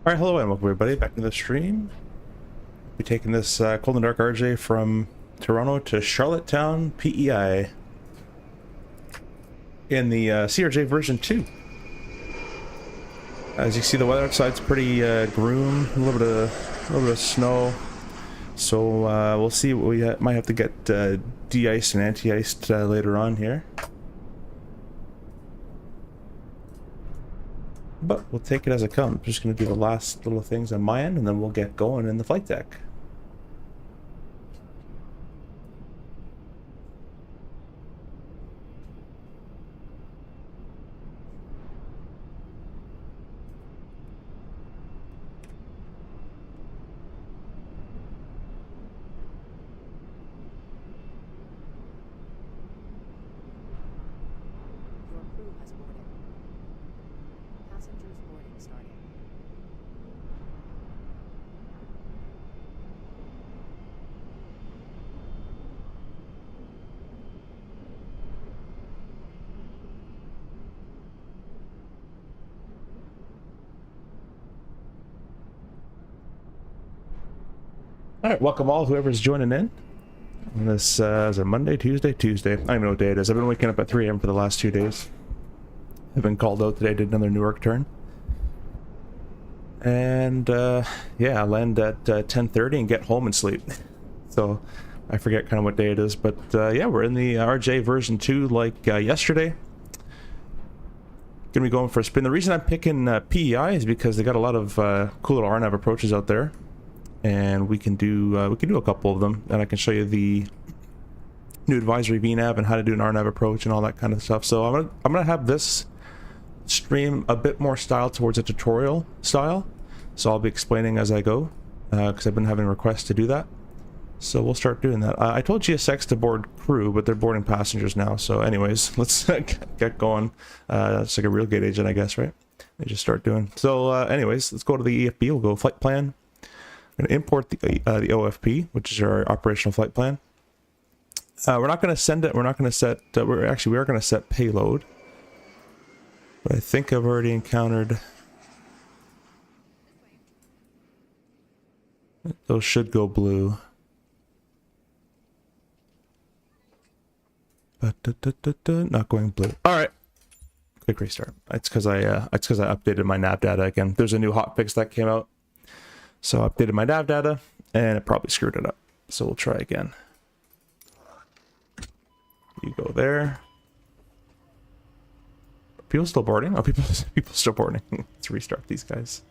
Alright, hello and welcome everybody back to the stream. We're taking this Cold and Dark RJ from Toronto to Charlottetown, PEI in the CRJ version 2. As you see, the weather outside's pretty gloom, a little bit of snow. So we'll see what we might have to get de-iced and anti-iced later on here. But we'll take it as it comes. I'm just going to do the last little things on my end, and then we'll get going in the flight deck. Alright, welcome all, whoever's joining in. On this, is it Monday, Tuesday? Tuesday. I don't even know what day it is. I've been waking up at 3 AM for the last 2 days. I've been called out today, did another Newark turn. And, yeah, I land at 10:30 and get home and sleep. So, I forget kind of what day it is. But, yeah, we're in the RJ version 2 like yesterday. Gonna be going for a spin. The reason I'm picking PEI is because they got a lot of cool little RNAV approaches out there. And we can do a couple of them, and I can show you the new advisory VNAV and how to do an RNAV approach and all that kind of stuff. So I'm gonna have this stream a bit more style towards a tutorial style. So I'll be explaining as I go, because I've been having requests to do that. So we'll start doing that. I told GSX to board crew, but they're boarding passengers now. So anyways, let's get going. It's like a real gate agent, I guess, right? They just start doing. So anyways, let's go to the EFB. We'll go flight plan. I'm going to import the OFP, which is our operational flight plan. We're not going to send it. We're not going to set. We are going to set payload. But I think I've already encountered. Those should go blue. But not going blue. All right. Quick restart. It's because I updated my nav data again. There's a new hotfix that came out. So I updated my nav data, and it probably screwed it up. So we'll try again. You go there. Are people still boarding? Oh, people still boarding. Let's restart these guys.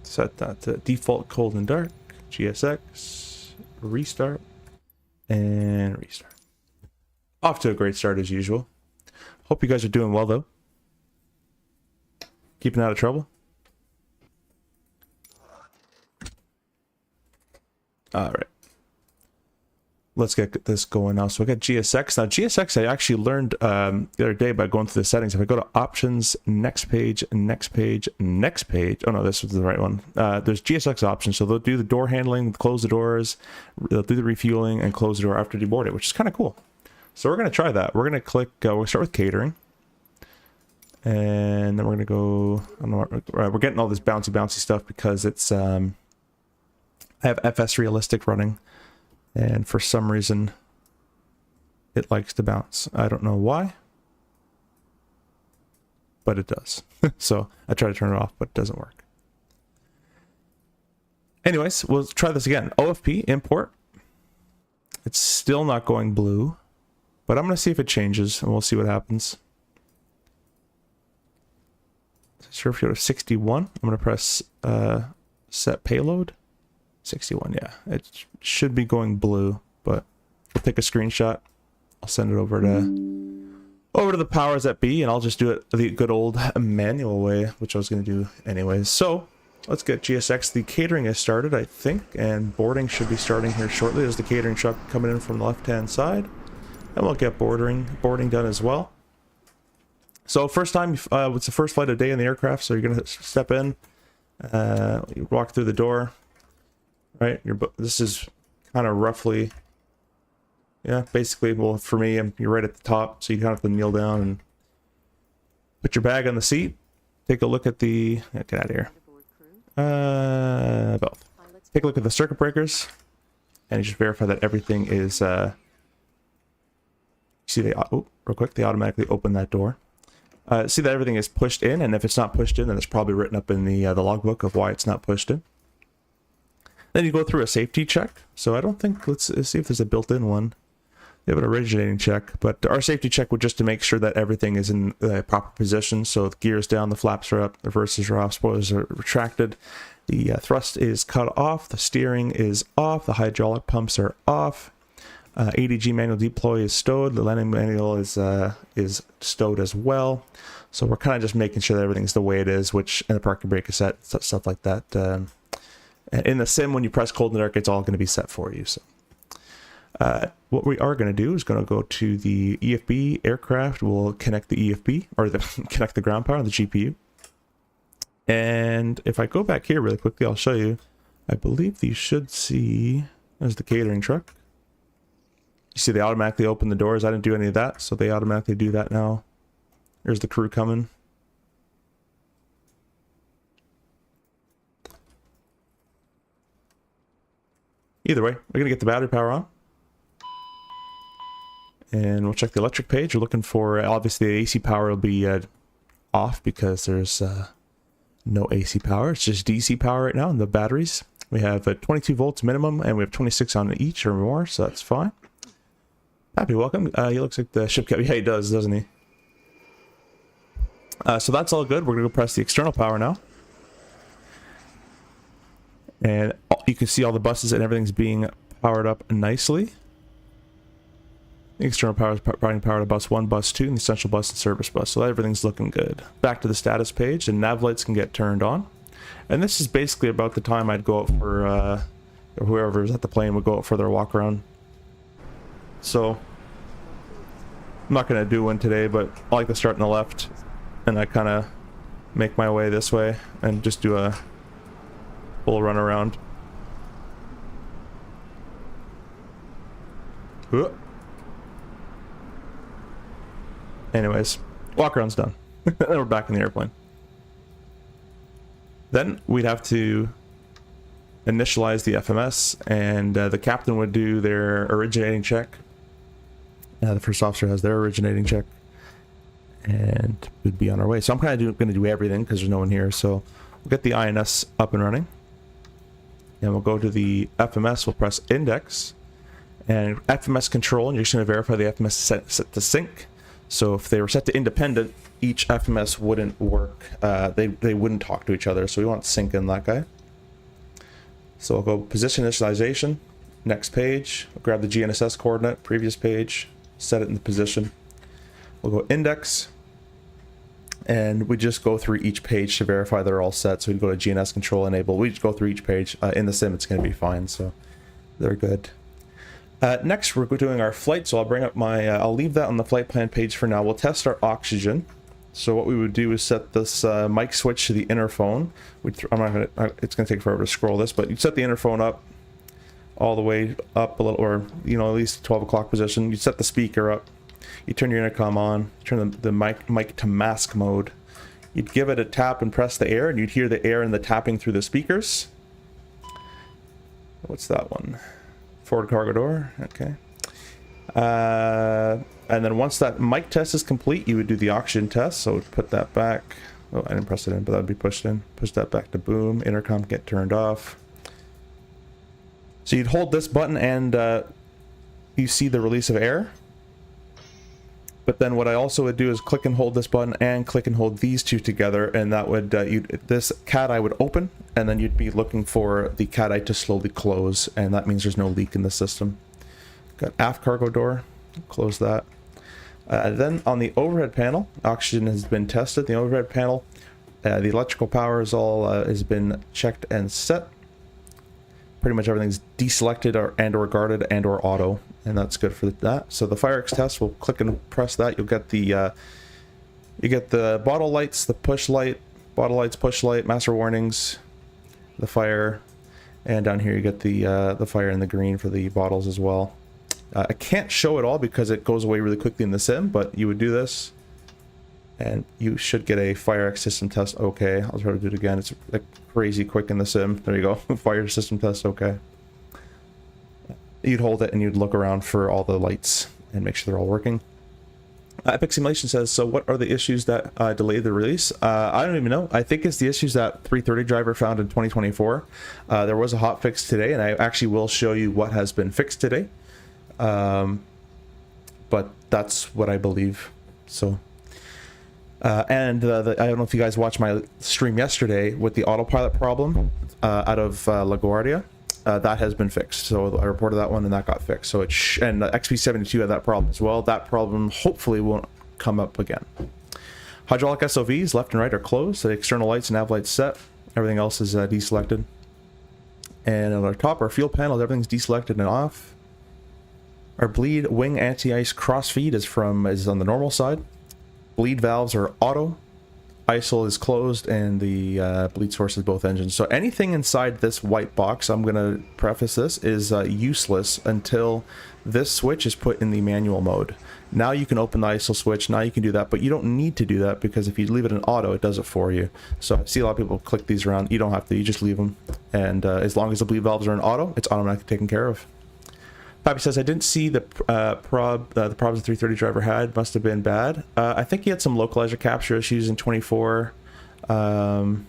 Set that to default cold and dark. GSX. Restart. And restart. Off to a great start as usual. Hope you guys are doing well, though. Keeping out of trouble. All right. Let's get this going now. So we got GSX. Now, GSX, I actually learned the other day by going through the settings. If I go to options, next page, next page, next page. Oh, no, this was the right one. There's GSX options. So they'll do the door handling, close the doors. They'll do the refueling and close the door after deboarding, which is kind of cool. So we're going to try that. We're going to click, we'll start with catering. And then we're going to go, I don't know, we're getting all this bouncy stuff because it's, I have FS Realistic running. And for some reason, it likes to bounce. I don't know why. But it does. So I try to turn it off, but it doesn't work. Anyways, we'll try this again. OFP, import. It's still not going blue. But I'm going to see if it changes, and we'll see what happens. Sure, if you go to 61, I'm going to press set payload. 61, yeah. It should be going blue, but we'll take a screenshot. I'll send it over to the powers that be, and I'll just do it the good old manual way, which I was going to do anyways. So let's get GSX. The catering has started, I think, and boarding should be starting here shortly. There's the catering truck coming in from the left-hand side. And we'll get boarding done as well. So first time, it's the first flight of the day in the aircraft, so you're going to step in, you walk through the door, right? This is kind of roughly Yeah, basically, well, for me, you're right at the top, so you kind of have to kneel down and put your bag on the seat. Take a look at the... Get out of here. Both. Take a look at the circuit breakers, and you just verify that everything is... see, they... Oh, real quick, they automatically open that door. See that everything is pushed in, and if it's not pushed in, then it's probably written up in the logbook of why it's not pushed in. Then you go through a safety check. So I don't think... Let's see if there's a built-in one. They have an originating check, but our safety check would just to make sure that everything is in the proper position. So the gear's down, the flaps are up, the reversers are off, spoilers are retracted, the thrust is cut off, the steering is off, the hydraulic pumps are off, ADG manual deploy is stowed, the landing manual is stowed as well. So we're kind of just making sure that everything's the way it is, which and the parking brake is set, stuff like that. In the sim, when you press cold in the dark, it's all going to be set for you. So. What we are going to do is going to go to the EFB aircraft. We'll connect the EFB, or connect the ground power on the GPU. And if I go back here really quickly, I'll show you. I believe you should see... There's the catering truck. You see they automatically open the doors. I didn't do any of that, so they automatically do that now. There's the crew coming. Either way, we're going to get the battery power on. And we'll check the electric page. We're looking for, obviously the AC power will be off because there's no AC power. It's just DC power right now in the batteries. We have 22 volts minimum, and we have 26 on each or more, so that's fine. Happy welcome. He looks like the ship captain. Yeah, he does, doesn't he? So that's all good. We're going to go press the external power now. And you can see all the buses and everything's being powered up nicely. The external power is providing power to bus 1, bus 2, and the essential bus and service bus. So everything's looking good. Back to the status page, and nav lights can get turned on. And this is basically about the time I'd go out for, or whoever's at the plane would go out for their walk around. So, I'm not going to do one today, but I like to start on the left, and I kind of make my way this way, and just do a full run around. Anyways, walk around's done. Then we're back in the airplane. Then we'd have to initialize the FMS, and the captain would do their originating check. The first officer has their originating check, and we'd be on our way. So I'm kind of going to do everything because there's no one here. So we'll get the INS up and running, and we'll go to the FMS. We'll press index, and FMS control, and you're just going to verify the FMS is set to sync. So if they were set to independent, each FMS wouldn't work. They wouldn't talk to each other. So we want sync in that guy. So we'll go position initialization, next page, we'll grab the GNSS coordinate, previous page, set it in the position. We'll go index, and we just go through each page to verify they're all set. So we'd go to GNS control enable. We just go through each page. In the sim, it's going to be fine. So they're good. Next, we're doing our flight, so I'll bring up my, I'll leave that on the flight plan page for now. We'll test our oxygen. So what we would do is set this mic switch to the inner phone. I'm not gonna, it's gonna take forever to scroll this, but you set the inner phone up all the way up a little, or, you know, at least 12 o'clock position. You set the speaker up. You turn your intercom on, turn the mic to mask mode. You'd give it a tap and press the air, and you'd hear the air and the tapping through the speakers. What's that one? Forward cargo door, okay. And then once that mic test is complete, you would do the oxygen test. So put that back. Oh, I didn't press it in, but that would be pushed in. Push that back to boom. Intercom get turned off. So you'd hold this button, and you see the release of air. But then what I also would do is click and hold this button and click and hold these two together, and that would this cat eye would open, and then you'd be looking for the cat eye to slowly close, and that means there's no leak in the system. Got aft cargo door, close that. Then on the overhead panel, oxygen has been tested. The overhead panel, the electrical power is all has been checked and set. Pretty much everything's deselected or guarded and or auto, and that's good for that. So the FireX test, we'll click and press that. You'll get the bottle lights, the push light, bottle lights, push light, master warnings, the fire, and down here you get the fire in the green for the bottles as well. I can't show it all because it goes away really quickly in the sim, but you would do this and you should get a fire system test okay. I'll try to do it again. It's like crazy quick in the sim. There you go. Fire system test okay. You'd hold it and you'd look around for all the lights and make sure they're all working. Epic Simulation says, so what are the issues that delayed the release? I don't even know. I think it's the issues that 330 driver found in 2024. There was a hot fix today, and I actually will show you what has been fixed today. But that's what I believe. So, and I don't know if you guys watched my stream yesterday with the autopilot problem out of LaGuardia. That has been fixed, so I reported that one and that got fixed. So and XP72 had that problem as well. That problem hopefully won't come up again. Hydraulic SOVs left and right are closed. The external lights and nav lights set. Everything else is deselected. And on our top, our fuel panels, everything's deselected and off. Our bleed wing anti-ice crossfeed is on the normal side. Bleed valves are auto. ISIL is closed, and the bleed source is both engines. So anything inside this white box, I'm going to preface this, is useless until this switch is put in the manual mode. Now you can open the ISIL switch, now you can do that, but you don't need to do that because if you leave it in auto, it does it for you. So I see a lot of people click these around. You don't have to, you just leave them. And as long as the bleed valves are in auto, it's automatically taken care of. Pappy says, I didn't see the problems the 330 driver had. Must have been bad. I think he had some localizer capture issues in 24. Something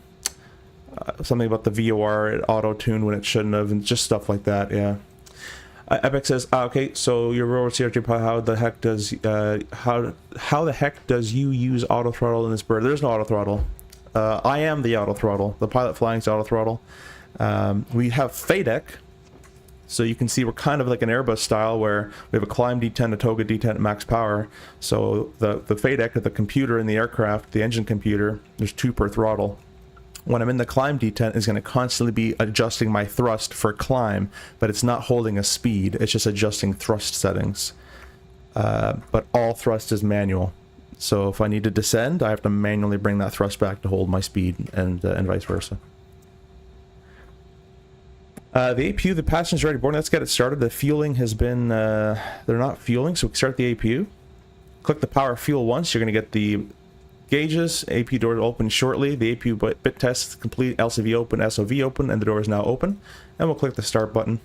about the VOR, it auto-tuned when it shouldn't have, and just stuff like that, yeah. Epic says, okay, so your railroad CRJ pilot, how the heck does you use auto throttle in this bird? There's no auto throttle. I am the auto throttle. The pilot flying is auto throttle. We have FADEC. So you can see we're kind of like an Airbus style where we have a climb D10, a toga D10 at max power. So the FADEC, the computer in the aircraft, the engine computer, there's 2 per throttle. When I'm in the climb D10, is going to constantly be adjusting my thrust for climb, but it's not holding a speed. It's just adjusting thrust settings. But all thrust is manual. So if I need to descend, I have to manually bring that thrust back to hold my speed, and vice versa. The APU, the passenger's already boarding. Let's get it started. The fueling has been, they're not fueling, so we can start the APU. Click the power fuel once. You're going to get the gauges. APU door open shortly. The APU bit test is complete. LCV open, SOV open, and the door is now open. And we'll click the start button.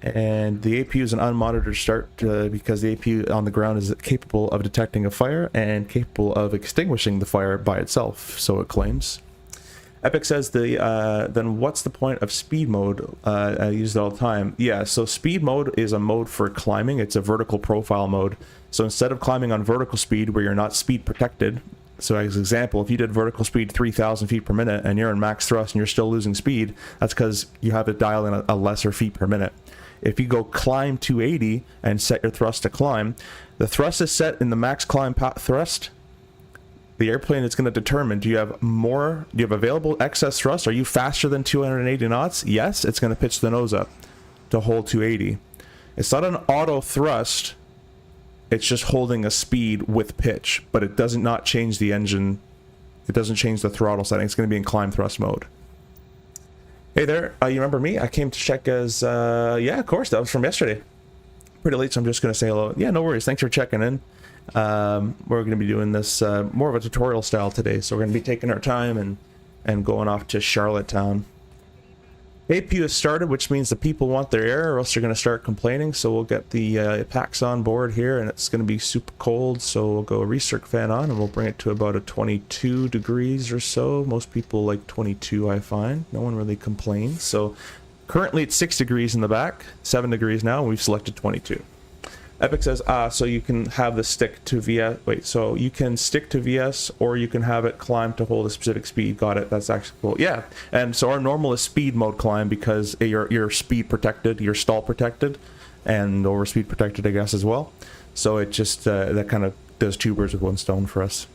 And the APU is an unmonitored start because the APU on the ground is capable of detecting a fire and capable of extinguishing the fire by itself, so it claims. Epic says, then what's the point of speed mode? I use it all the time. Yeah, so speed mode is a mode for climbing. It's a vertical profile mode. So instead of climbing on vertical speed where you're not speed protected, so as an example, if you did vertical speed 3,000 feet per minute and you're in max thrust and you're still losing speed, that's because you have to dial in a lesser feet per minute. If you go climb 280 and set your thrust to climb, the thrust is set in the max climb thrust. The airplane is going to determine, do you have available excess thrust? Are you faster than 280 knots? Yes, it's going to pitch the nose up to hold 280. It's not an auto thrust. It's just holding a speed with pitch, but it does not change the engine. It doesn't change the throttle setting. It's going to be in climb thrust mode. Hey there, you remember me? I came to check as, yeah, of course, that was from yesterday. Pretty late, so I'm just going to say hello. Yeah, no worries. Thanks for checking in. We're going to be doing this more of a tutorial style today, so we're going to be taking our time and going off to Charlottetown. APU has started, which means the people want their air or else they're going to start complaining, so we'll get the packs on board here, and it's going to be super cold, so we'll go a recirc fan on and we'll bring it to about a 22 degrees or so. Most people like 22, I find. No one really complains. So currently it's 6 degrees in the back, 7 degrees now, and we've selected 22. Epic says, so you can have the stick to VS. Wait, so you can stick to VS or you can have it climb to hold a specific speed. Got it. That's actually cool. Yeah. And so our normal is speed mode climb because you're speed protected, you're stall protected, and over speed protected, I guess, as well. So it just, that kind of does 2 birds with 1 stone for us.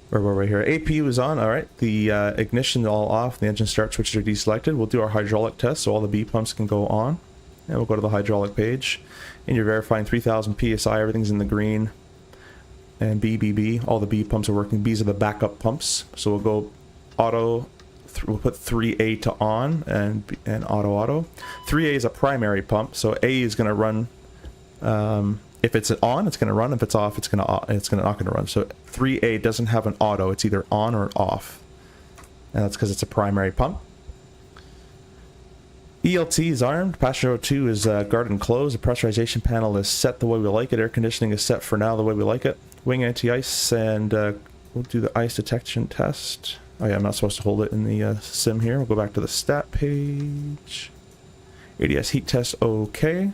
Where we're right here. APU is on. All right. The ignition all off. The engine start switches are deselected. We'll do our hydraulic test so all the B pumps can go on. And we'll go to the hydraulic page. And you're verifying 3,000 PSI, everything's in the green. And B, all the B pumps are working. B's are the backup pumps. So we'll go auto we'll put 3A to on and auto. 3A is a primary pump, so A is going to run. If it's on, it's going to run. If it's off, it's not going to run. So 3A doesn't have an auto. It's either on or off, and that's because it's a primary pump. ELT is armed. Passenger 02 is guarded and closed. The pressurization panel is set the way we like it. Air conditioning is set for now the way we like it. Wing anti-ice, and we'll do the ice detection test. Oh yeah, I'm not supposed to hold it in the sim here. We'll go back to the stat page. ADS heat test, okay.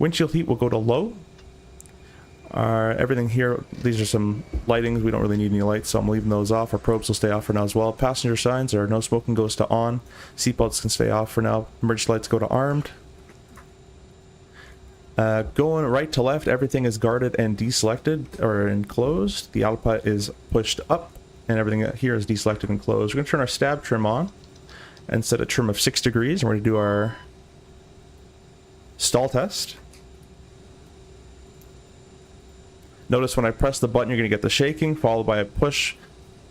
Windshield heat will go to low. Everything here, these are some lightings. We don't really need any lights, so I'm leaving those off. Our probes will stay off for now as well. Passenger signs are no smoking goes to on. Seatbelts can stay off for now. Emergency lights go to armed. Going right to left, everything is guarded and deselected or enclosed. The output is pushed up, and everything here is deselected and closed. We're going to turn our stab trim on and set a trim of 6 degrees, and we're going to do our stall test. Notice when I press the button, you're going to get the shaking, followed by a push,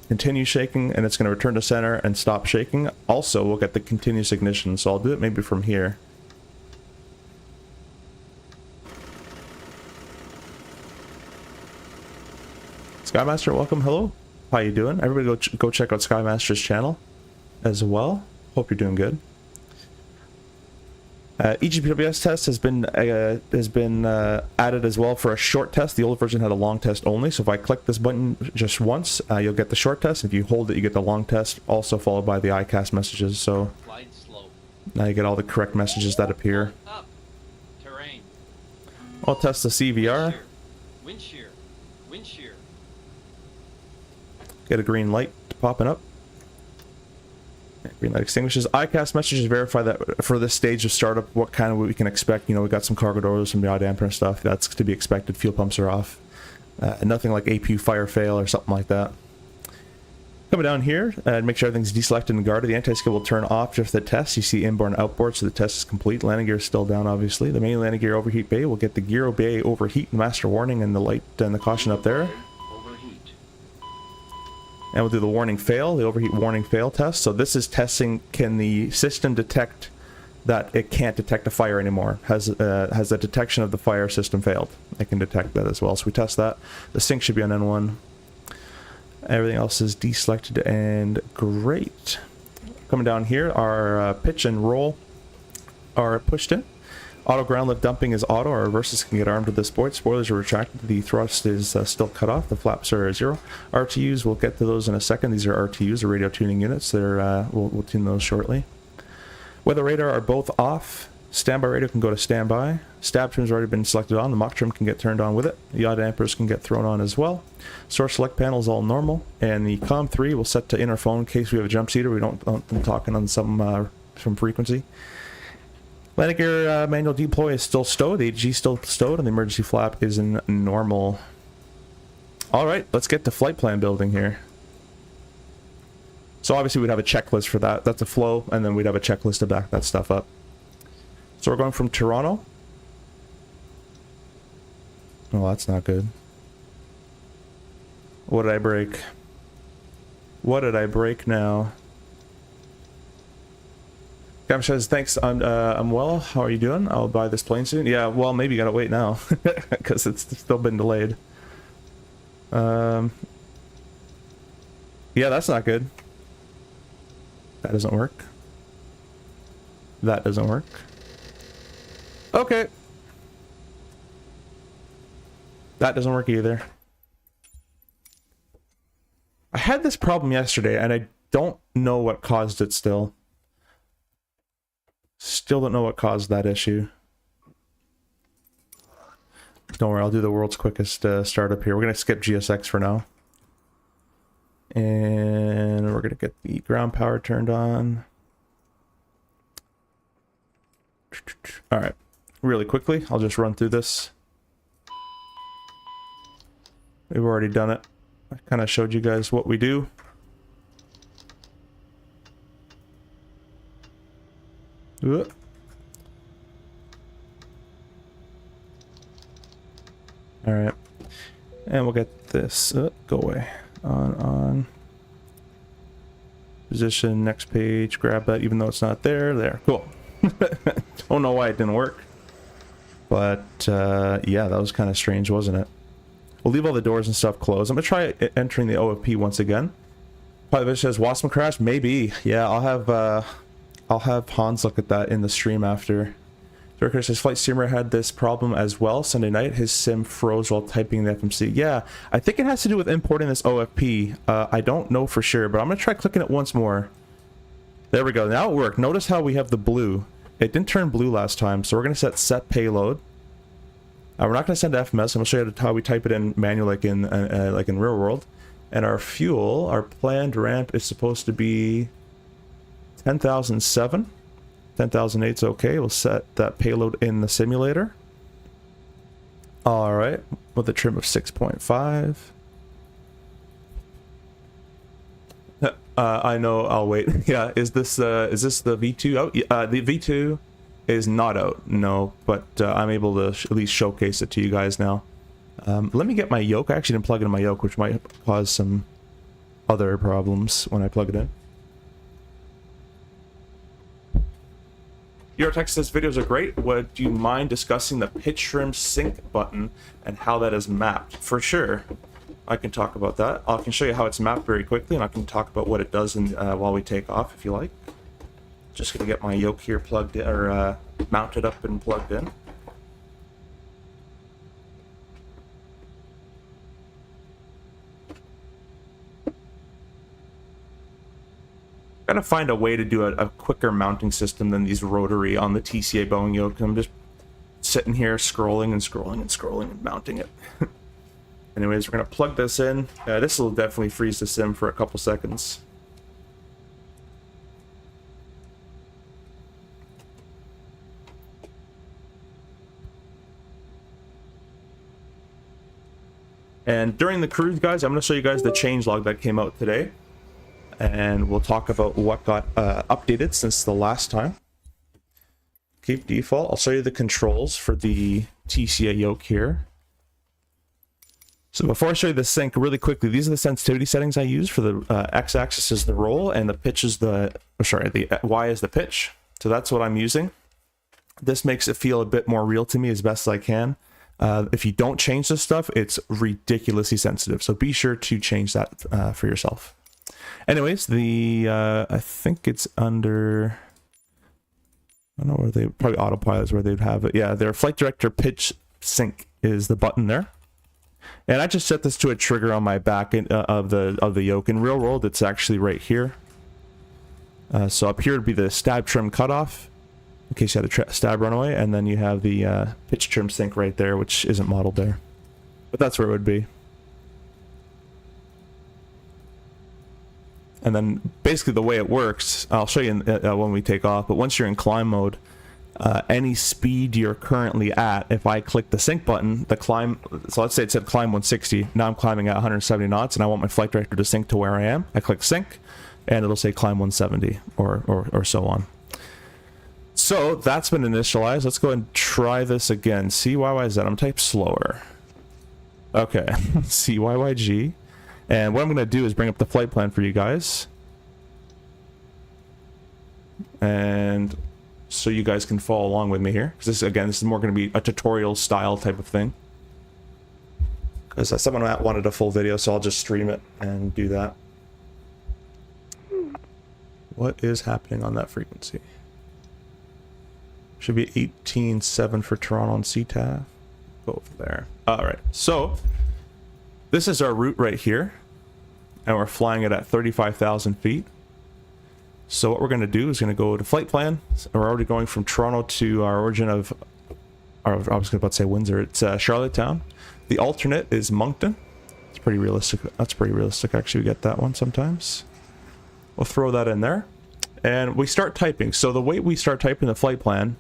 continue shaking, and it's going to return to center and stop shaking. Also, we'll get the continuous ignition, so I'll do it maybe from here. Skymaster, welcome, hello. How you doing? Everybody go check out Skymaster's channel as well. Hope you're doing good. EGPWS test has been added as well for a short test. The old version had a long test only, so if I click this button just once, you'll get the short test. If you hold it, you get the long test, also followed by the ICAST messages. So now you get all the correct messages that appear. I'll test the CVR. Wind shear. Get a green light popping up. Green light extinguishes. ICAST messages verify that for this stage of startup, what kind of we can expect. You know, we got some cargo doors, some yaw damper and stuff. That's to be expected. Fuel pumps are off. Nothing like APU fire fail or something like that. Coming down here and make sure everything's deselected and guarded. The anti-skid will turn off after the test. You see inboard and outboard, so the test is complete. Landing gear is still down, obviously. The main landing gear overheat bay will get the gear bay overheat, master warning, and the light and the caution up there. And we'll do the warning fail, the overheat warning fail test. So this is testing, can the system detect that it can't detect a fire anymore? Has the detection of the fire system failed? It can detect that as well. So we test that. The sync should be on N1. Everything else is deselected and great. Coming down here, our pitch and roll are pushed in. Auto ground lift dumping is auto. Our reverses can get armed with this point. Spoilers are retracted. The thrust is still cut off. The flaps are 0. RTUs, we'll get to those in a second. These are RTUs, or radio tuning units. They're we'll tune those shortly. Weather radar are both off. Standby radio can go to standby. Stab trim's already been selected on. The mock trim can get turned on with it. The yaw dampers can get thrown on as well. Source select panel is all normal. And the COM3 will set to interphone in case we have a jump seater. We don't talking on some frequency. Landing gear manual deploy is still stowed. The AG still stowed, and the emergency flap is in normal. Alright, let's get to flight plan building here. So obviously we'd have a checklist for that. That's a flow, and then we'd have a checklist to back that stuff up. So we're going from Toronto. Oh, that's not good. What did I break? What did I break now? Gam says, thanks, I'm well. How are you doing? I'll buy this plane soon. Yeah, well, maybe you gotta wait now, because it's still been delayed. Yeah, that's not good. That doesn't work. That doesn't work. Okay. That doesn't work either. I had this problem yesterday, and I don't know what caused it still. Still don't know what caused that issue. Don't worry, I'll do the world's quickest startup here. We're going to skip GSX for now. And we're going to get the ground power turned on. Alright, really quickly, I'll just run through this. We've already done it. I kind of showed you guys what we do. Alright. And we'll get this. Go away. On. Position, next page, grab that even though it's not there. There, cool. Don't know why it didn't work. But, yeah, that was kind of strange, wasn't it? We'll leave all the doors and stuff closed. I'm going to try entering the OFP once again. Probably says, Wasm crash? Maybe. Yeah, I'll have Hans look at that in the stream after. Dirker says, Flight Streamer had this problem as well Sunday night. His sim froze while typing the FMC. Yeah, I think it has to do with importing this OFP. I don't know for sure, but I'm going to try clicking it once more. There we go. Now it worked. Notice how we have the blue. It didn't turn blue last time, so we're going to set payload. We're not going to send FMS. I'm going to show you how we type it in manual like in real world. And our fuel, our planned ramp is supposed to be 10,007. 10,008 is okay. We'll set that payload in the simulator. All right, with a trim of 6.5. I know. I'll wait. Yeah, is this the V2 out? The V2 is not out. No, but I'm able to at least showcase it to you guys now. Let me get my yoke. I actually didn't plug in my yoke, which might cause some other problems when I plug it in. Eurotex says videos are great. Would you mind discussing the pitch trim sync button and how that is mapped? For sure, I can talk about that. I can show you how it's mapped very quickly, and I can talk about what it does while we take off, if you like. Just gonna get my yoke here plugged in, or mounted up and plugged in. Gotta find a way to do a quicker mounting system than these rotary on the TCA Boeing yoke. I'm just sitting here scrolling and scrolling and scrolling and mounting it. Anyways, we're gonna plug this in. This will definitely freeze the sim for a couple seconds. And during the cruise, guys, I'm gonna show you guys the changelog that came out today. And we'll talk about what got updated since the last time. Keep default. I'll show you the controls for the TCA yoke here. So before I show you the sync really quickly, these are the sensitivity settings I use. For the x-axis is the roll, and the pitch is the y is the pitch. So that's what I'm using. This makes it feel a bit more real to me as best as I can. If you don't change this stuff, it's ridiculously sensitive. So be sure to change that for yourself. Anyways, I think it's under, I don't know where they, probably autopilot is where they'd have it. Yeah, their flight director pitch sync is the button there. And I just set this to a trigger on my back of the yoke. In real world, it's actually right here. So up here would be the stab trim cutoff, in case you had a stab runaway, and then you have the pitch trim sync right there, which isn't modeled there. But that's where it would be. And then basically the way it works, I'll show you when we take off, but once you're in climb mode, any speed you're currently at, if I click the sync button, the climb, so let's say it said climb 160, now I'm climbing at 170 knots and I want my flight director to sync to where I am. I click sync and it'll say climb 170 or so on. So that's been initialized. Let's go and try this again. CYYZ, I'm gonna type slower. Okay, CYYG. And what I'm going to do is bring up the flight plan for you guys. And so you guys can follow along with me here. Because this, again, this is more going to be a tutorial style type of thing. Because someone wanted a full video, so I'll just stream it and do that. What is happening on that frequency? Should be 18.7 for Toronto and CTAF. Go over there. Alright, so this is our route right here, and we're flying it at 35,000 feet. So what we're going to do is going to go to flight plan. We're already going from Toronto to our origin of, I was about to say Windsor. It's Charlottetown. The alternate is Moncton. It's pretty realistic. That's pretty realistic, actually. We get that one sometimes. We'll throw that in there, and we start typing. So the way we start typing the flight plan,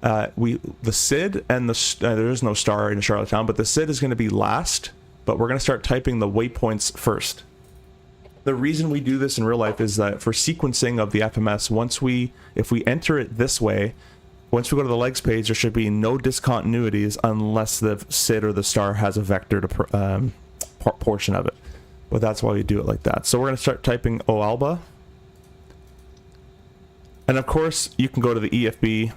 the SID and there is no star in Charlottetown, but the SID is going to be last. But we're going to start typing the waypoints first. The reason we do this in real life is that for sequencing of the FMS, if we enter it this way, once we go to the legs page, there should be no discontinuities unless the SID or the star has a vector to portion of it. But that's why we do it like that. So we're going to start typing OALBA. And of course, you can go to the EFB,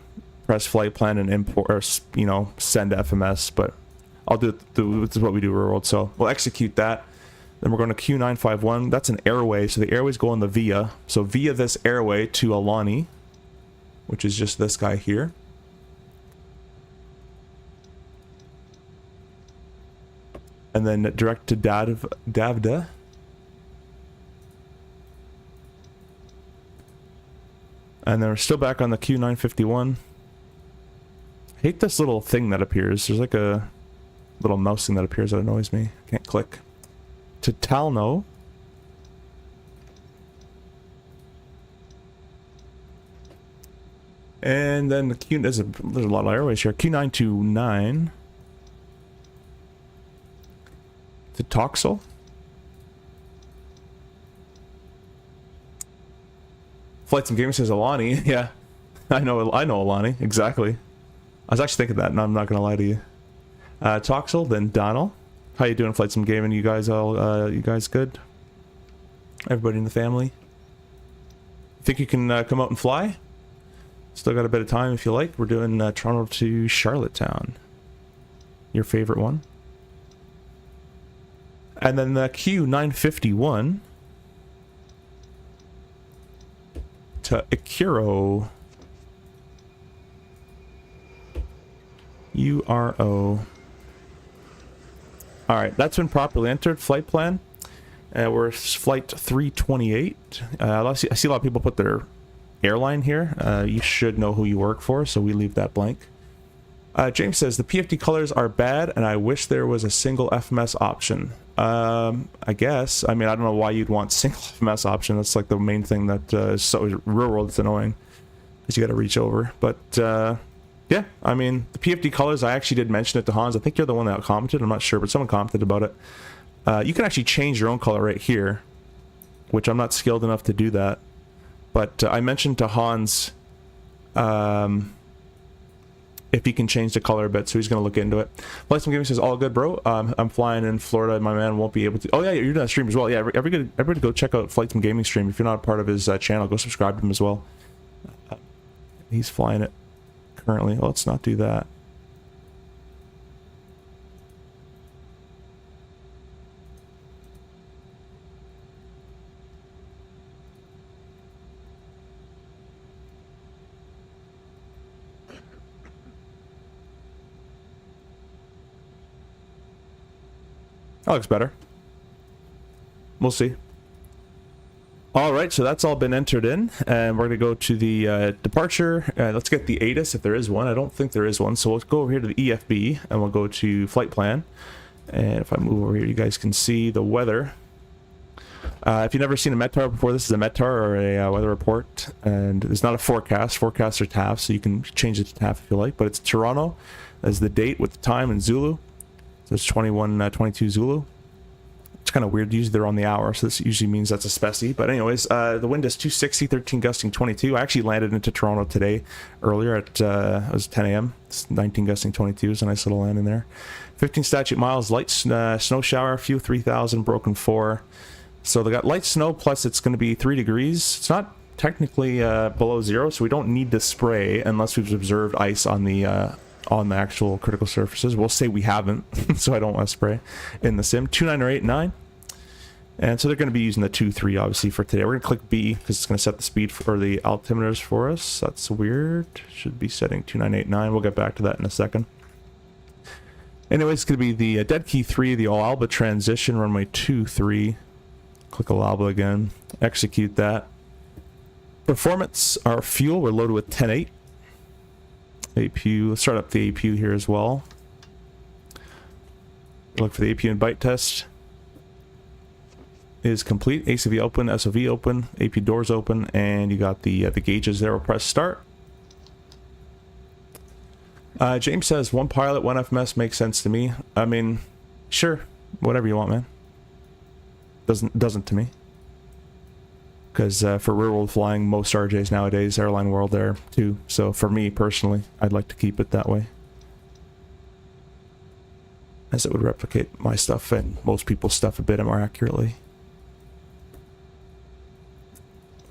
press flight plan, and import, or you know, send FMS. But I'll do this is what we do real world. So we'll execute that. Then we're going to Q951. That's an airway, so the airways go on the via. So via this airway to Alani, which is just this guy here. And then direct to Davda. And then we're still back on the Q951. I hate this little thing that appears. There's like a little mouse thing that appears that annoys me. I can't click. To Talno. And then the Q, there's a lot of airways here. Q929. To Toxel. Flight Sim Gaming says Alani. Yeah, I know Alani exactly. I was actually thinking that, and I'm not gonna lie to you. Toxel, then Donald. How you doing, Flight Sim Gaming? You guys all, you guys good? Everybody in the family? Think you can come out and fly? Still got a bit of time if you like. We're doing Toronto to Charlottetown. Your favorite one. And then the Q951 to Ikuro. URO. Alright, that's been properly entered. Flight plan. We're flight 328. I see a lot of people put their airline here. You should know who you work for, so we leave that blank. James says, the PFD colors are bad, and I wish there was a single FMS option. I guess. I mean, I don't know why you'd want single FMS option. That's like the main thing that is so real world it's annoying. Because you got to reach over. But, yeah, I mean, the PFD colors, I actually did mention it to Hans. I think you're the one that commented. I'm not sure, but someone commented about it. You can actually change your own color right here, which I'm not skilled enough to do that. But I mentioned to Hans if he can change the color a bit, so he's going to look into it. Flight Sim Gaming says, all good, bro. I'm flying in Florida. My man won't be able to... Oh, yeah, you're doing a stream as well. Yeah, everybody go check out Flight Sim Gaming stream. If you're not a part of his channel, go subscribe to him as well. He's flying it currently. Well, let's not do that. That looks better. We'll see. Alright, so that's all been entered in, and we're going to go to the departure. Let's get the ATIS, if there is one. I don't think there is one, so let's go over here to the EFB, and we'll go to flight plan. And if I move over here, you guys can see the weather. If you've never seen a METAR before, this is a METAR, or a weather report, and it's not a forecast. Forecasts are TAF, so you can change it to TAF if you like, but it's Toronto as the date with the time in Zulu. So it's 21:22 Zulu. It's kind of weird. Usually they're on the hour, so this usually means that's a specie. But anyways, the wind is 260, 13 gusting 22. I actually landed into Toronto today, earlier at it was 10 a.m. It's 19 gusting 22 is a nice little landing there. 15 statute miles, light snow shower, few 3,000, broken 4. So they got light snow, plus it's going to be 3 degrees. It's not technically below 0, so we don't need to spray unless we've observed ice on the actual critical surfaces. We'll say we haven't, so I don't want to spray in the sim. 29 or 89. And so they're going to be using the 2-3 obviously for today. We're going to click B because it's going to set the speed for the altimeters for us. That's weird. Should be setting 2989. We'll get back to that in a second. Anyways, it's going to be the dead key 3, the all alba transition, runway 23. Click all alba again. Execute that. Performance, our fuel, we're loaded with 10.8. APU, let's start up the APU here as well. Look for the APU and bite test. Is complete. ACV open, SOV open, AP doors open, and you got the gauges there. We'll press start. James says 1 pilot, 1 FMS makes sense to me. I mean, sure, whatever you want, man. Doesn't to me. Because for real world flying, most RJs nowadays, airline world there too. So for me personally, I'd like to keep it that way, as it would replicate my stuff and most people's stuff a bit more accurately.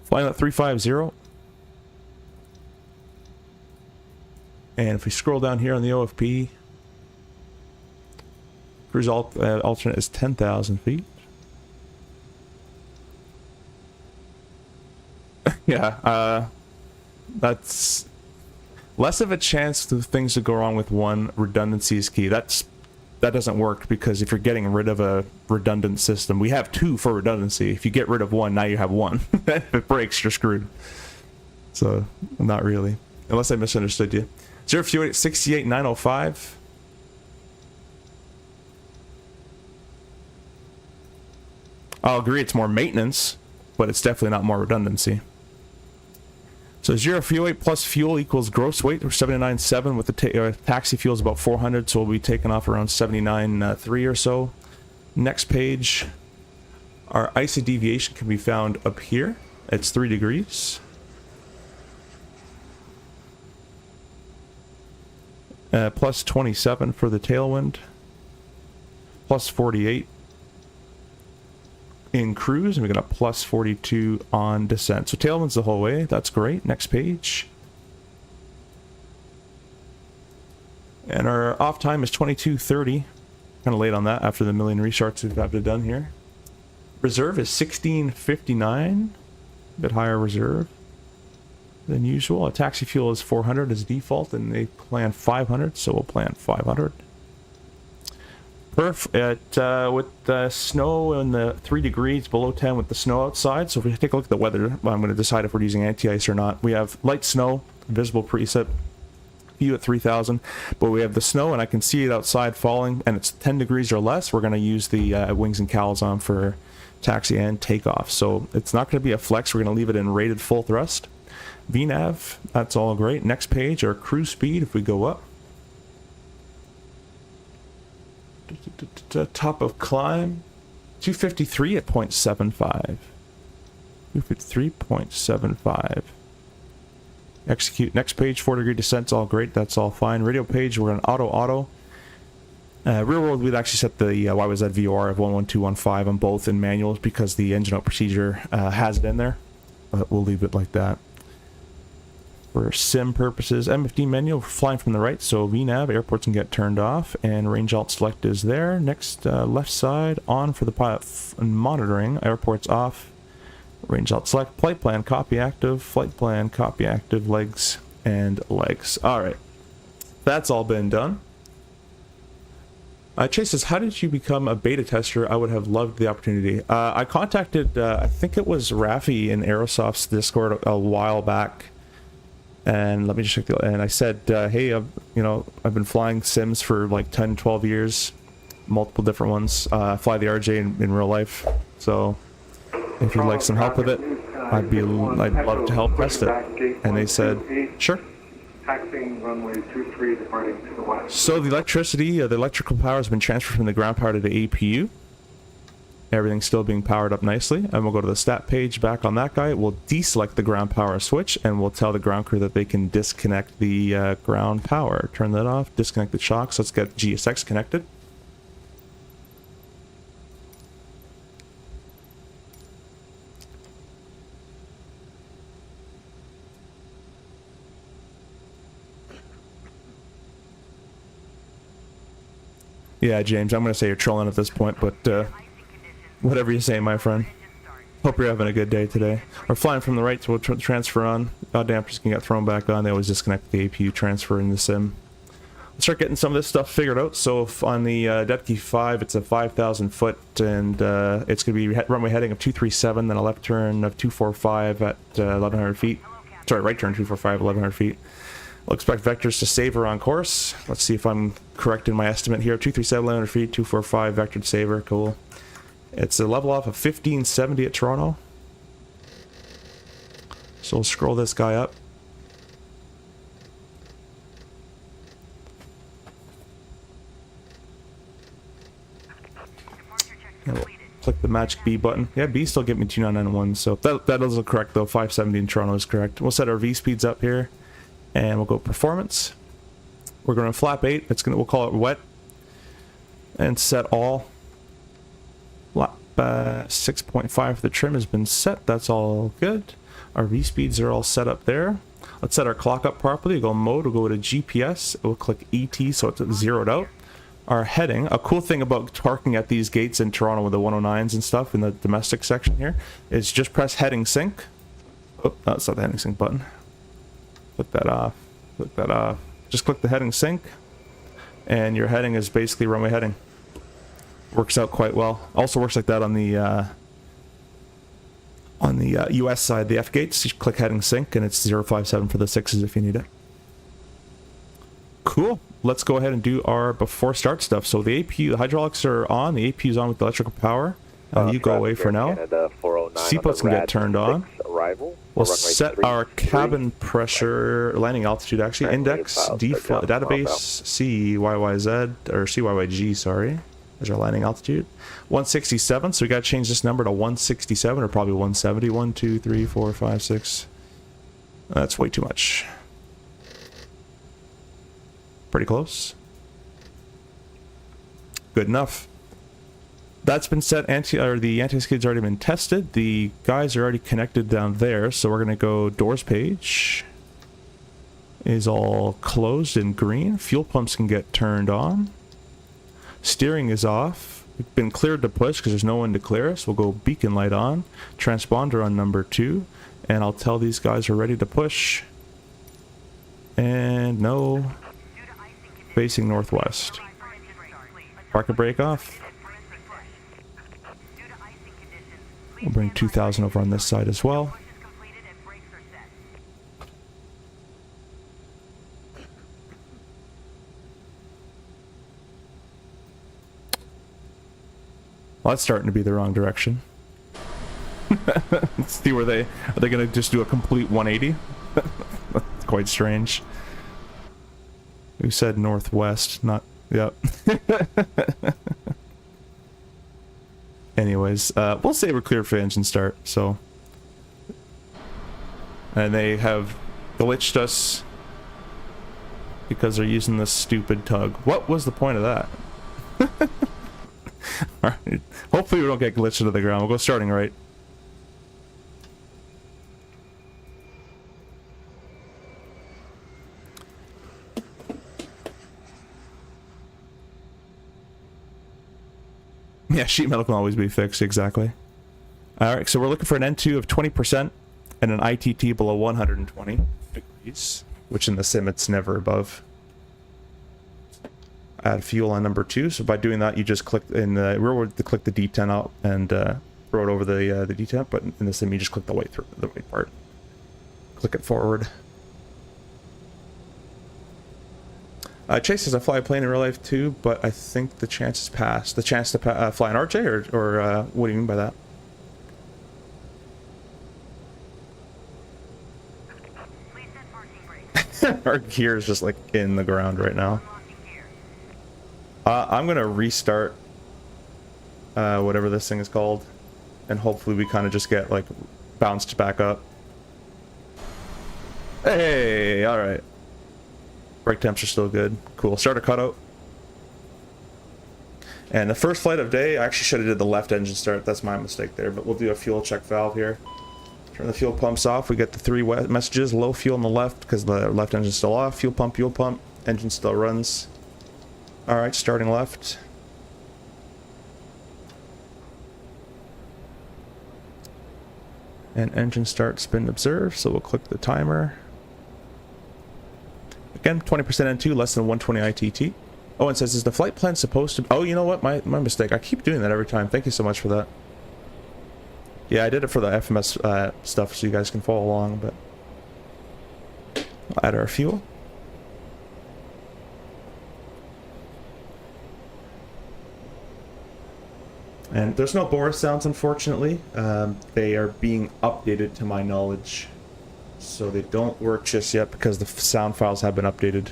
Flying at 350. And if we scroll down here on the OFP, cruise alternate is 10,000 feet. Yeah, that's less of a chance for things to go wrong with one. Redundancy is key. That doesn't work, because if you're getting rid of a redundant system, we have two for redundancy. If you get rid of one, now you have one. If it breaks, you're screwed. So, not really. Unless I misunderstood you. 058-68905. I'll agree it's more maintenance, but it's definitely not more redundancy. So 058 plus fuel equals gross weight, or 79.7, with the taxi fuel is about 400, so we'll be taking off around 79.3 or so. Next page, our ISO deviation can be found up here. It's 3 degrees. Plus 27 for the tailwind. Plus 48 in cruise, and we got a plus 42 on descent. So tailwind's the whole way. That's great. Next page. And our off time is 22:30. Kind of late on that after the million restarts we've had done here. Reserve is 1659. A bit higher reserve than usual. A taxi fuel is 400 as default, and they plan 500, so we'll plan 500. With the snow and the 3 degrees below 10 with the snow outside. So if we take a look at the weather, I'm going to decide if we're using anti-ice or not. We have light snow, visible preset, view at 3000, but we have the snow and I can see it outside falling, and it's 10 degrees or less. We're going to use the wings and cowls on for taxi and takeoff. So it's not going to be a flex. We're going to leave it in rated full thrust. VNAV, that's all great. Next page, our cruise speed, if we go up. Top of climb, 253 at 0.75. 253.75. Execute. Next page, 4 degree descent's all great. That's all fine. Radio page, we're going auto. Real world, we'd actually set the CYYZ VOR of 11215 on both in manuals, because the engine out procedure has it in there. But we'll leave it like that. For sim purposes, MFD menu, flying from the right, so VNAV, airports can get turned off, and range alt select is there. Next, left side, on for the pilot monitoring, airports off, range alt select, flight plan, copy active, flight plan, copy active, legs, and legs. Alright, that's all been done. Chase says, how did you become a beta tester? I would have loved the opportunity. I contacted, I think it was Rafi in Aerosoft's Discord a while back. And let me just check the, and I said, hey, I've been flying sims for like 10, 12 years, multiple different ones. I fly the RJ in real life. So if you'd like some help with it, I'd love to help test it. And they said, sure. Taxiing runway 23 departing to the west. So the electricity, the electrical power has been transferred from the ground power to the APU. Everything's still being powered up nicely, and we'll go to the stat page back on that guy. We'll deselect the ground power switch, and we'll tell the ground crew that they can disconnect the ground power. Turn that off, disconnect the shocks. Let's get GSX connected. Yeah, James, I'm going to say you're trolling at this point, but whatever you say, my friend. Hope you're having a good day today. We're flying from the right, so we'll transfer on. Dampers can get thrown back on. They always disconnect the APU transfer in the sim. Let's start getting some of this stuff figured out. So if on the Depke 5, it's a 5,000 foot, and it's going to be runway heading of 237, then a left turn of 245 at 1,100 feet. Sorry, right turn 245, 1,100 feet. We'll expect vectors to savor on course. Let's see if I'm correct in my estimate here. 237, 1,100 feet, 245, vectored savor. Cool. It's a level off of 1570 at Toronto. So we'll scroll this guy up. And we'll click the magic B button. Yeah, B still get me 2991, so that does look correct though. 570 in Toronto is correct. We'll set our V speeds up here. And we'll go performance. We're going to flap 8. We'll call it wet. And set all. Flap 6.5 for the trim has been set. That's all good. Our V speeds are all set up there. Let's set our clock up properly. We'll go mode, we'll go to GPS, we'll click ET so it's zeroed out. Our heading, a cool thing about parking at these gates in Toronto with the 109s and stuff in the domestic section here is just press heading sync. Oh, that's not the heading sync button. Click that off. Click that off. Just click the heading sync, and your heading is basically runway heading. Works out quite well. Also works like that on the US side, the F gates. You click heading sync, and it's 057 for the 6s if you need it. Cool. Let's go ahead and do our before start stuff. So the APU, the hydraulics are on. The APU is on with electrical power. You go away for now. Seatbelts can get turned on. We'll set our cabin pressure, landing altitude actually, index, default, database, CYYZ, or CYYG, sorry. There's our landing altitude. 167, so we got to change this number to 167, or probably 170. 1, 2, 3, 4, 5, 6. That's way too much. Pretty close. Good enough. That's been set. The anti-skid's already been tested. The guys are already connected down there, so we're going to go doors page. Is all closed in green. Fuel pumps can get turned on. Steering is off. We've been cleared to push because there's no one to clear us. We'll go beacon light on. Transponder on number 2. And I'll tell these guys we're ready to push. And no. Facing northwest. Park and brake off. We'll bring 2000 over on this side as well. Well, that's starting to be the wrong direction. Let's see where are they going to just do a complete 180? That's quite strange. We said northwest, not, yep. Anyways, we'll say we're clear for engine start, so. And they have glitched us because they're using this stupid tug. What was the point of that? Alright, hopefully we don't get glitched into the ground. We'll go starting right. Yeah, sheet metal can always be fixed, exactly. Alright, so we're looking for an N2 of 20% and an ITT below 120 degrees, which in the sim it's never above. Add fuel on number 2, so by doing that you just click in the rearward to click the D10 out and throw it over the D10, but in the sim you just click the white part. Click it forward. Chase says I fly a plane in real life too, but I think the chance is past. The chance to fly an RJ, or what do you mean by that? Our gear is just like in the ground right now. I'm gonna restart whatever this thing is called, and hopefully we kind of just get like bounced back up. Hey, all right. Brake temps are still good. Cool. Start a cutout. And the first flight of day, I actually should have did the left engine start. That's my mistake there, but we'll do a fuel check valve here. Turn the fuel pumps off. We get the 3 messages. Low fuel on the left because the left engine's still off. Fuel pump. Engine still runs. Alright, starting left. And engine start spin observe, so we'll click the timer. Again, 20% N2, less than 120 ITT. Oh, and says, is the flight plan supposed to... Oh, you know what? My mistake. I keep doing that every time. Thank you so much for that. Yeah, I did it for the FMS stuff so you guys can follow along, but... We'll add our fuel. And there's no Boris sounds, unfortunately. They are being updated to my knowledge. So they don't work just yet because the sound files have been updated.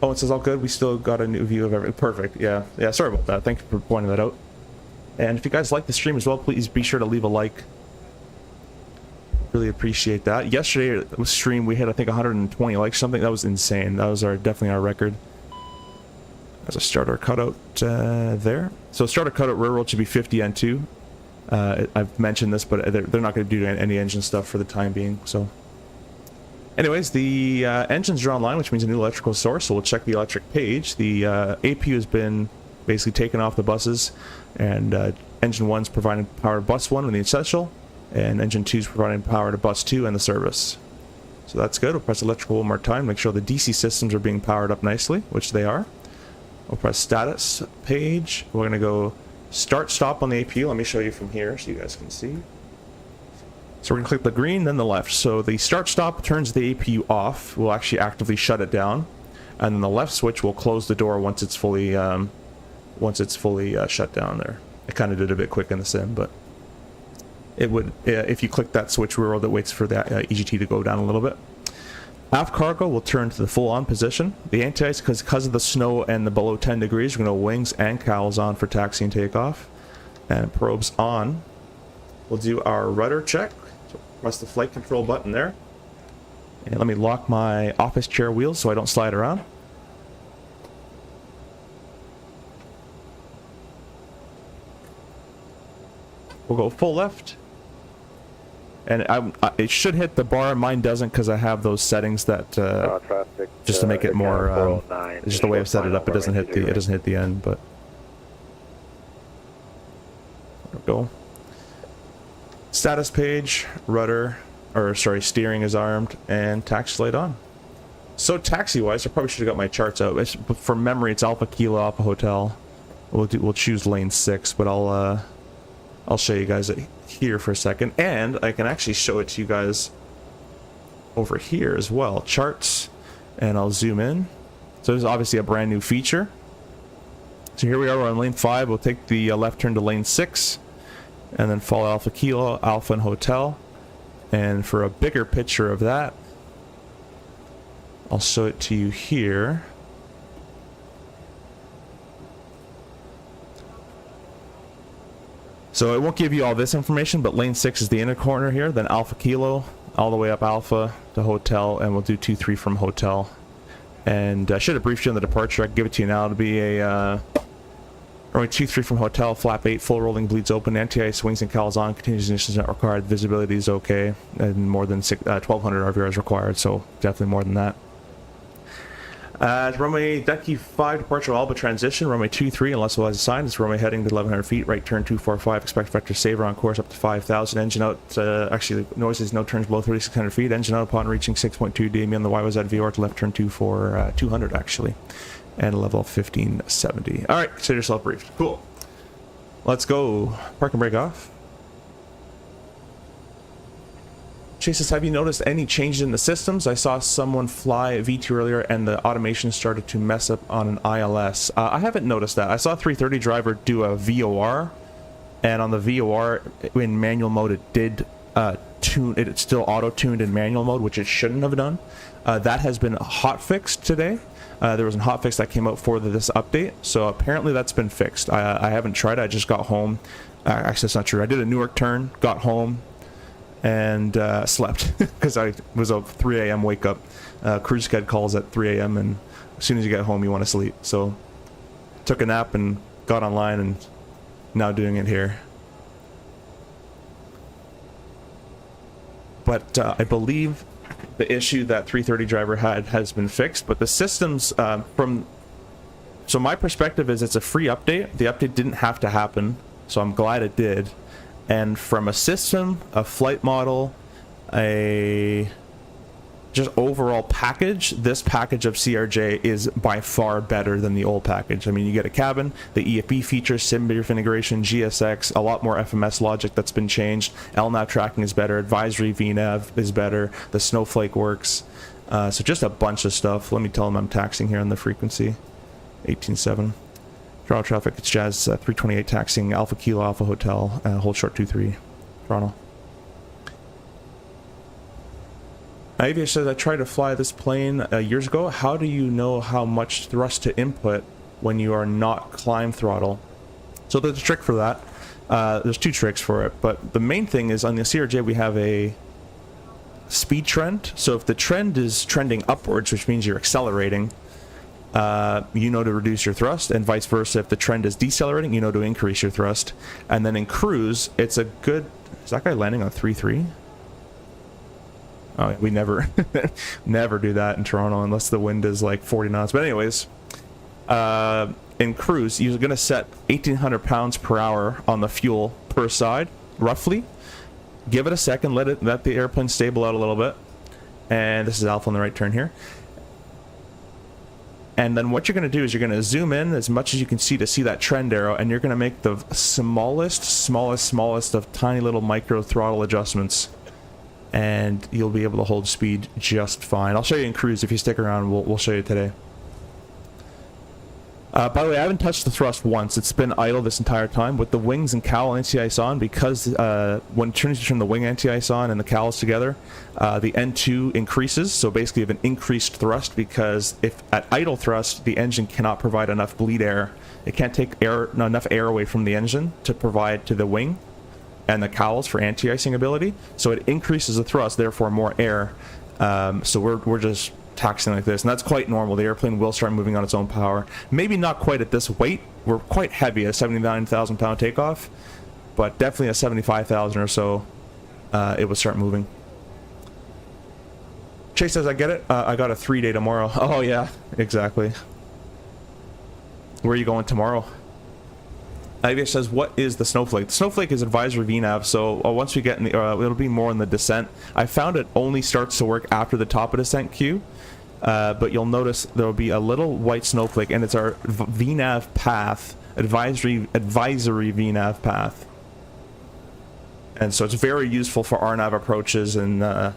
Oh, it says all good. We still got a new view of everything. Perfect. Yeah. Yeah, sorry about that. Thank you for pointing that out. And if you guys like the stream as well, please be sure to leave a like. Really appreciate that. Yesterday was stream, we hit I think 120 likes, something. That was insane. That was definitely our record. As a starter cutout there. So starter cutout rear roll should be 50 N2. I've mentioned this, but they're not going to do any engine stuff for the time being. So anyways, the engines are online, which means a new electrical source, so we'll check the electric page. The APU has been basically taken off the buses, and engine 1's providing power to bus 1 in the essential, and engine 2's providing power to bus 2 and the service. So that's good. We'll press electrical one more time, make sure the DC systems are being powered up nicely, which they are. We'll press status page. We're going to go start stop on the APU. Let me show you from here so you guys can see. So we're going to click the green, then the left. So the start stop turns the APU off. We'll actually actively shut it down. And then the left switch will close the door once it's fully shut down there. I kind of did a bit quick in the sim, but it would, if you click that switch wheel that waits for the EGT to go down a little bit. Aft cargo will turn to the full on position. The anti-ice, because of the snow and the below 10 degrees, we're going to wings and cowls on for taxi and takeoff. And probes on. We'll do our rudder check. So press the flight control button there. And let me lock my office chair wheels so I don't slide around. We'll go full left. And it should hit the bar. Mine doesn't because I have those settings that traffic, just to make it more. It's just the way I've set it up. It doesn't hit the end, but there we go. Status page, rudder, or sorry, steering is armed, and taxi light on. So taxi-wise, I probably should have got my charts out. From memory, it's Alpha Kilo, Alpha Hotel. We'll choose lane 6, but I'll show you guys it here for a second, and I can actually show it to you guys over here as well. Charts, and I'll zoom in. So there's obviously a brand new feature. So here we are, we're on lane 5. We'll take the left turn to lane 6, and then follow Alpha Kilo, Alpha and Hotel. And for a bigger picture of that, I'll show it to you here. So it won't give you all this information, but lane 6 is the inner corner here, then Alpha Kilo, all the way up Alpha to Hotel, and we'll do 2-3 from Hotel. And I should have briefed you on the departure. I can give it to you now. It'll be a runway 2-3 from Hotel, flap 8, full rolling bleeds open, anti-ice, wings and cowls on, continuous ignition is not required, visibility is okay, and more than 1,200 RVR is required, so definitely more than that. Runway Decky 5 departure Alba transition, runway 23 unless otherwise assigned. It's runway heading to 1100 feet, right turn 245, expect vector saver on course up to 5,000. Engine out, actually noises, no turns below 3,600 feet. Engine out upon reaching 6.2 DME on the CYYZ VR to left turn 2 for 200 actually. And level 1570. Alright, consider yourself briefed. Cool. Let's go. Park and brake off. Chases, have you noticed any changes in the systems? I saw someone fly V2 earlier and the automation started to mess up on an ILS. I haven't noticed that. I saw a 330 driver do a VOR, and on the VOR in manual mode it did tune, it's still auto-tuned in manual mode, which it shouldn't have done. That has been hot fixed today. There was a hot fix that came out for this update, so apparently that's been fixed. I haven't tried it, I just got home. Actually, that's not true. I did a Newark turn, got home, and slept because I was a 3 a.m. wake up. Cruise sched calls at 3 a.m. and as soon as you get home you want to sleep. So took a nap and got online and now doing it here. But I believe the issue that 330 driver had has been fixed, but the systems so my perspective is it's a free update. The update didn't have to happen, so I'm glad it did. And from a system, a flight model, a just overall package, this package of CRJ is by far better than the old package. I mean, you get a cabin, the EFB features, SimBrief integration, GSX, a lot more FMS logic that's been changed. LNAV tracking is better, advisory VNAV is better, the snowflake works. So just a bunch of stuff. Let me tell them I'm taxing here on the frequency. 18.7. Toronto traffic, it's Jazz 328 taxiing Alpha Kilo, Alpha Hotel, hold short 23, Toronto. Aviator says, I tried to fly this plane years ago. How do you know how much thrust to input when you are not climb throttle? So there's a trick for that. There's two tricks for it, but the main thing is on the CRJ we have a speed trend. So if the trend is trending upwards, which means you're accelerating, you know to reduce your thrust, and vice versa. If the trend is decelerating, you know to increase your thrust. And then in cruise, it's a good... Is that guy landing on 3-3? Oh, we never never do that in Toronto unless the wind is like 40 knots. But anyways, in cruise, you're going to set 1,800 pounds per hour on the fuel per side, roughly. Give it a second, let the airplane stable out a little bit. And this is Alpha on the right turn here. And then what you're going to do is you're going to zoom in as much as you can see to see that trend arrow, and you're going to make the smallest of tiny little micro throttle adjustments. And you'll be able to hold speed just fine. I'll show you in cruise if you stick around. We'll show you today. By the way, I haven't touched the thrust once. It's been idle this entire time with the wings and cowl anti-ice on, because when you turn the wing anti-ice on and the cowls together, the N2 increases. So basically you have an increased thrust, because if at idle thrust the engine cannot provide enough bleed air, it can't take enough air away from the engine to provide to the wing and the cowls for anti-icing ability, so it increases the thrust, therefore more air. So we're just taxing like this, and that's quite normal. The airplane will start moving on its own power. Maybe not quite at this weight. We're quite heavy at 79,000 pound takeoff, but definitely at 75,000 or so, it will start moving. Chase says, I get it. I got a 3-day tomorrow. Oh yeah, exactly. Where are you going tomorrow? Ivy says, what is the snowflake? The snowflake is advisory VNAV, so once we get in the, it'll be more in the descent. I found it only starts to work after the top of descent queue, but you'll notice there'll be a little white snowflake, and it's our VNAV path, advisory VNAV path. And so it's very useful for RNAV approaches and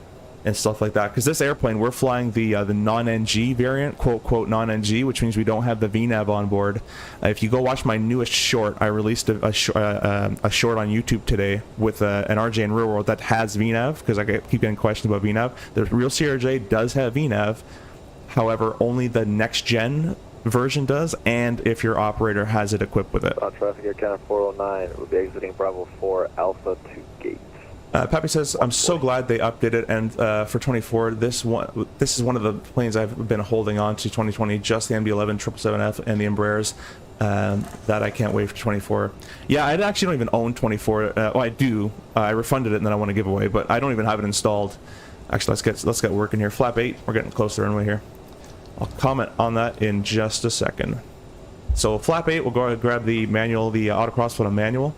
stuff like that, because this airplane, we're flying the non-NG variant, quote non-NG, which means we don't have the VNAV on board. If you go watch my newest short, I released a short on YouTube today with an RJ in real world that has VNAV, because I keep getting questions about VNAV. The real CRJ does have VNAV, however only the next gen version does, and if your operator has it equipped with it. On traffic Air Canada 409, we'll be exiting Bravo 4 Alpha to gate. Pappy says, I'm so glad they updated, and for 24, this is one of the planes I've been holding on to 2020, just the MD-11 777F and the Embraers, that I can't wait for 24. Yeah, I actually don't even own 24. Well, I do. I refunded it and then I want to give away, but I don't even have it installed. Actually, let's get working here. Flap 8, we're getting close to the runway here. I'll comment on that in just a second. So flap 8, we'll go ahead and grab the manual, the autocross photo manual.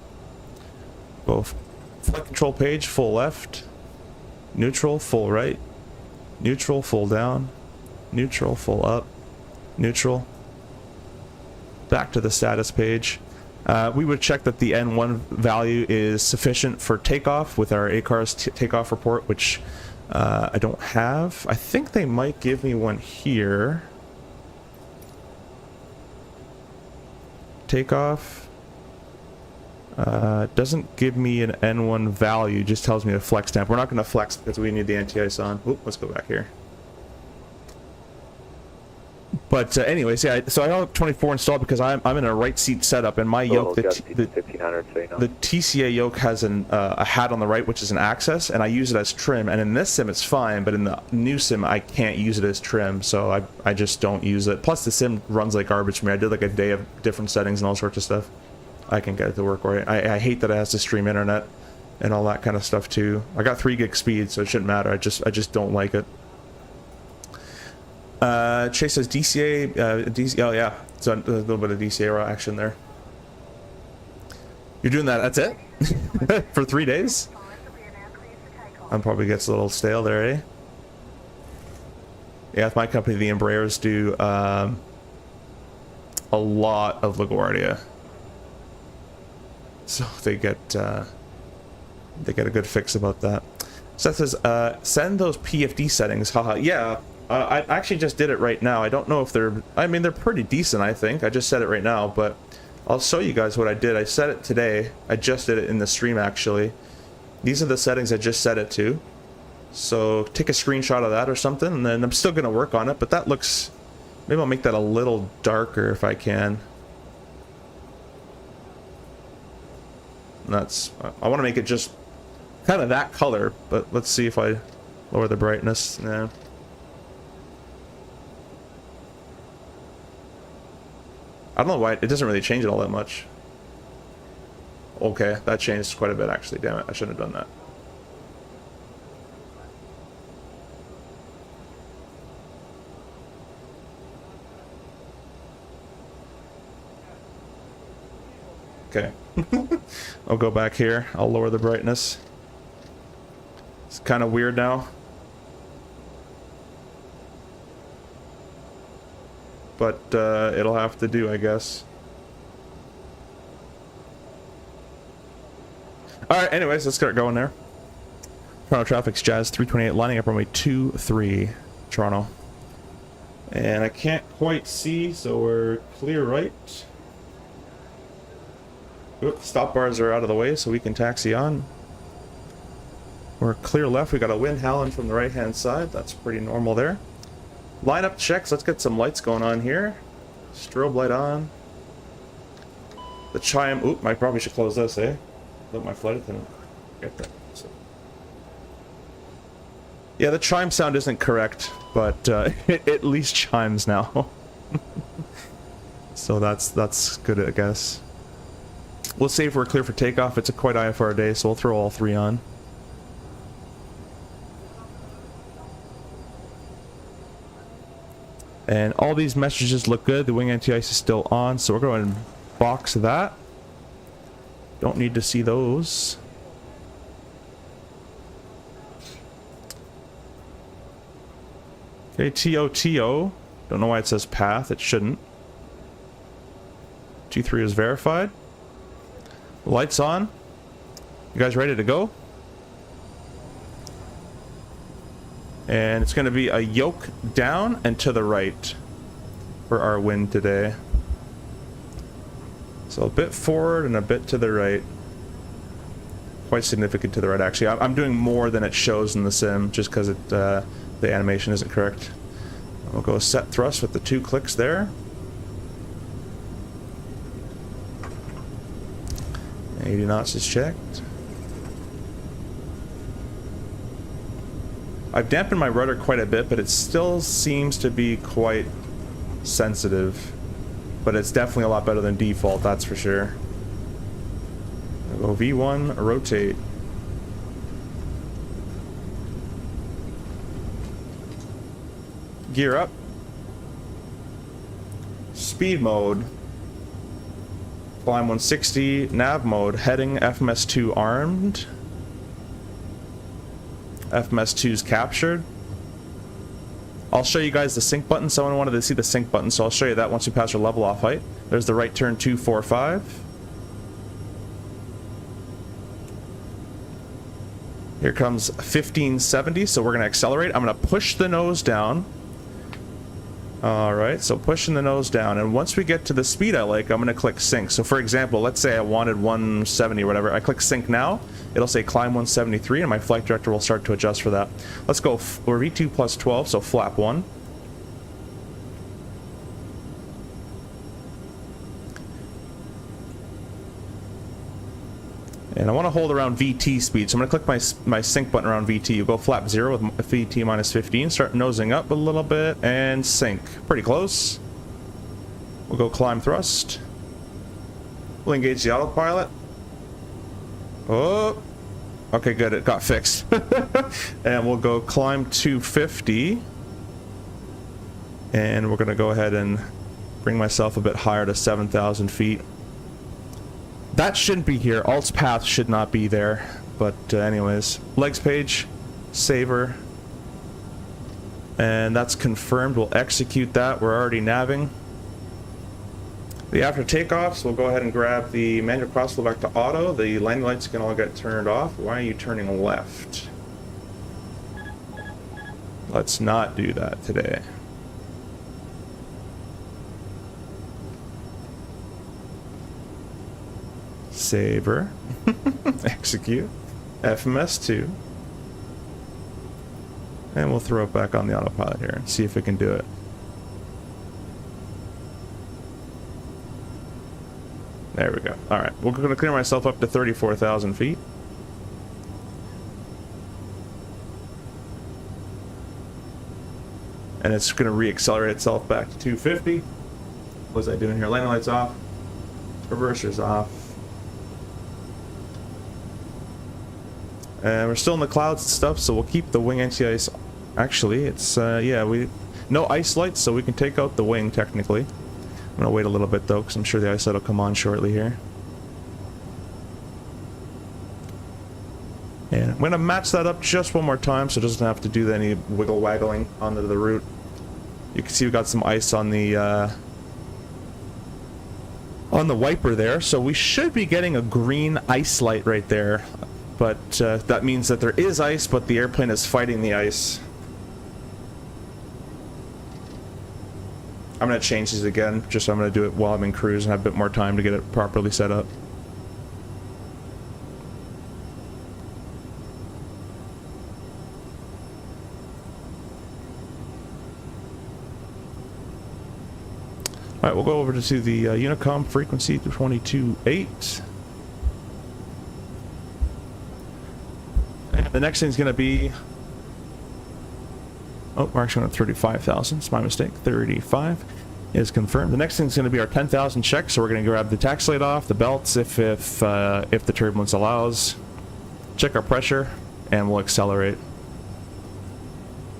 Go flight control page, full left, neutral, full right, neutral, full down, neutral, full up, neutral, back to the status page. We would check that the N1 value is sufficient for takeoff with our ACARS takeoff report, which I don't have. I think they might give me one here. Takeoff. Doesn't give me an N1 value, just tells me to flex temp. We're not going to flex because we need the anti-ice on. Oop, let's go back here. But anyways, yeah, so I have 24 installed because I'm in a right seat setup, and my yoke, the TCA yoke has a hat on the right, which is an access, and I use it as trim. And in this sim it's fine, but in the new sim I can't use it as trim, so I just don't use it. Plus the sim runs like garbage for me. I did like a day of different settings and all sorts of stuff. I can get it to work right. I hate that it has to stream internet and all that kind of stuff too. I got 3 gig speed, so it shouldn't matter. I just don't like it. Chase says DCA, oh yeah, so a little bit of DCA action there. You're doing that, that's it? For 3 days? Probably gets a little stale there, eh? Yeah, with my company, the Embraers do a lot of LaGuardia. So they get a good fix about that. Seth says, send those PFD settings, haha. Yeah, I actually just did it right now. I don't know if they're, I mean, they're pretty decent, I think. I just said it right now, but I'll show you guys what I did. I set it today. I just did it in the stream, actually. These are the settings I just set it to. So take a screenshot of that or something, and then I'm still going to work on it, but that looks, maybe I'll make that a little darker if I can. And that's, I want to make it just kind of that color, but let's see if I lower the brightness. Yeah. I don't know why it doesn't really change it all that much. Okay, that changed quite a bit actually. Damn it, I shouldn't have done that. Okay. I'll go back here. I'll lower the brightness. It's kind of weird now. But it'll have to do, I guess. Alright, anyways, let's get going there. Toronto traffic's Jazz 328 lining up runway 23, Toronto. And I can't quite see, so we're clear right. Oop, stop bars are out of the way, so we can taxi on. We're clear left. We got a wind howling from the right-hand side. That's pretty normal there. Lineup checks. Let's get some lights going on here. Strobe light on. The chime. Oop, I probably should close this, eh? Let my flight attendant get that. So. Yeah, the chime sound isn't correct, but it at least chimes now. So that's good, I guess. We'll see if we're clear for takeoff. It's a quite IFR day, so we'll throw all three on. And all these messages look good. The wing anti-ice is still on, so we're going to box that. Don't need to see those. Okay, TOTO. Don't know why it says path. It shouldn't. G3 is verified. Lights on. You guys ready to go? And it's going to be a yoke down and to the right for our wind today. So a bit forward and a bit to the right. Quite significant to the right, actually. I'm doing more than it shows in the sim just because the animation isn't correct. We'll go set thrust with the 2 clicks there. 80 knots is checked. I've dampened my rudder quite a bit, but it still seems to be quite sensitive. But it's definitely a lot better than default, that's for sure. I'll go V1, rotate. Gear up. Speed mode. Climb 160, nav mode, heading FMS2 armed. FMS2's captured. I'll show you guys the sync button. Someone wanted to see the sync button, so I'll show you that once we pass our level off height. There's the right turn 245. Here comes 1570, so we're going to accelerate. I'm going to push the nose down. Alright, so pushing the nose down, and once we get to the speed I like, I'm going to click sync. So for example, let's say I wanted 170 or whatever. I click sync now, it'll say climb 173, and my flight director will start to adjust for that. Let's go, we're V2 plus 12, so flap 1. And I want to hold around VT speed, so I'm going to click my sync button around VT. You go flap 0 with VT minus 15, start nosing up a little bit, and sync. Pretty close. We'll go climb thrust. We'll engage the autopilot. Oh, okay, good, it got fixed. And we'll go climb 250. And we're going to go ahead and bring myself a bit higher to 7,000 feet. That shouldn't be here. Alt's path should not be there. But anyways, legs page, saver. And that's confirmed. We'll execute that. We're already navving. The after takeoffs, we'll go ahead and grab the manual crossflow back to auto. The landing lights can all get turned off. Why are you turning left? Let's not do that today. Saver. Execute. FMS2. And we'll throw it back on the autopilot here and see if it can do it. There we go. Alright, we're going to clear myself up to 34,000 feet. And it's going to re-accelerate itself back to 250. What was I doing here? Landing lights off. Reversers off. And we're still in the clouds and stuff, so we'll keep the wing anti-ice. Actually, it's, yeah, no ice lights, so we can take out the wing, technically. I'm gonna wait a little bit, though, because I'm sure the ice light will come on shortly here. And I'm gonna match that up just one more time, so it doesn't have to do any wiggle waggling onto the route. You can see we've got some ice on the wiper there, so we should be getting a green ice light right there. But that means that there is ice, but the airplane is fighting the ice. I'm going to change these again, just so I'm going to do it while I'm in cruise and have a bit more time to get it properly set up. Alright, we'll go over to the Unicom frequency 22.8. And the next thing is going to be... Oh, we're actually on 35,000. It's my mistake. 35 is confirmed. The next thing is going to be our 10,000 check. So we're going to grab the tax light off, the belts if the turbulence allows. Check our pressure, and we'll accelerate.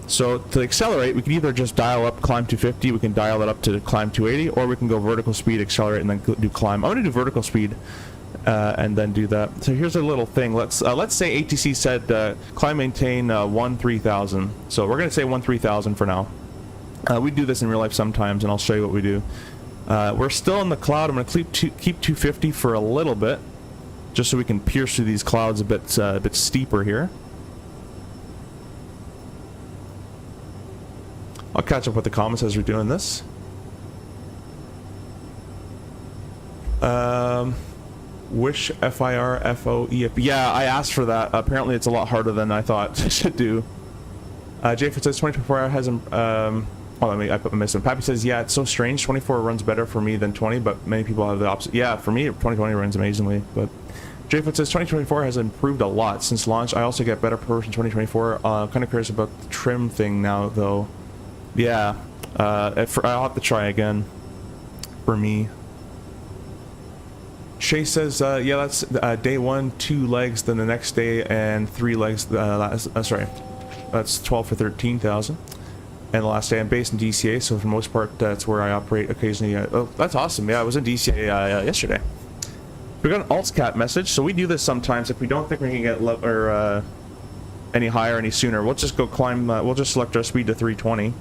So to accelerate, we can either just dial up climb 250, we can dial it up to climb 280, or we can go vertical speed, accelerate, and then do climb. I'm going to do vertical speed. And then do that. So here's a little thing. Let's say ATC said climb maintain 13,000. So we're going to say 13,000 for now. We do this in real life sometimes, and I'll show you what we do. We're still in the cloud. I'm going to keep 250 for a little bit, just so we can pierce through these clouds a bit steeper here. I'll catch up with the comments as we're doing this. Wish FIRFOEF. Yeah, I asked for that. Apparently it's a lot harder than I thought it should do. Jayford says 24 hour hasn't oh, I put my miss in. Pappy says, yeah, it's so strange. 24 runs better for me than 20, but many people have the opposite. Yeah, for me 2020 runs amazingly, but Jayford says 2024 has improved a lot since launch. I also get better performance in 2024. Kind of curious about the trim thing now though. Yeah, I'll have to try again for me. Shay says, yeah, that's day 1, 2 legs, then the next day, and 3 legs. Sorry, that's 12 for 13,000. And the last day I'm based in DCA, so for the most part, that's where I operate occasionally. Oh, that's awesome. Yeah, I was in DCA yesterday. We got an AltsCat message, so we do this sometimes. If we don't think we can get any higher any sooner, we'll just go climb. We'll just select our speed to 320.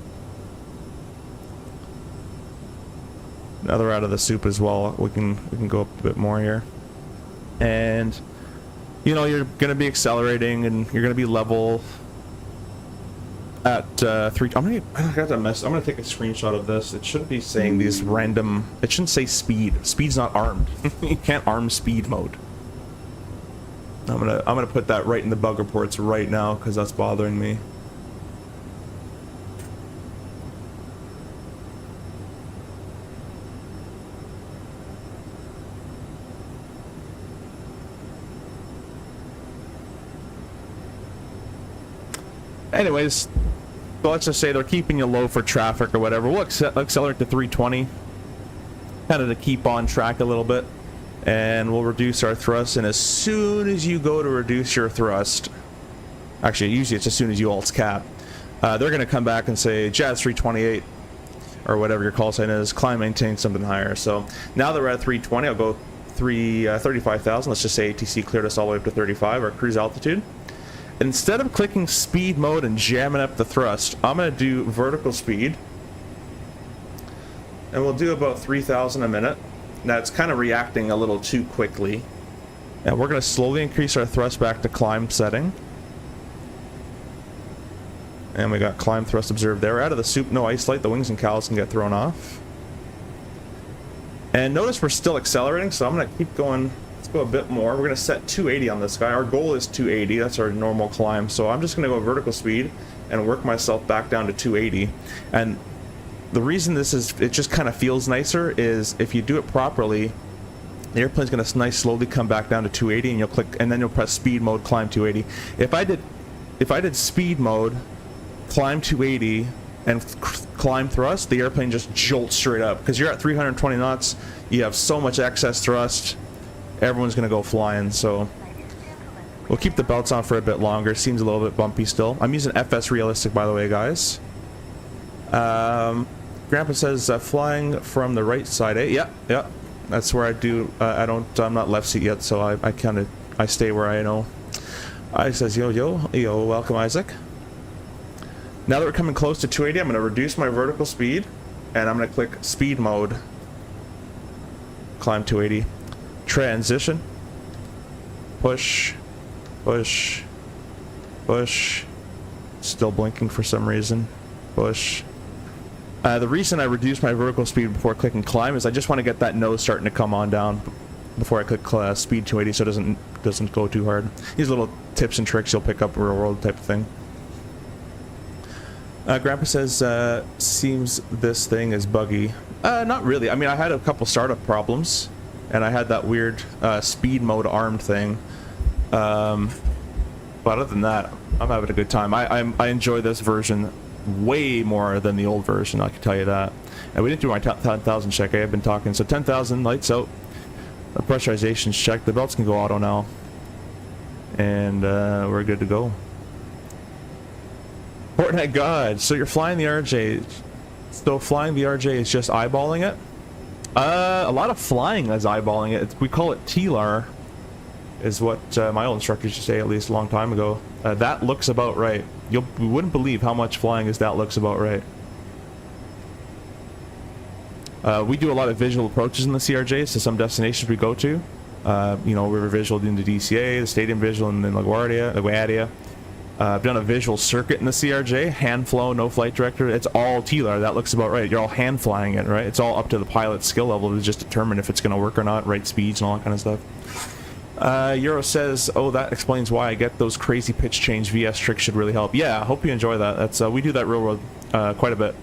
Now they're out of the soup as well. We can go up a bit more here, and you know you're gonna be accelerating and you're gonna be level at 3. I'm gonna take a screenshot of this. It shouldn't be saying these random. It shouldn't say speed. Speed's not armed. You can't arm speed mode. I'm gonna put that right in the bug reports right now because that's bothering me. Anyways, so let's just say they're keeping you low for traffic or whatever. We'll accelerate to 320, kind of to keep on track a little bit, and we'll reduce our thrust. And as soon as you go to reduce your thrust, actually usually it's as soon as you alts cap, they're going to come back and say Jazz 328 or whatever your call sign is, climb maintain something higher. So now that we're at 320, I'll go 35,000. Let's just say ATC cleared us all the way up to 35, our cruise altitude. Instead of clicking speed mode and jamming up the thrust, I'm going to do vertical speed. And we'll do about 3,000 a minute. Now it's kind of reacting a little too quickly. And we're going to slowly increase our thrust back to climb setting. And we got climb thrust observed there. Out of the soup, no ice light. The wings and cowls can get thrown off. And notice we're still accelerating, so I'm going to keep going. Let's go a bit more. We're going to set 280 on this guy. Our goal is 280. That's our normal climb. So I'm just going to go vertical speed and work myself back down to 280. And the reason this is, it just kind of feels nicer, is if you do it properly, the airplane's going to slowly come back down to 280, and you'll click, and then you'll press speed mode, climb 280. If I did speed mode, climb 280, and climb thrust, the airplane just jolts straight up. Because you're at 320 knots, you have so much excess thrust, everyone's going to go flying. So we'll keep the belts on for a bit longer. Seems a little bit bumpy still. I'm using FS Realistic, by the way, guys. Grandpa says flying from the right side, eh? Yeah. That's where I do. I'm not left seat yet, so I stay where I know. I says yo, welcome Isaac. Now that we're coming close to 280, I'm going to reduce my vertical speed, and I'm going to click speed mode. Climb 280. Transition. Push. Push. Push. Still blinking for some reason. Push. The reason I reduced my vertical speed before clicking climb is I just want to get that nose starting to come on down before I click speed 280, so it doesn't go too hard. These little tips and tricks you'll pick up real world type of thing. Grandpa says seems this thing is buggy. Not really. I mean, I had a couple startup problems, and I had that weird speed mode armed thing. But other than that, I'm having a good time. I enjoy this version way more than the old version, I can tell you that. And we didn't do my 10,000 check. I've been talking. So 10,000 lights out. The pressurization's checked. The belts can go auto now. And we're good to go. Fortnite God. So you're flying the RJ. So flying the RJ is just eyeballing it? A lot of flying is eyeballing it. We call it TLAR. Is what my old instructor used to say, at least a long time ago. That looks about right. You wouldn't believe how much flying is that looks about right. We do a lot of visual approaches in the CRJs to some destinations we go to. River visual into DCA, the stadium visual, and then LaGuardia. I've done a visual circuit in the CRJ, hand flow, no flight director. It's all TLAR. That looks about right. You're all hand flying it, right? It's all up to the pilot's skill level to just determine if it's going to work or not, right speeds and all that kind of stuff. Euro says, oh, that explains why I get those crazy pitch change. VS tricks should really help. Yeah, I hope you enjoy that. That's we do that real world quite a bit.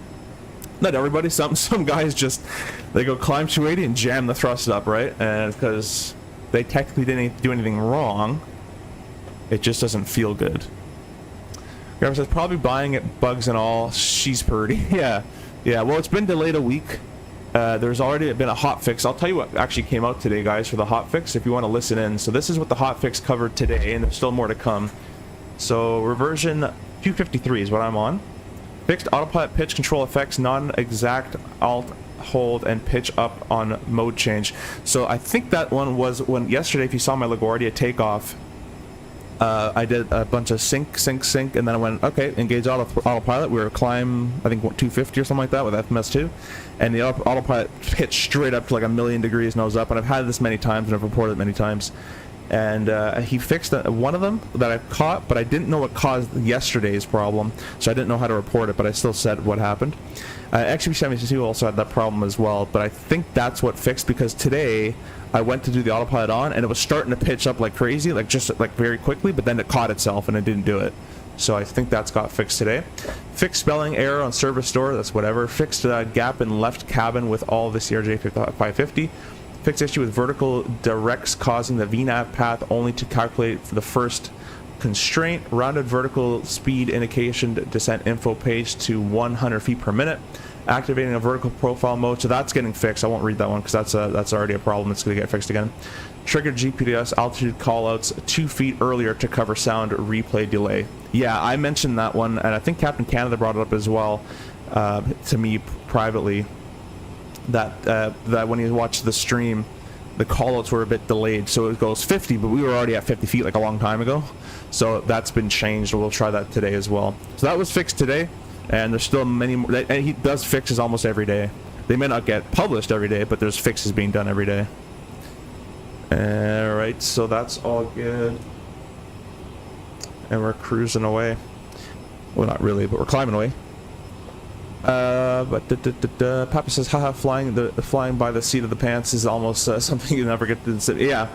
Not everybody. Some guys just, they go climb 280 and jam the thrust up, right? And because they technically didn't do anything wrong, it just doesn't feel good. Grandma says probably buying it, bugs and all. She's pretty. Yeah. Well, it's been delayed a week. There's already been a hot fix. I'll tell you what actually came out today, guys, for the hot fix, if you want to listen in. So this is what the hot fix covered today, and there's still more to come. So reversion 253 is what I'm on. Fixed autopilot pitch control effects, non-exact alt, hold, and pitch up on mode change. So I think that one was when yesterday, if you saw my LaGuardia takeoff, I did a bunch of sync, and then I went, okay, engage autopilot. We were climb, I think, 250 or something like that with FMS2. And the autopilot pitched straight up to like 1,000,000 degrees nose up. And I've had this many times, and I've reported it many times. And he fixed one of them that I caught, but I didn't know what caused yesterday's problem. So I didn't know how to report it, but I still said what happened. XB72 also had that problem as well, but I think that's what fixed, because today I went to do the autopilot on and it was starting to pitch up like crazy, like just like very quickly, but then it caught itself and it didn't do it. So I think that's got fixed today. Fixed spelling error on service door, that's whatever. Fixed gap in left cabin with all the CRJ-550. Fixed issue with vertical directs causing the VNAV path only to calculate for the first constraint. Rounded vertical speed indication descent info page to 100 feet per minute. Activating a vertical profile mode, so that's getting fixed. I won't read that one because that's already a problem. It's going to get fixed again. Triggered GPS altitude callouts 2 feet earlier to cover sound replay delay. Yeah, I mentioned that one, and I think Captain Canada brought it up as well to me privately. That when you watch the stream, the callouts were a bit delayed, so it goes 50, but we were already at 50 feet like a long time ago. So that's been changed. We'll try that today as well. So that was fixed today. And there's still many more, and he does fixes almost every day. They may not get published every day, but there's fixes being done every day. Alright, so that's all good. And we're cruising away. Well, not really, but we're climbing away. Papa says, haha, flying by the seat of the pants is almost something you never get to sit. Yeah,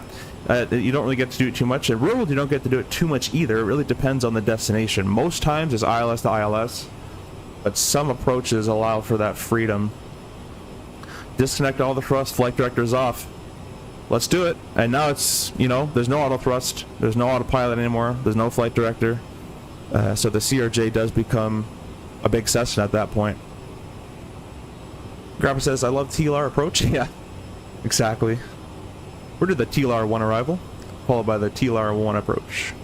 you don't really get to do it too much. In real world, you don't get to do it too much either. It really depends on the destination. Most times it's ILS to ILS. But some approaches allow for that freedom. Disconnect all the thrust, flight directors off. Let's do it. And now it's, there's no auto thrust, there's no autopilot anymore, there's no flight director. So the CRJ does become a big Cessna at that point. Grandpa says, I love TLR approach. Yeah, exactly. Where did the TLR1 arrival? Followed by the TLR1 approach.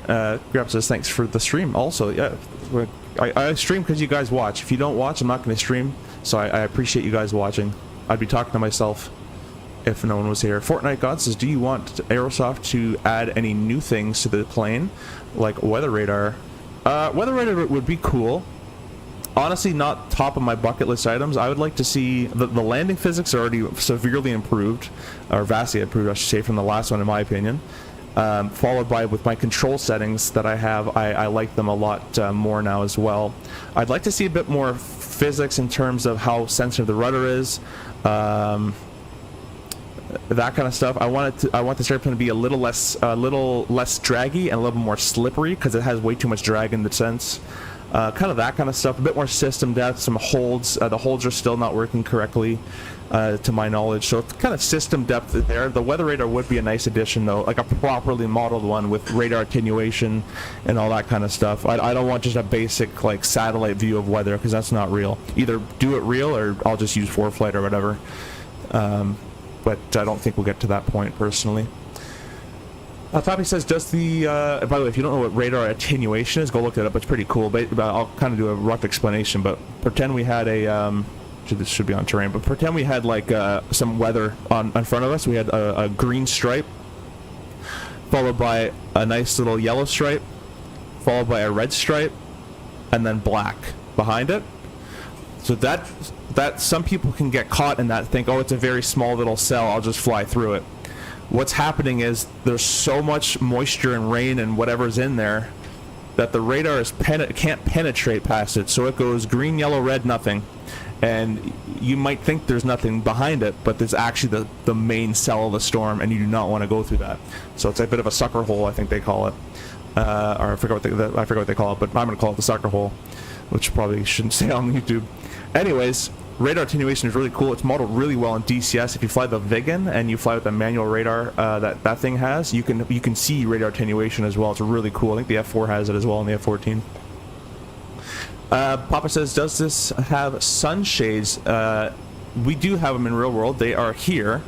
Grandpa says, thanks for the stream. Also, yeah, I stream because you guys watch. If you don't watch, I'm not going to stream. So I appreciate you guys watching. I'd be talking to myself if no one was here. Fortnite God says, do you want Aerosoft to add any new things to the plane, like weather radar? Weather radar would be cool. Honestly, not top of my bucket list items. I would like to see the landing physics are already severely improved, or vastly improved, I should say, from the last one, in my opinion. Followed by, with my control settings that I have, I like them a lot more now as well. I'd like to see a bit more physics in terms of how sensitive the rudder is, that kind of stuff. I want this airplane to be a little less draggy and a little more slippery because it has way too much drag in the sense. Kind of that kind of stuff. A bit more system depth, some holds. The holds are still not working correctly, to my knowledge. So it's kind of system depth there. The weather radar would be a nice addition, though, like a properly modeled one with radar attenuation and all that kind of stuff. I don't want just a basic like satellite view of weather because that's not real. Either do it real or I'll just use ForeFlight or whatever. But I don't think we'll get to that point personally. Toppy says, does the, by the way, if you don't know what radar attenuation is, go look it up. It's pretty cool. But I'll kind of do a rough explanation. But pretend we had a, this should be on terrain, but pretend we had like some weather in front of us. We had a green stripe, followed by a nice little yellow stripe, followed by a red stripe, and then black behind it. So that some people can get caught in that, think, oh, it's a very small little cell, I'll just fly through it. What's happening is there's so much moisture and rain and whatever's in there that the radar can't penetrate past it. So it goes green, yellow, red, nothing. And you might think there's nothing behind it, but there's actually the main cell of the storm, and you do not want to go through that. So it's a bit of a sucker hole, I think they call it. Or I forgot what they call it, but I'm going to call it the sucker hole, which probably shouldn't say on YouTube. Anyways, radar attenuation is really cool. It's modeled really well in DCS. If you fly the Vigan and you fly with the manual radar that thing has, you can see radar attenuation as well. It's really cool. I think the F4 has it as well in the F14. Papa says, does this have sunshades? We do have them in real world. They are here,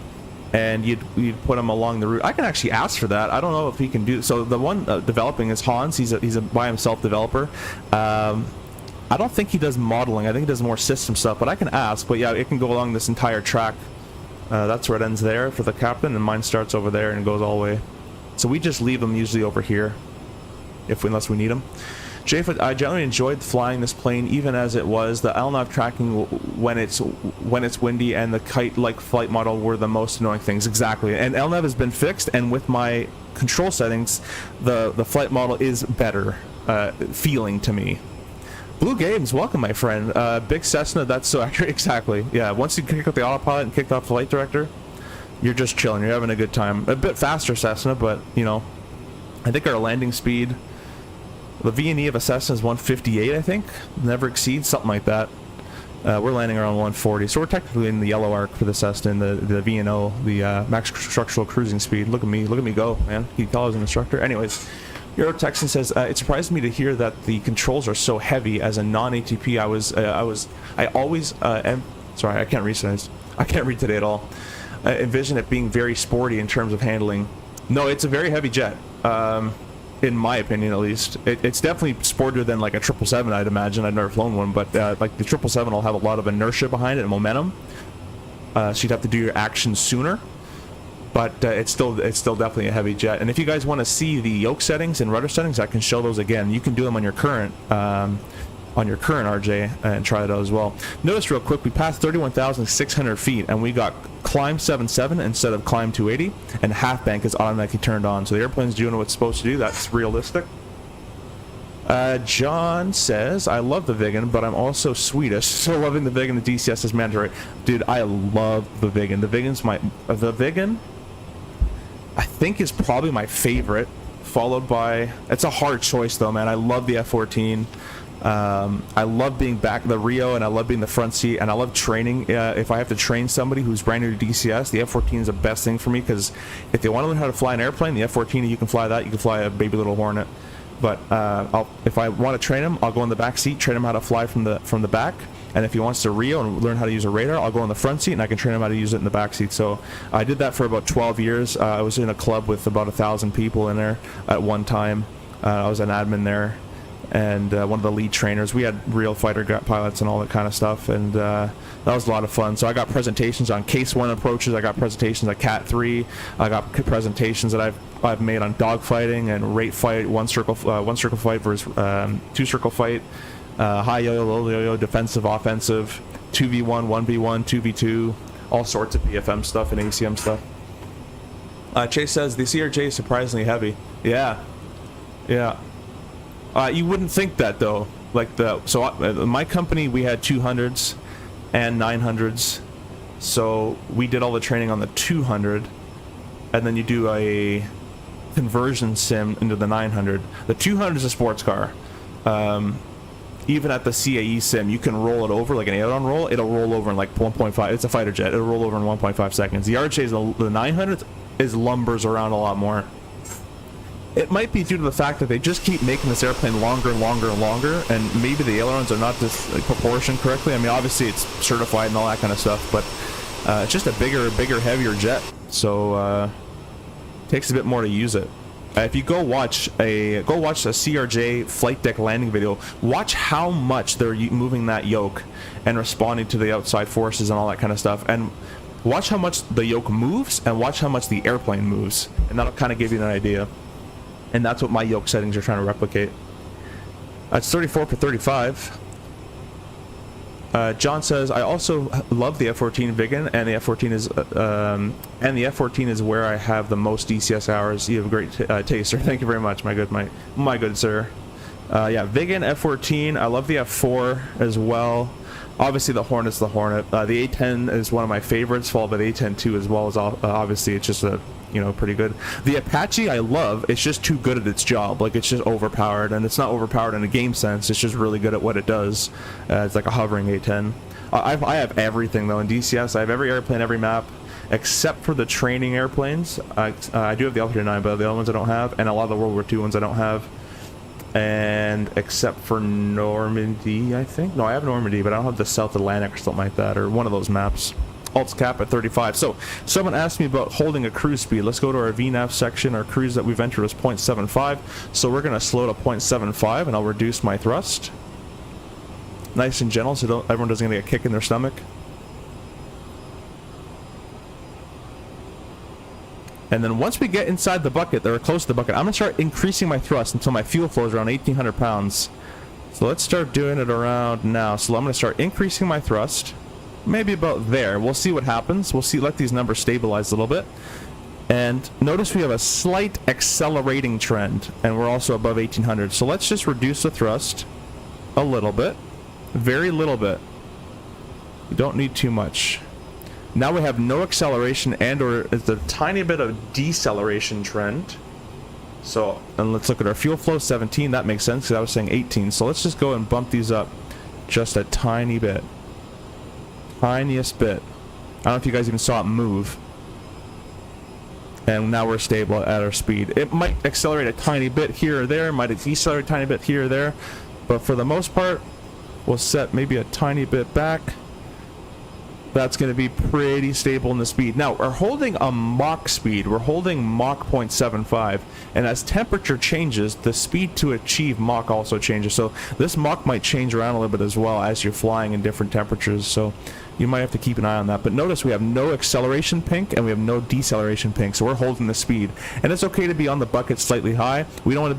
and you'd put them along the route. I can actually ask for that. I don't know if he can do. So the one developing is Hans. He's a by himself developer. I don't think he does modeling. I think he does more system stuff, but I can ask. But yeah, it can go along this entire track. That's where it ends there for the captain, and mine starts over there and goes all the way. So we just leave them usually over here, unless we need them. Jayfoot, I generally enjoyed flying this plane even as it was. The LNAV tracking when it's windy and the kite-like flight model were the most annoying things. Exactly. And LNAV has been fixed, and with my control settings, the flight model is better feeling to me. Blue Games, welcome, my friend. Big Cessna, that's so accurate. Exactly. Yeah, once you kick up the autopilot and kick off the flight director, you're just chilling. You're having a good time. A bit faster Cessna, but, you know, I think our landing speed, the V&E of a Cessna is 158, I think. Never exceeds, something like that. We're landing around 140, so we're technically in the yellow arc for the Cessna and the V&O, the max structural cruising speed. Look at me go, man. He calls an instructor. Anyways, Euro Texan says, it surprised me to hear that the controls are so heavy. As a non-ATP, I always sorry, I can't read today. I can't read today at all. Envision it being very sporty in terms of handling. No, it's a very heavy jet. In my opinion, at least. It's definitely sportier than like a 777, I'd imagine. I've never flown one, but like the 777 will have a lot of inertia behind it and momentum. So you'd have to do your actions sooner. But it's still definitely a heavy jet. And if you guys want to see the yoke settings and rudder settings, I can show those again. You can do them on your current RJ and try that out as well. Notice real quick, we passed 31,600 feet and we got climb 77 instead of climb 280, and half bank is automatically turned on. So the airplane's doing what it's supposed to do. That's realistic. John says, I love the Vigan, but I'm also Swedish, so loving the Vigan, the DCS is mandatory. Dude, I love the Vigan. The Vigan, I think, is probably my favorite, followed by, it's a hard choice though, man. I love the F14. I love being back the Rio, and I love being the front seat, and I love training. If I have to train somebody who's brand new to DCS, the F14 is the best thing for me, because if they want to learn how to fly an airplane, the F14, you can fly that. You can fly a baby little Hornet. But if I want to train them, I'll go in the back seat, train them how to fly from the back, And if he wants to reel and learn how to use a radar, I'll go in the front seat and I can train him how to use it in the back seat. So I did that for about 12 years. I was in a club with about 1,000 people in there at one time. I was an admin there and one of the lead trainers. We had real fighter pilots and all that kind of stuff, and that was a lot of fun. So I got presentations on Case 1 approaches, I got presentations on Cat 3, I got presentations that I've made on dogfighting and rate fight, one circle fight versus two circle fight, high yo-yo, low yo-yo, defensive, offensive, 2v1, 1v1, 2v2, all sorts of PFM stuff and ACM stuff. Chase says the CRJ is surprisingly heavy. Yeah. You wouldn't think that though. Like my company, we had 200s and 900s, so we did all the training on the 200, and then you do a conversion sim into the 900. The 200 is a sports car. Even at the CAE sim, you can roll it over like an aileron roll. It'll roll over in like 1.5. It's a fighter jet. It'll roll over in 1.5 seconds. The RJ, the 900 is lumbers around a lot more. It might be due to the fact that they just keep making this airplane longer and longer and longer, and maybe the ailerons are not this proportioned correctly. I mean, obviously it's certified and all that kind of stuff, but it's just a bigger, heavier jet, so takes a bit more to use it. If you go watch a CRJ flight deck landing video, watch how much they're moving that yoke and responding to the outside forces and all that kind of stuff, and watch how much the yoke moves and watch how much the airplane moves, and that'll kind of give you an idea. And that's what my yoke settings are trying to replicate. That's 34 per 35. John says, I also love the F-14 Vigan, and the F-14 is where I have the most DCS hours. You have a great taster. Thank you very much, my good sir. Yeah, Vigan, F-14. I love the F-4 as well. Obviously, the Hornet's the Hornet. The A-10 is one of my favorites, followed by the A-10-2 as well. As obviously, it's just a pretty good. The Apache I love. It's just too good at its job. Like, it's just overpowered, and it's not overpowered in a game sense. It's just really good at what it does. It's like a hovering A-10. I have everything though in DCS. I have every airplane, every map, except for the training airplanes. I do have the L-39, but the other ones I don't have, and a lot of the World War II ones I don't have. And except for Normandy, I think. No, I have Normandy, but I don't have the South Atlantic or something like that, or one of those maps. Alt's cap at 35. So someone asked me about holding a cruise speed. Let's go to our VNAV section. Our cruise that we've entered is 0.75. So we're going to slow to 0.75, and I'll reduce my thrust. Nice and gentle, so everyone doesn't get a kick in their stomach. And then once we get inside the bucket, or close to the bucket, I'm going to start increasing my thrust until my fuel flow is around 1,800 pounds. So let's start doing it around now. So I'm going to start increasing my thrust. Maybe about there. We'll see what happens. We'll see. Let these numbers stabilize a little bit. And notice we have a slight accelerating trend. And we're also above 1,800. So let's just reduce the thrust a little bit. Very little bit. You don't need too much. Now we have no acceleration and/or it's a tiny bit of deceleration trend. So, and let's look at our fuel flow, 17. That makes sense because I was saying 18. So let's just go and bump these up just a tiny bit. Tiniest bit. I don't know if you guys even saw it move. And now we're stable at our speed. It might accelerate a tiny bit here or there. It might decelerate a tiny bit here or there. But for the most part, we'll set maybe a tiny bit back. That's going to be pretty stable in the speed. Now, we're holding a Mach speed. We're holding Mach 0.75. And as temperature changes, the speed to achieve Mach also changes. So this Mach might change around a little bit as well as you're flying in different temperatures. So you might have to keep an eye on that. But notice we have no acceleration pink and we have no deceleration pink. So we're holding the speed. And it's okay to be on the bucket slightly high. We don't want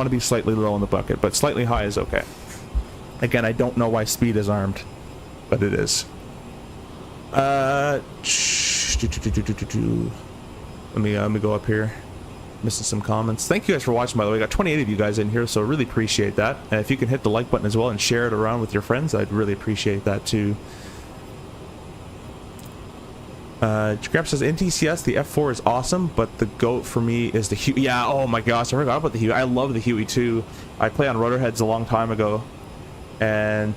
to be slightly low on the bucket, but slightly high is okay. Again, I don't know why speed is armed, but it is. Let me go up here. Missing some comments. Thank you guys for watching, by the way. We got 28 of you guys in here, so really appreciate that. And if you can hit the like button as well and share it around with your friends, I'd really appreciate that too. Grab says, in TCS, the F4 is awesome, but the GOAT for me is the Huey. Yeah, oh my gosh, I forgot about the Huey. I love the Huey too. I played on Rotorheads a long time ago. And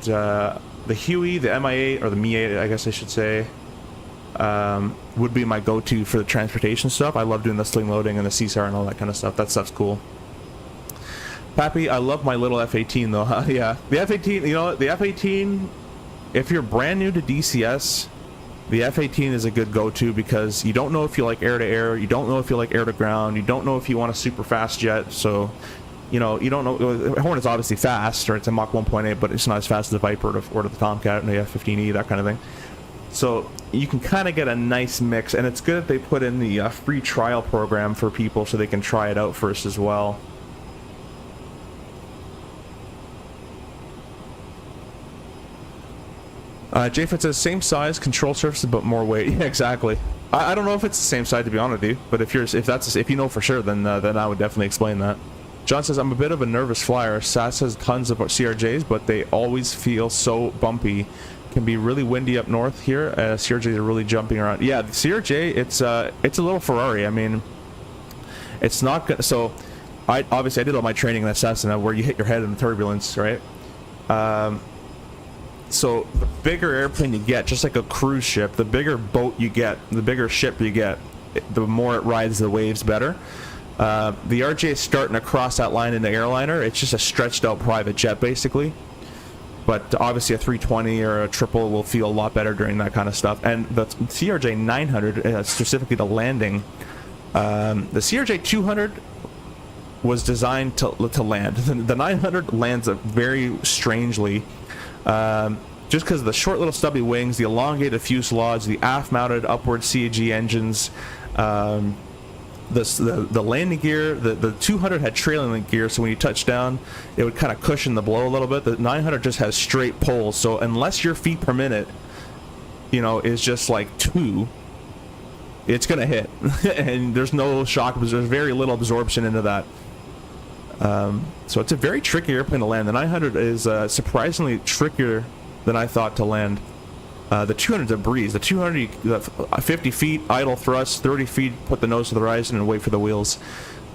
the Huey, the MI8, or the Mi-8, I guess I should say, would be my go-to for the transportation stuff. I love doing the sling loading and the CSAR and all that kind of stuff. That stuff's cool. Pappy, I love my little F-18 though. Yeah, the F-18, you know, the F-18 if you're brand new to DCS, the F-18 is a good go-to because you don't know if you like air-to-air, you don't know if you like air-to-ground, you don't know if you want a super fast jet, so, you know, you don't know. Hornet's obviously fast, or it's a Mach 1.8, but it's not as fast as the Viper or the Tomcat and the F-15E, that kind of thing. So you can kind of get a nice mix, and it's good that they put in the free trial program for people so they can try it out first as well. JFit says same size, control surface, but more weight. Yeah, exactly. I don't know if it's the same size, to be honest with you, but if you know for sure, then I would definitely explain that. John says I'm a bit of a nervous flyer. SAS has tons of CRJs, but they always feel so bumpy. Can be really windy up north here. CRJs are really jumping around. Yeah, the CRJ, it's a little Ferrari. I mean, it's not good. So, obviously I did all my training in Cessna where you hit your head in the turbulence, right? So the bigger airplane you get, just like a cruise ship, the bigger boat you get, the bigger ship you get, the more it rides the waves better. The RJ is starting to cross that line in the airliner. It's just a stretched out private jet, basically. But obviously a 320 or a triple will feel a lot better during that kind of stuff. And the CRJ-900, specifically the landing, the CRJ-200 was designed to land. The 900 lands very strangely. Just because of the short little stubby wings, the elongated fuselage, the aft-mounted upward CAG engines, the landing gear, the 200 had trailing link gear, so when you touch down, it would kind of cushion the blow a little bit. The 900 just has straight poles, so unless your feet per minute, you know, is just like 2, it's gonna hit, and there's no shock because there's very little absorption into that. So it's a very tricky airplane to land. The 900 is surprisingly trickier than I thought to land. The 200's a breeze. The 200, 50 feet, idle thrust, 30 feet, put the nose to the horizon and wait for the wheels.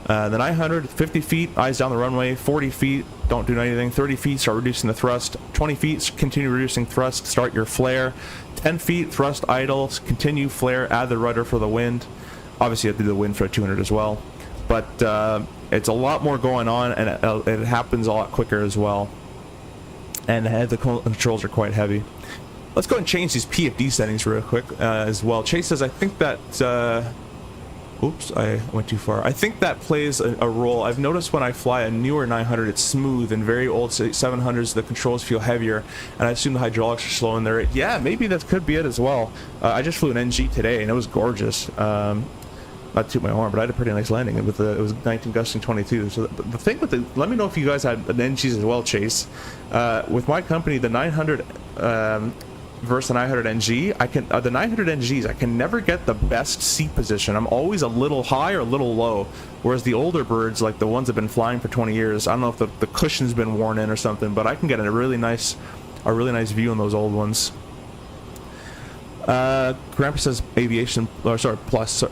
The 900, 50 feet, eyes down the runway, 40 feet, don't do anything, 30 feet, start reducing the thrust, 20 feet, continue reducing thrust, start your flare, 10 feet, thrust idle, continue flare, add the rudder for the wind. Obviously you have to do the wind for a 200 as well. But it's a lot more going on, and it happens a lot quicker as well. And the controls are quite heavy. Let's go and change these PFD settings real quick as well. Chase says, I think that... oops, I went too far. I think that plays a role. I've noticed when I fly a newer 900, it's smooth, and very old 700s, the controls feel heavier, and I assume the hydraulics are slow in there. Yeah, maybe that could be it as well. I just flew an NG today, and it was gorgeous. Not to toot my horn, but I had a pretty nice landing. It was 19 gusting 22. So the thing with the... Let me know if you guys had an NGs as well, Chase. With my company, the 900... versus the 900 NG, the 900 NGs, I can never get the best seat position. I'm always a little high or a little low, whereas the older birds, like the ones that have been flying for 20 years, I don't know if the cushion's been worn in or something, but I can get a really nice view on those old ones. Grandpa says aviation, or sorry, plus,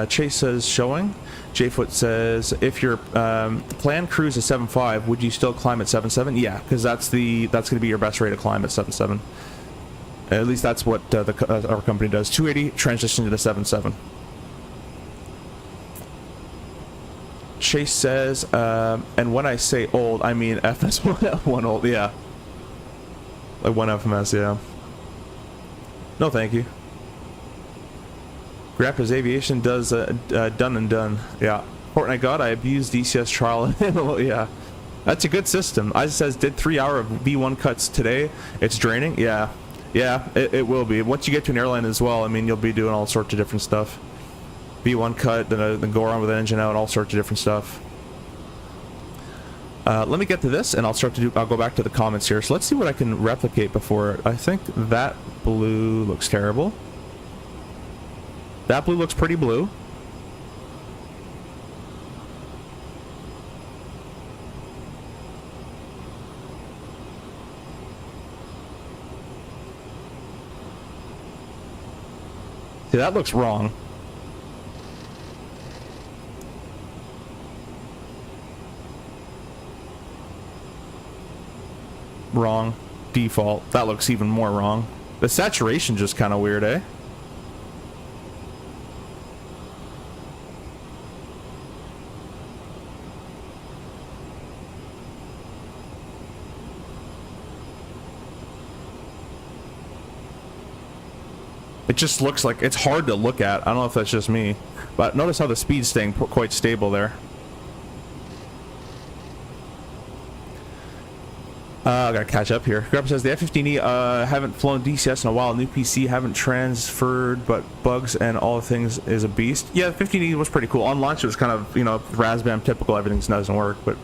Chase says showing. Jfoot says, if your planned cruise is 7.5, would you still climb at 7.7? Yeah, because that's going to be your best rate of climb at 7.7. At least that's what our company does. 280 transition to the 7.7. Chase says, and when I say old, I mean FS1 old, yeah. Like 1 FMS, yeah. No, thank you. Grandpa's Aviation does done and done. Yeah. Fortnite God, I abused DCS trial. Yeah. That's a good system. I says did 3-hour V1 cuts today. It's draining. Yeah. Yeah, it will be. Once you get to an airline as well, I mean, you'll be doing all sorts of different stuff. V1 cut, then go around with the engine out, all sorts of different stuff. Let me get to this, and I'll go back to the comments here. So let's see what I can replicate before. I think that blue looks terrible. That blue looks pretty blue. See, that looks wrong. Wrong. Default. That looks even more wrong. The saturation just kind of weird, eh? It just looks like it's hard to look at. I don't know if that's just me, but notice how the speed's staying quite stable there. I gotta catch up here. Grub says the F-15E haven't flown DCS in a while. New PC haven't transferred, but bugs and all things is a beast. Yeah, the 15E was pretty cool. On launch, it was kind of, you know, Razbam typical. Everything doesn't work, but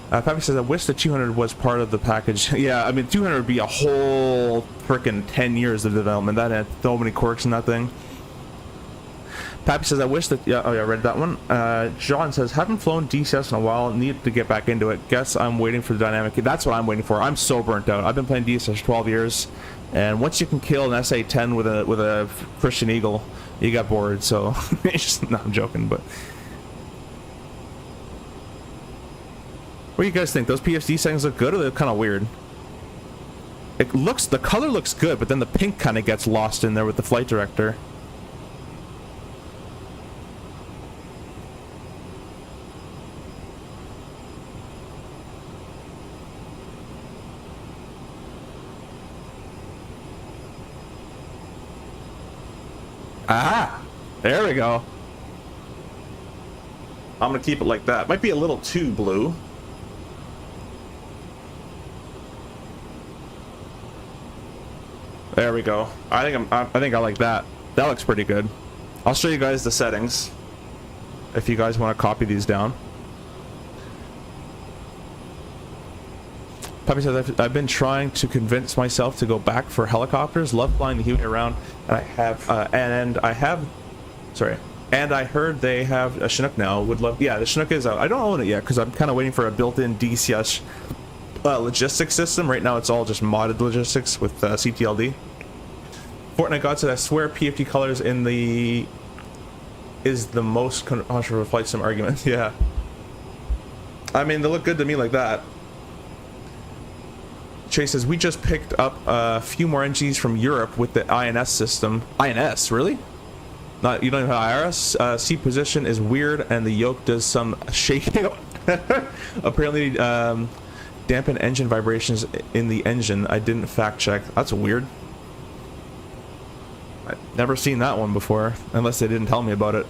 Pappy says I wish the 200 was part of the package. Yeah, I mean 200 would be a whole freaking 10 years of development. That had so many quirks in that thing. Pappy says I wish that. Yeah, oh yeah, I read that one. John says haven't flown DCS in a while. Need to get back into it. Guess I'm waiting for the dynamic. That's what I'm waiting for. I'm so burnt out. I've been playing DCS for 12 years, and once you can kill an SA-10 with a Christian Eagle, you got bored. So no, I'm joking, but. What do you guys think? Those PFD settings look good, or they're kind of weird? The color looks good, but then the pink kind of gets lost in there with the flight director. Aha! There we go. I'm gonna keep it like that. Might be a little too blue. There we go. I think I like that. That looks pretty good. I'll show you guys the settings if you guys want to copy these down. Puppy says I've been trying to convince myself to go back for helicopters. Love flying the Huey around, and I heard they have a Chinook now. Would love. Yeah, the Chinook is out. I don't own it yet because I'm kind of waiting for a built-in DCS logistics system. Right now it's all just modded logistics with CTLD. Fortnite God said I swear PFD colors in the is the most controversial flight sim argument. Yeah, I mean they look good to me like that. Chase says we just picked up a few more NGs from Europe with the INS system. INS, really? Not, you don't even have IRS? Seat position is weird and the yoke does some shaking. Apparently dampen engine vibrations in the engine. I didn't fact check. That's weird. I've never seen that one before, unless they didn't tell me about it.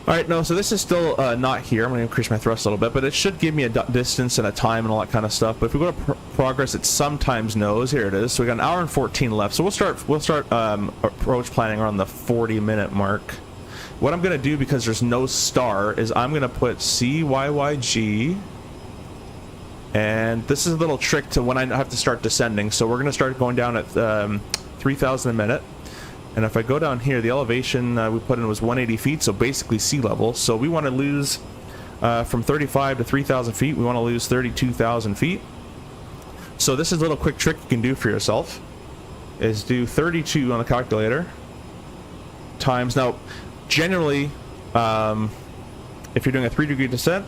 Alright, no, so this is still not here. I'm going to increase my thrust a little bit, but it should give me a distance and a time and all that kind of stuff. But if we go to progress, it sometimes knows. Here it is. So we got an hour and 14 left. So we'll start approach planning around the 40-minute mark. What I'm going to do, because there's no star, is I'm going to put CYYG. And this is a little trick to when I have to start descending. So we're going to start going down at 3,000 a minute. And if I go down here, the elevation we put in was 180 feet, so basically sea level. So we want to lose from 35 to 3,000 feet. We want to lose 32,000 feet. So this is a little quick trick you can do for yourself. Is do 32 on the calculator times. Now, generally, if you're doing a 3-degree descent,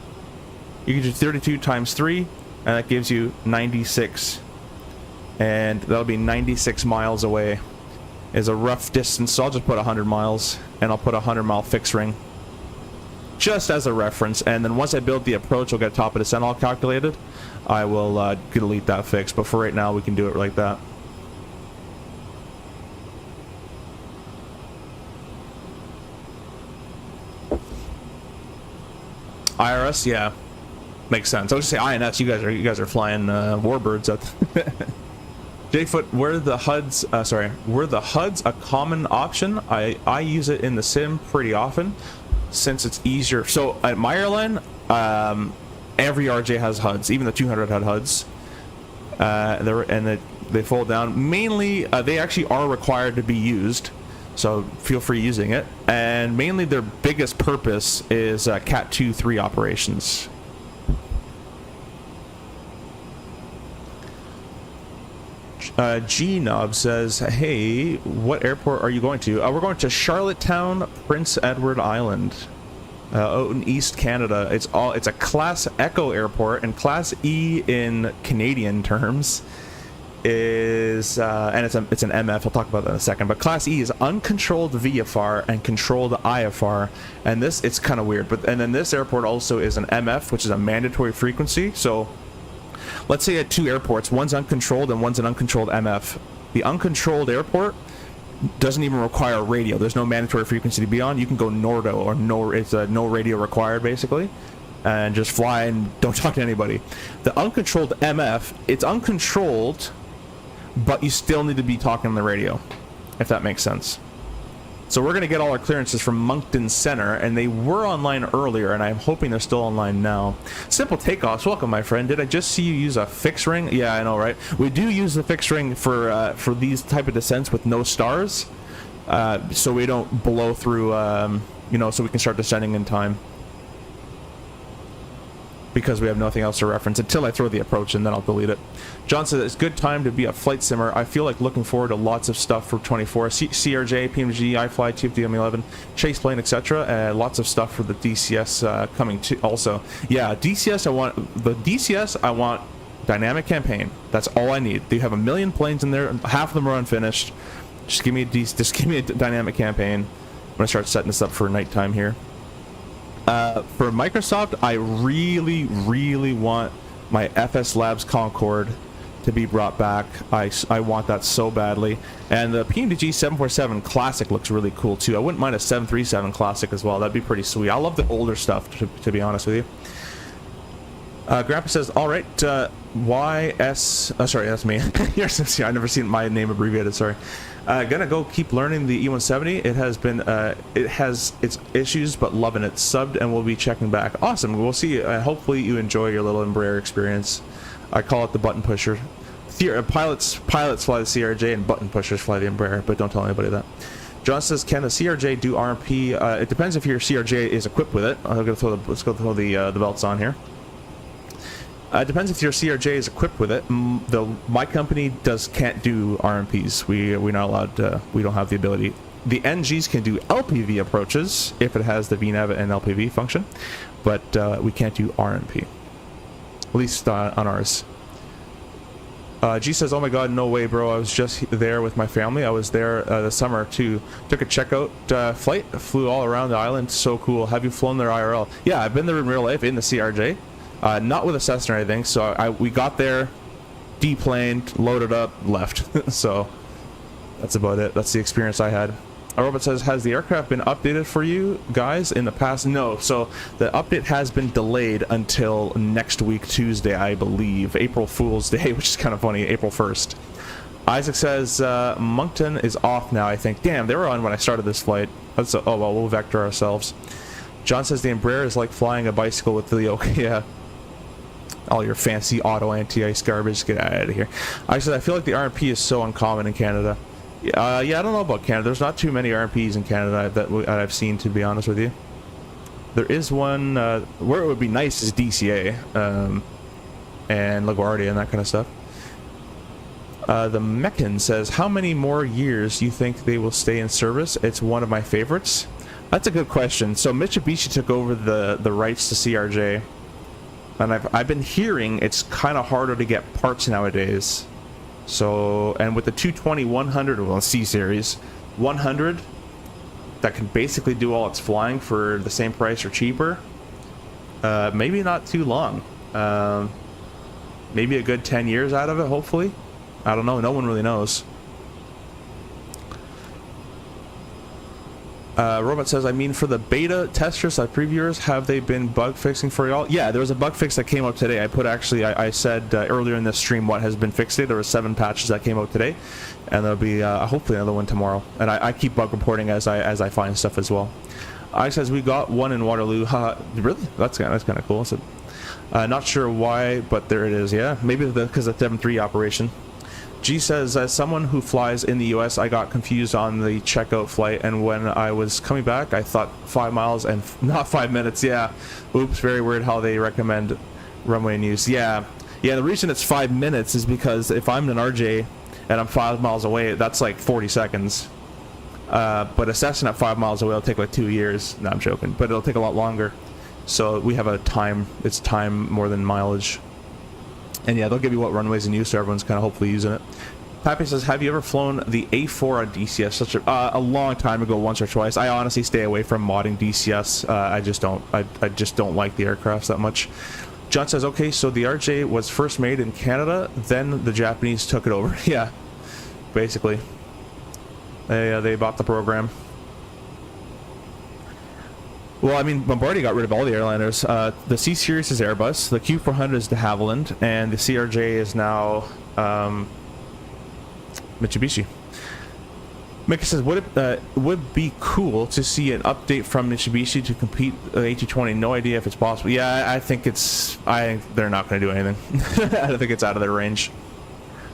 you can do 32 times 3, and that gives you 96. And that'll be 96 miles away. Is a rough distance, so I'll just put 100 miles, and I'll put a 100-mile fixed ring just as a reference. And then once I build the approach, I'll get top of descent all calculated. I will delete that fix, but for right now we can do it like that. IRS, yeah, makes sense. I was just say INS. You guys are flying warbirds at. Jfoot, were the HUDs a common option? I use it in the sim pretty often since it's easier. So at Meyerland, every RJ has HUDs, even the 200 had HUDs. They fold down. Mainly, they actually are required to be used, so feel free using it. And mainly their biggest purpose is Cat 2-3 operations. G-Nob says, hey, what airport are you going to? We're going to Charlottetown, Prince Edward Island, out in East Canada. It's a Class Echo airport, and Class E in Canadian terms is, and it's an MF, I'll talk about that in a second, but Class E is uncontrolled VFR and controlled IFR, and it's kind of weird, and then this airport also is an MF, which is a mandatory frequency, so let's say at 2 airports, one's uncontrolled and one's an uncontrolled MF. The uncontrolled airport doesn't even require a radio. There's no mandatory frequency to be on. You can go Nordo, or no, it's no radio required basically, and just fly and don't talk to anybody. The uncontrolled MF, it's uncontrolled, but you still need to be talking on the radio, if that makes sense. So we're going to get all our clearances from Moncton Center, and they were online earlier, and I'm hoping they're still online now. Simple Takeoffs, welcome, my friend. Did I just see you use a fixed ring? Yeah, I know, right? We do use the fixed ring for these type of descents with no stars, so we don't blow through, you know, so we can start descending in time. Because we have nothing else to reference until I throw the approach, and then I'll delete it. John says, it's a good time to be a flight simmer. I feel like looking forward to lots of stuff for 24. CRJ, PMG, iFly, TFDM11, Chase Plane, etc. Lots of stuff for the DCS coming to also. Yeah, DCS, I want dynamic campaign. That's all I need. You have a million planes in there. Half of them are unfinished. Just give me a dynamic campaign. I'm gonna start setting this up for nighttime here. For Microsoft, I really want my FS Labs Concorde to be brought back. I want that so badly. And the PMDG 747 Classic looks really cool too. I wouldn't mind a 737 Classic as well. That'd be pretty sweet. I love the older stuff, to be honest with you. Grandpa says, all right, YS... Oh, sorry, that's me. I've never seen my name abbreviated, sorry. Gonna go keep learning the E170. It has been, it has its issues, but loving it. Subbed, and we'll be checking back. Awesome. We'll see. Hopefully you enjoy your little Embraer experience. I call it the button pusher. Pilots fly the CRJ, and button pushers fly the Embraer, but don't tell anybody that. John says, can the CRJ do RMP? It depends if your CRJ is equipped with it. Let's go throw the belts on here. It depends if your CRJ is equipped with it. My company can't do RMPs. We're not allowed to, we don't have the ability. The NGs can do LPV approaches if it has the VNAV and LPV function, but we can't do RMP. At least on ours. G says, oh my god, no way, bro. I was just there with my family. I was there this summer too. Took a checkout flight, flew all around the island. So cool. Have you flown there IRL? Yeah, I've been there in real life in the CRJ. Not with a Cessna or anything, so we got there, deplaned, loaded up, left. So that's about it. That's the experience I had. A robot says, has the aircraft been updated for you guys in the past? No, so the update has been delayed until next week, Tuesday, I believe. April Fool's Day, which is kind of funny, April 1st. Isaac says, Moncton is off now, I think. Damn, they were on when I started this flight. Oh, well, we'll vector ourselves. John says, the Embraer is like flying a bicycle with the yoke. Yeah. All your fancy auto anti-ice garbage, get out of here. I said, I feel like the RMP is so uncommon in Canada. Yeah, I don't know about Canada. There's not too many RMPs in Canada that I've seen, to be honest with you. There is one where it would be nice is DCA and LaGuardia and that kind of stuff. The Meccan says, how many more years do you think they will stay in service? It's one of my favorites. That's a good question. So Mitsubishi took over the rights to CRJ, and I've been hearing it's kind of harder to get parts nowadays. So, and with the 220-100, well, C series 100, that can basically do all its flying for the same price or cheaper. Maybe not too long. Maybe a good 10 years out of it, hopefully. I don't know. No one really knows. Robot says, I mean, for the beta testers, previewers, have they been bug fixing for y'all? Yeah, there was a bug fix that came out today. I said earlier in this stream what has been fixed today. There were 7 patches that came out today, and there'll be hopefully another one tomorrow. And I keep bug reporting as I find stuff as well. I says, we got one in Waterloo. Really? That's kind of cool. So, not sure why, but there it is. Yeah, maybe because of the 7-3 operation. G says, as someone who flies in the US, I got confused on the checkout flight, and when I was coming back, I thought 5 miles and not 5 minutes. Yeah. Oops, very weird how they recommend runway news. Yeah. Yeah, the reason it's 5 minutes is because if I'm an RJ and I'm 5 miles away, that's like 40 seconds. But a Cessna at 5 miles away will take like 2 years. No, I'm joking, but it'll take a lot longer. So we have a time, it's time more than mileage. And yeah, they'll give you what runways in use, so everyone's kind of hopefully using it. Pappy says, have you ever flown the A4 on DCS? Such a long time ago, once or twice. I honestly stay away from modding DCS. I just don't like the aircrafts that much. John says, okay, so the RJ was first made in Canada, then the Japanese took it over. Yeah, basically. They bought the program. Well, I mean, Bombardier got rid of all the airliners. The C Series is Airbus, the Q400 is de Havilland, and the CRJ is now Mitsubishi. Mickey says, would it be cool to see an update from Mitsubishi to compete the A220? No idea if it's possible. Yeah, I think they're not going to do anything. I don't think it's out of their range.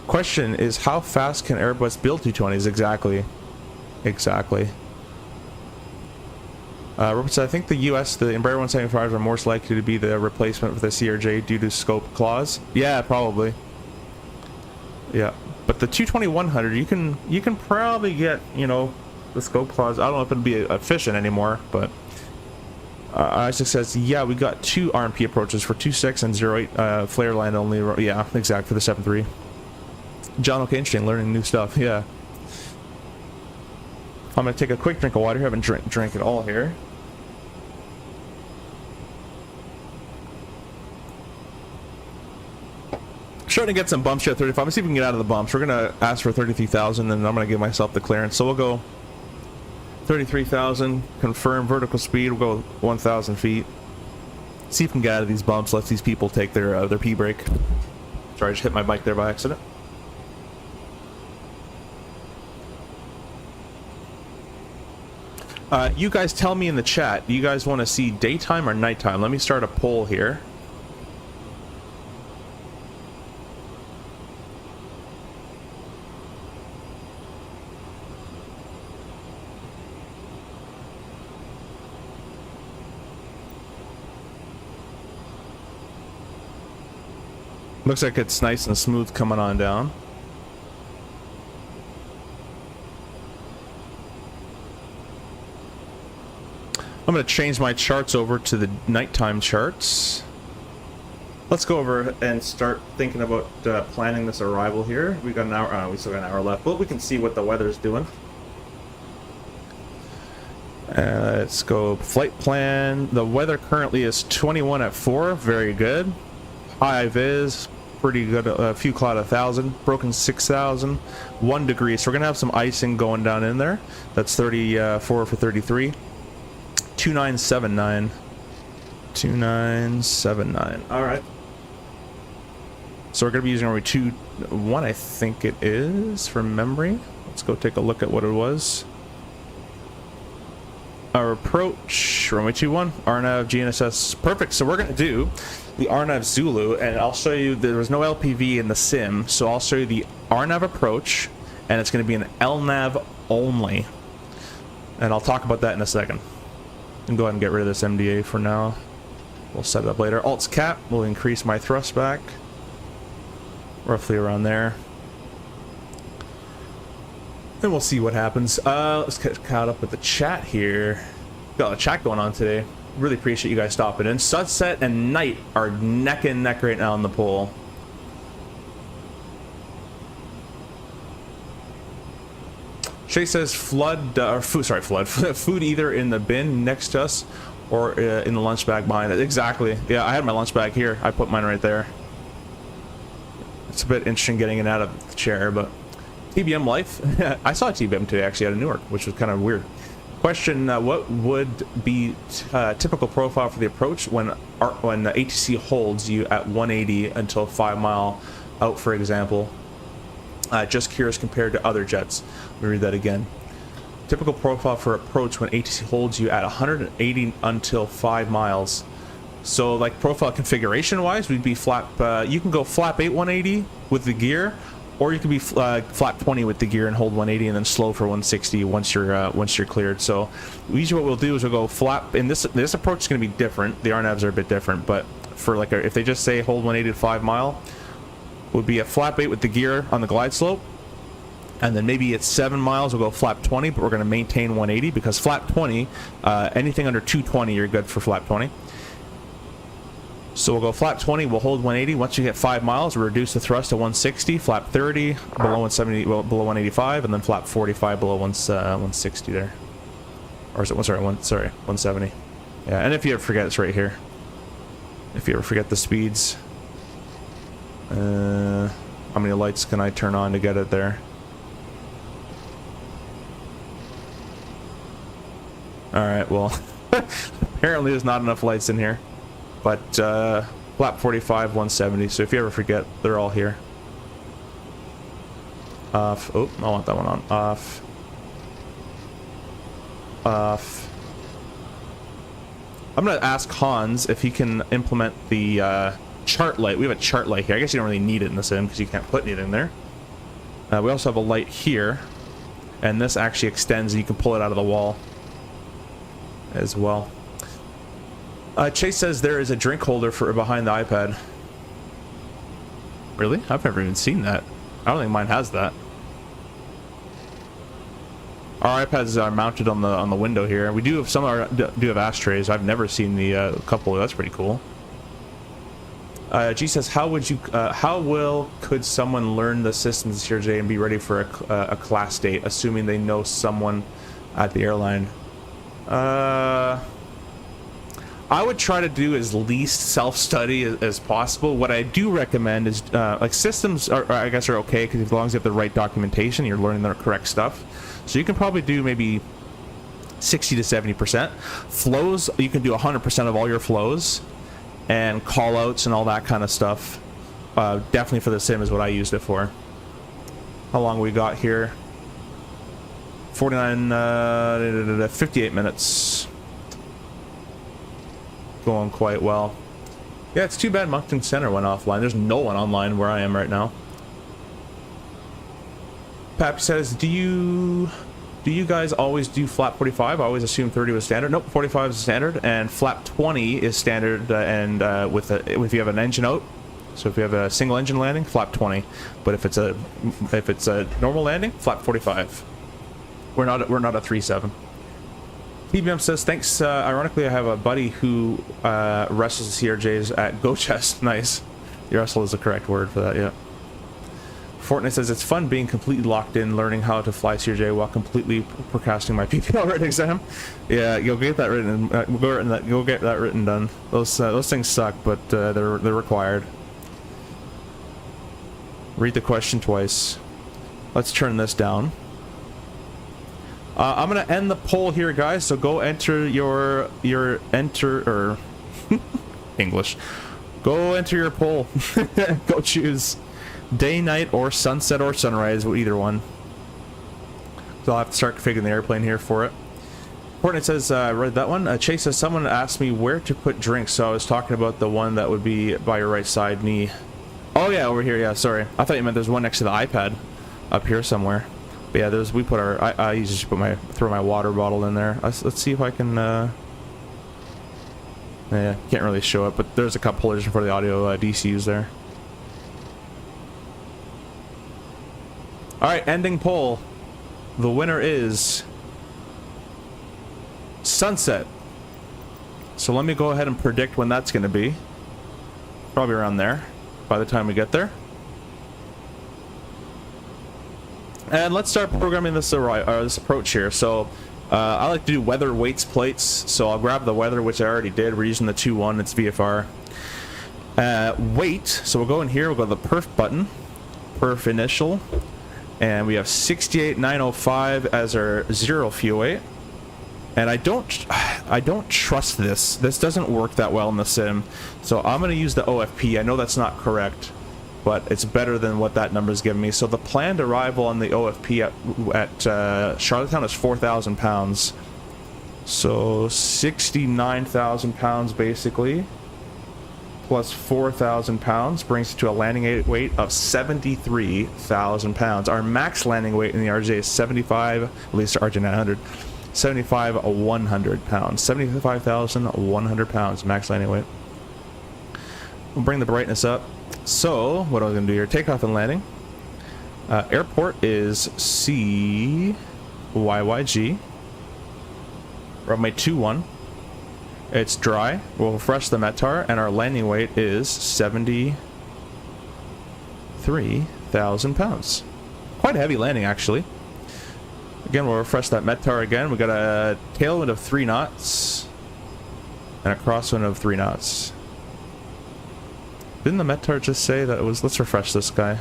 Question is, how fast can Airbus build 220s? Exactly. Robert said, I think the US, the Embraer 175s are most likely to be the replacement for the CRJ due to scope clause. Yeah, probably. Yeah. But the 220-100, you can probably get, you know, the scope clause. I don't know if it'll be efficient anymore, but Isaac says, yeah, we got 2 RMP approaches for 26 and 08 flare line only. Yeah, exactly, for the 7.3. John, okay, interesting, learning new stuff. Yeah. I'm gonna take a quick drink of water. I haven't drank it all here. Starting to get some bumps here at 35. Let's see if we can get out of the bumps. We're gonna ask for 33,000, and I'm gonna give myself the clearance. So we'll go 33,000. Confirm vertical speed. We'll go 1,000 feet. See if we can get out of these bumps. Let these people take their pee break. Sorry, I just hit my bike there by accident. You guys tell me in the chat. Do you guys want to see daytime or nighttime? Let me start a poll here. Looks like it's nice and smooth coming on down. I'm going to change my charts over to the nighttime charts. Let's go over and start thinking about planning this arrival here. We got an hour. We still got an hour left, but we can see what the weather's doing. Let's go flight plan. The weather currently is 21 at 4. Very good. High vis, pretty good. A few cloud 1,000. Broken 6,000. 1 degree. So we're gonna have some icing going down in there. That's 34 for 33. 2979. 2979. All right. So we're gonna be using runway 21, I think it is, from memory. Let's go take a look at what it was. Our approach, runway 21, RNAV, GNSS, perfect. So we're gonna do the RNAV Zulu, and I'll show you, there was no LPV in the sim, so I'll show you the RNAV approach, and it's gonna be an LNAV only. And I'll talk about that in a second. And go ahead and get rid of this MDA for now. We'll set it up later. Alt's cap will increase my thrust back. Roughly around there. And we'll see what happens. Let's get caught up with the chat here. Got a chat going on today. Really appreciate you guys stopping in. Sunset and night are neck and neck right now on the poll. Shay says flood, or food, sorry, flood. Food either in the bin next to us or in the lunch bag behind it. Exactly. Yeah, I had my lunch bag here. I put mine right there. It's a bit interesting getting it out of the chair, but TBM life. I saw a TBM today actually out of Newark, which was kind of weird. Question, what would be typical profile for the approach when the ATC holds you at 180 until 5 mile out, for example? Just curious compared to other jets. Let me read that again. Typical profile for approach when ATC holds you at 180 until 5 miles. So like profile configuration wise, we'd be flap, you can go flap 8 180 with the gear, or you can be flap 20 with the gear and hold 180 and then slow for 160 once you're cleared. So usually what we'll do is we'll go flap, and this approach is going to be different. The RNAVs are a bit different, but for like if they just say hold 180 to 5 mile, would be a flap 8 with the gear on the glide slope, and then maybe at 7 miles we'll go flap 20, but we're going to maintain 180 because flap 20, anything under 220 you're good for flap 20. So we'll go flap 20, we'll hold 180. Once you get 5 miles, we'll reduce the thrust to 160, flap 30 below 170, below 185, and then flap 45 below 160 there. Or is it, sorry, 170. Yeah, and if you forget, it's right here. if you ever forget the speeds. How many lights can I turn on to get it there? Alright, well, apparently there's not enough lights in here. But, flap 45, 170, so if you ever forget, they're all here. Off. Oh, I want that one on. Off. Off. I'm gonna ask Hans if he can implement the, chart light. We have a chart light here. I guess you don't really need it in the sim because you can't put it in there. We also have a light here. And this actually extends and you can pull it out of the wall as well. Chase says there is a drink holder for behind the iPad. Really? I've never even seen that. I don't think mine has that. Our iPads are mounted on the window here. We do have some do have ashtrays. I've never seen the couple. That's pretty cool. G says, could someone learn the systems CRJ and be ready for a class date, assuming they know someone at the airline? I would try to do as least self-study as possible. What I do recommend is, like, systems I guess are okay, because as long as you have the right documentation, you're learning the correct stuff. So you can probably do maybe 60 to 70%. Flows, you can do 100% of all your flows, and call-outs and all that kind of stuff. Definitely for the sim is what I used it for. How long we got here? 58 minutes. Going quite well. Yeah, it's too bad Moncton Center went offline. There's no one online where I am right now. Pappy says, do you guys always do flap 45? I always assume 30 was standard. Nope, 45 is standard, and flap 20 is standard, and if you have an engine out, so if you have a single engine landing, flap 20. But if it's a normal landing, flap 45. We're not a 3.7. TBM says, thanks. Ironically, I have a buddy who wrestles the CRJs at Go Chest. Nice. Wrestle is the correct word for that, yeah. Fortnite says, it's fun being completely locked in, learning how to fly CRJ while completely procrastinating my PPL written exam. Yeah, you'll get that written. Go get that written done. Those things suck, but they're required. Read the question twice. Let's turn this down. I'm gonna end the poll here, guys. So go enter your English. Go enter your poll. Go choose day, night, or sunset or sunrise. Either one. So I'll have to start configuring the airplane here for it. Fortnite says, I read that one. Chase says, someone asked me where to put drinks, so I was talking about the one that would be by your right side knee. Oh yeah, over here. Yeah, sorry. I thought you meant there's one next to the iPad up here somewhere. But yeah, there's, we put our, I usually just put throw my water bottle in there. Let's see if I can, yeah, can't really show it, but there's a cup holders for the audio DCUs there. Alright, ending poll. The winner is sunset. So let me go ahead and predict when that's going to be. Probably around there, by the time we get there. And let's start programming this approach here. So I like to do weather weights plates. So I'll grab the weather, which I already did. We're using the 2.1, it's VFR. Weight, so we'll go in here, we'll go to the perf button, perf initial, and we have 68,905 as our 0 fuel weight. And I don't trust this. This doesn't work that well in the sim. So I'm going to use the OFP. I know that's not correct, but it's better than what that number is giving me. So the planned arrival on the OFP at Charlottetown is 4,000 pounds. So 69,000 pounds basically, plus 4,000 pounds brings it to a landing weight of 73,000 pounds. Our max landing weight in the RJ is 75, at least RJ-900, 100 pounds. 75,100 pounds max landing weight. We'll bring the brightness up. So, what I'm going to do here, takeoff and landing. Airport is CYYG. Runway 21. It's dry. We'll refresh the METAR, and our landing weight is 73,000 pounds. Quite a heavy landing, actually. Again, we'll refresh that METAR again. We got a tailwind of 3 knots and a crosswind of 3 knots. Didn't the Metar just say that it was... Let's refresh this guy.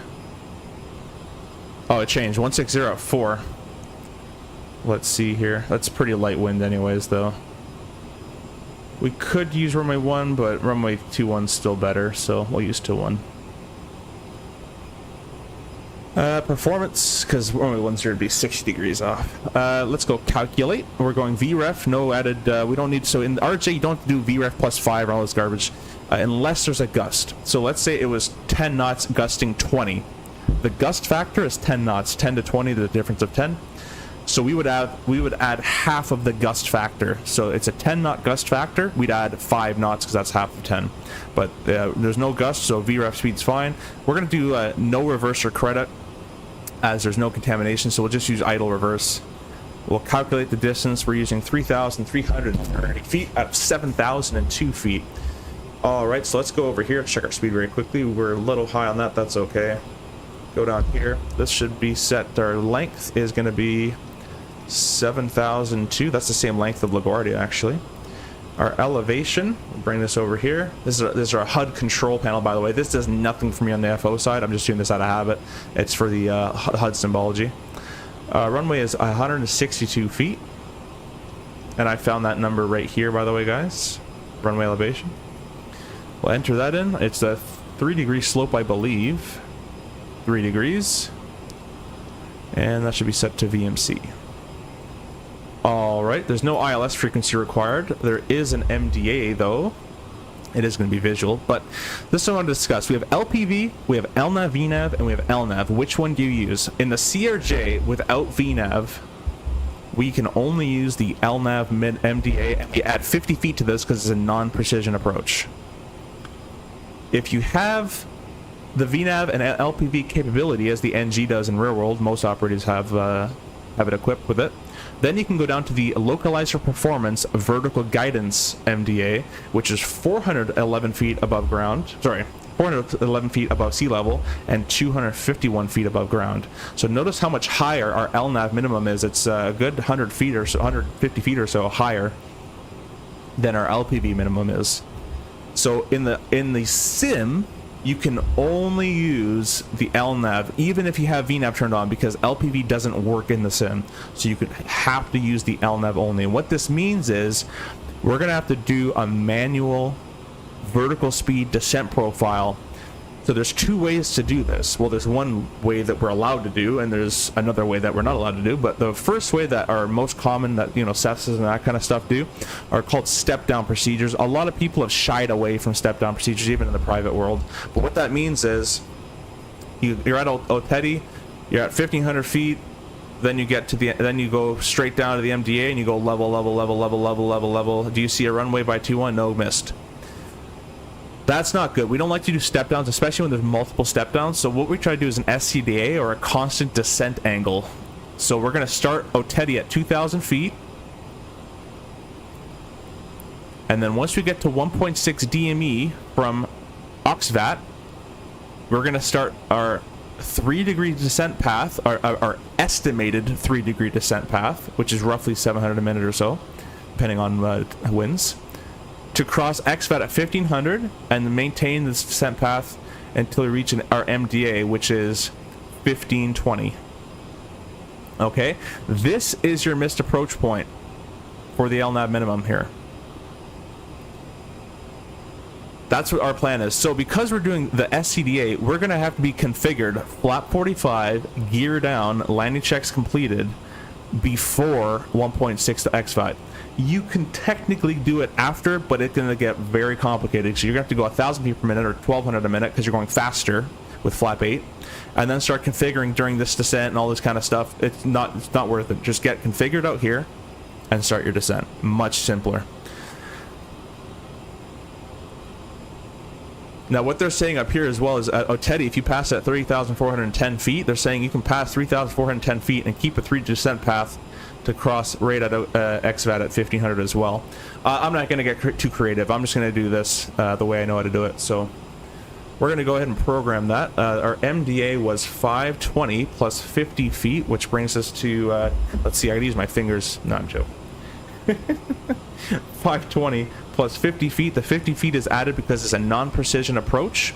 Oh, it changed. 160 at 4. Let's see here. That's pretty light wind anyways, though. We could use runway 1, but runway 21's still better, so we'll use 21. Performance, because runway 1's here to be 60 degrees off. Let's go calculate. We're going VREF, no added, we don't need, so in RJ you don't have to do VREF plus 5 or all this garbage, unless there's a gust. So let's say it was 10 knots gusting 20. The gust factor is 10 knots, 10 to 20, the difference of 10. So we would add half of the gust factor. So it's a 10 knot gust factor. We'd add 5 knots because that's half of 10. But there's no gust, so VREF speed's fine. We're going to do no reverse or credit as there's no contamination, so we'll just use idle reverse. We'll calculate the distance. We're using 3,330 feet out of 7,002 feet. All right, so let's go over here, check our speed very quickly. We're a little high on that, that's okay. Go down here. This should be set. Our length is going to be 7,002. That's the same length of LaGuardia, actually. Our elevation, we'll bring this over here. This is our HUD control panel, by the way. This does nothing for me on the FO side. I'm just doing this out of habit. It's for the HUD symbology. Runway is 162 feet. And I found that number right here, by the way, guys. Runway elevation. We'll enter that in. It's a 3-degree slope, I believe. 3 degrees. And that should be set to VMC. Alright, there's no ILS frequency required. There is an MDA, though. It is going to be visual, but this is what I want to discuss. We have LPV, we have LNAV, VNAV, and we have LNAV. Which one do you use? In the CRJ, without VNAV, we can only use the LNAV MDA, and we add 50 feet to this because it's a non-precision approach. If you have the VNAV and LPV capability, as the NG does in real world, most operators have it equipped with it, then you can go down to the localizer performance vertical guidance MDA, which is 411 feet above ground. Sorry, 411 feet above sea level and 251 feet above ground. So notice how much higher our LNAV minimum is. It's a good 100 feet or so, 150 feet or so higher than our LPV minimum is. So in the sim, you can only use the LNAV even if you have VNAV turned on, because LPV doesn't work in the sim. So you could have to use the LNAV only. And what this means is we're going to have to do a manual vertical speed descent profile. So there's 2 ways to do this. Well, there's one way that we're allowed to do, and there's another way that we're not allowed to do. But the first way that are most common that, you know, CEFs and that kind of stuff do are called step-down procedures. A lot of people have shied away from step-down procedures, even in the private world. But what that means is you're at Oteti, you're at 1,500 feet, then you get to then you go straight down to the MDA, and you go level, level, level, level, level, level, level. Do you see a runway by 21? No, missed. That's not good. We don't like to do step downs, especially when there's multiple step downs. So what we try to do is an SCDA, or a constant descent angle. So we're going to start Oteti at 2,000 feet. And then once we get to 1.6 DME from Oxvat, we're going to start our 3-degree descent path, our estimated 3-degree descent path, which is roughly 700 a minute or so, depending on winds, to cross XVAT at 1,500 and maintain this descent path until we reach our MDA, which is 1,520. Okay, this is your missed approach point for the LNAV minimum here. That's what our plan is. So because we're doing the SCDA, we're going to have to be configured flap 45, gear down, landing checks completed before 1.6 to XVAT. You can technically do it after, but it's going to get very complicated. So you're going to have to go 1,000 feet per minute or 1,200 a minute because you're going faster with flap 8, and then start configuring during this descent and all this kind of stuff. It's not worth it. Just get configured out here and start your descent. Much simpler. Now, what they're saying up here as well is at Oteti, if you pass at 3,410 feet, they're saying you can pass 3,410 feet and keep a 3 descent path to cross right at XVAT at 1,500 as well. I'm not going to get too creative. I'm just going to do this the way I know how to do it. So we're going to go ahead and program that. Our MDA was 520 plus 50 feet, which brings us to, let's see, I can use my fingers. No, I'm joking. 520 plus 50 feet. The 50 feet is added because it's a non-precision approach.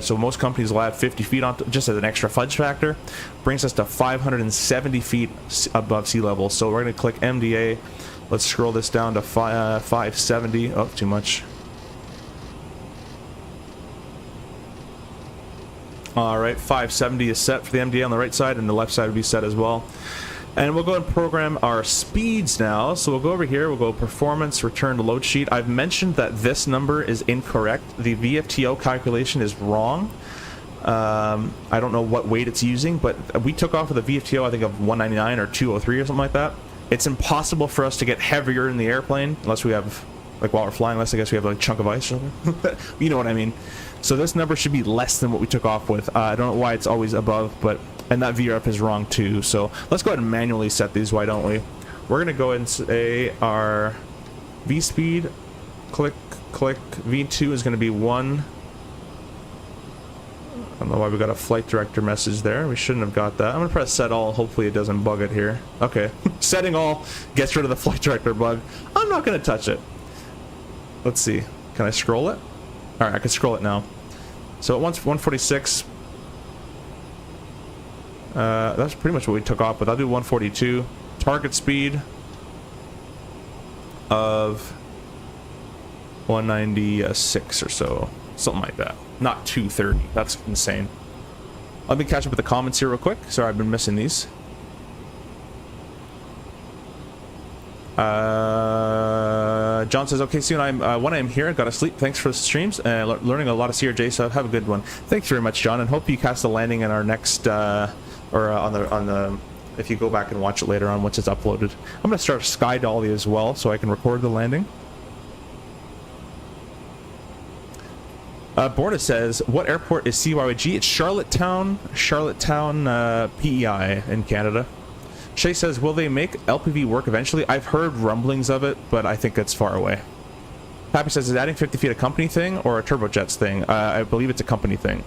So most companies will add 50 feet on just as an extra fudge factor. Brings us to 570 feet above sea level. So we're going to click MDA. Let's scroll this down to 570. Oh, too much. All right, 570 is set for the MDA on the right side, and the left side will be set as well. And we'll go and program our speeds now. So we'll go over here, we'll go performance, return to load sheet. I've mentioned that this number is incorrect. The VFTO calculation is wrong. I don't know what weight it's using, but we took off with a VFTO, I think, of 199 or 203 or something like that. It's impossible for us to get heavier in the airplane unless we have, like while we're flying, unless I guess we have like a chunk of ice or something. You know what I mean. So this number should be less than what we took off with. I don't know why it's always above, but, and that VRF is wrong too. So let's go ahead and manually set these, why don't we? We're gonna go ahead and say our V speed, click, V2 is gonna be 1. I don't know why we got a flight director message there. We shouldn't have got that. I'm gonna press set all, hopefully it doesn't bug it here. Okay, setting all gets rid of the flight director bug. I'm not gonna touch it. Let's see, can I scroll it? All right, I can scroll it now. So at 146, that's pretty much what we took off with. I'll do 142. Target speed of 196 or so, something like that. Not 230. That's insane. Let me catch up with the comments here real quick. Sorry, I've been missing these. John says, okay, soon when I'm here, I gotta sleep. Thanks for the streams. Learning a lot of CRJ stuff. Have a good one. Thanks very much, John, and hope you cast a landing in our next on the if you go back and watch it later on once it's uploaded. I'm gonna start Sky Dolly as well so I can record the landing. Borda says, what airport is CYYG? It's Charlottetown, PEI in Canada. Shay says, will they make LPV work eventually? I've heard rumblings of it, but I think it's far away. Happy says, is adding 50 feet a company thing or a turbojets thing? I believe it's a company thing.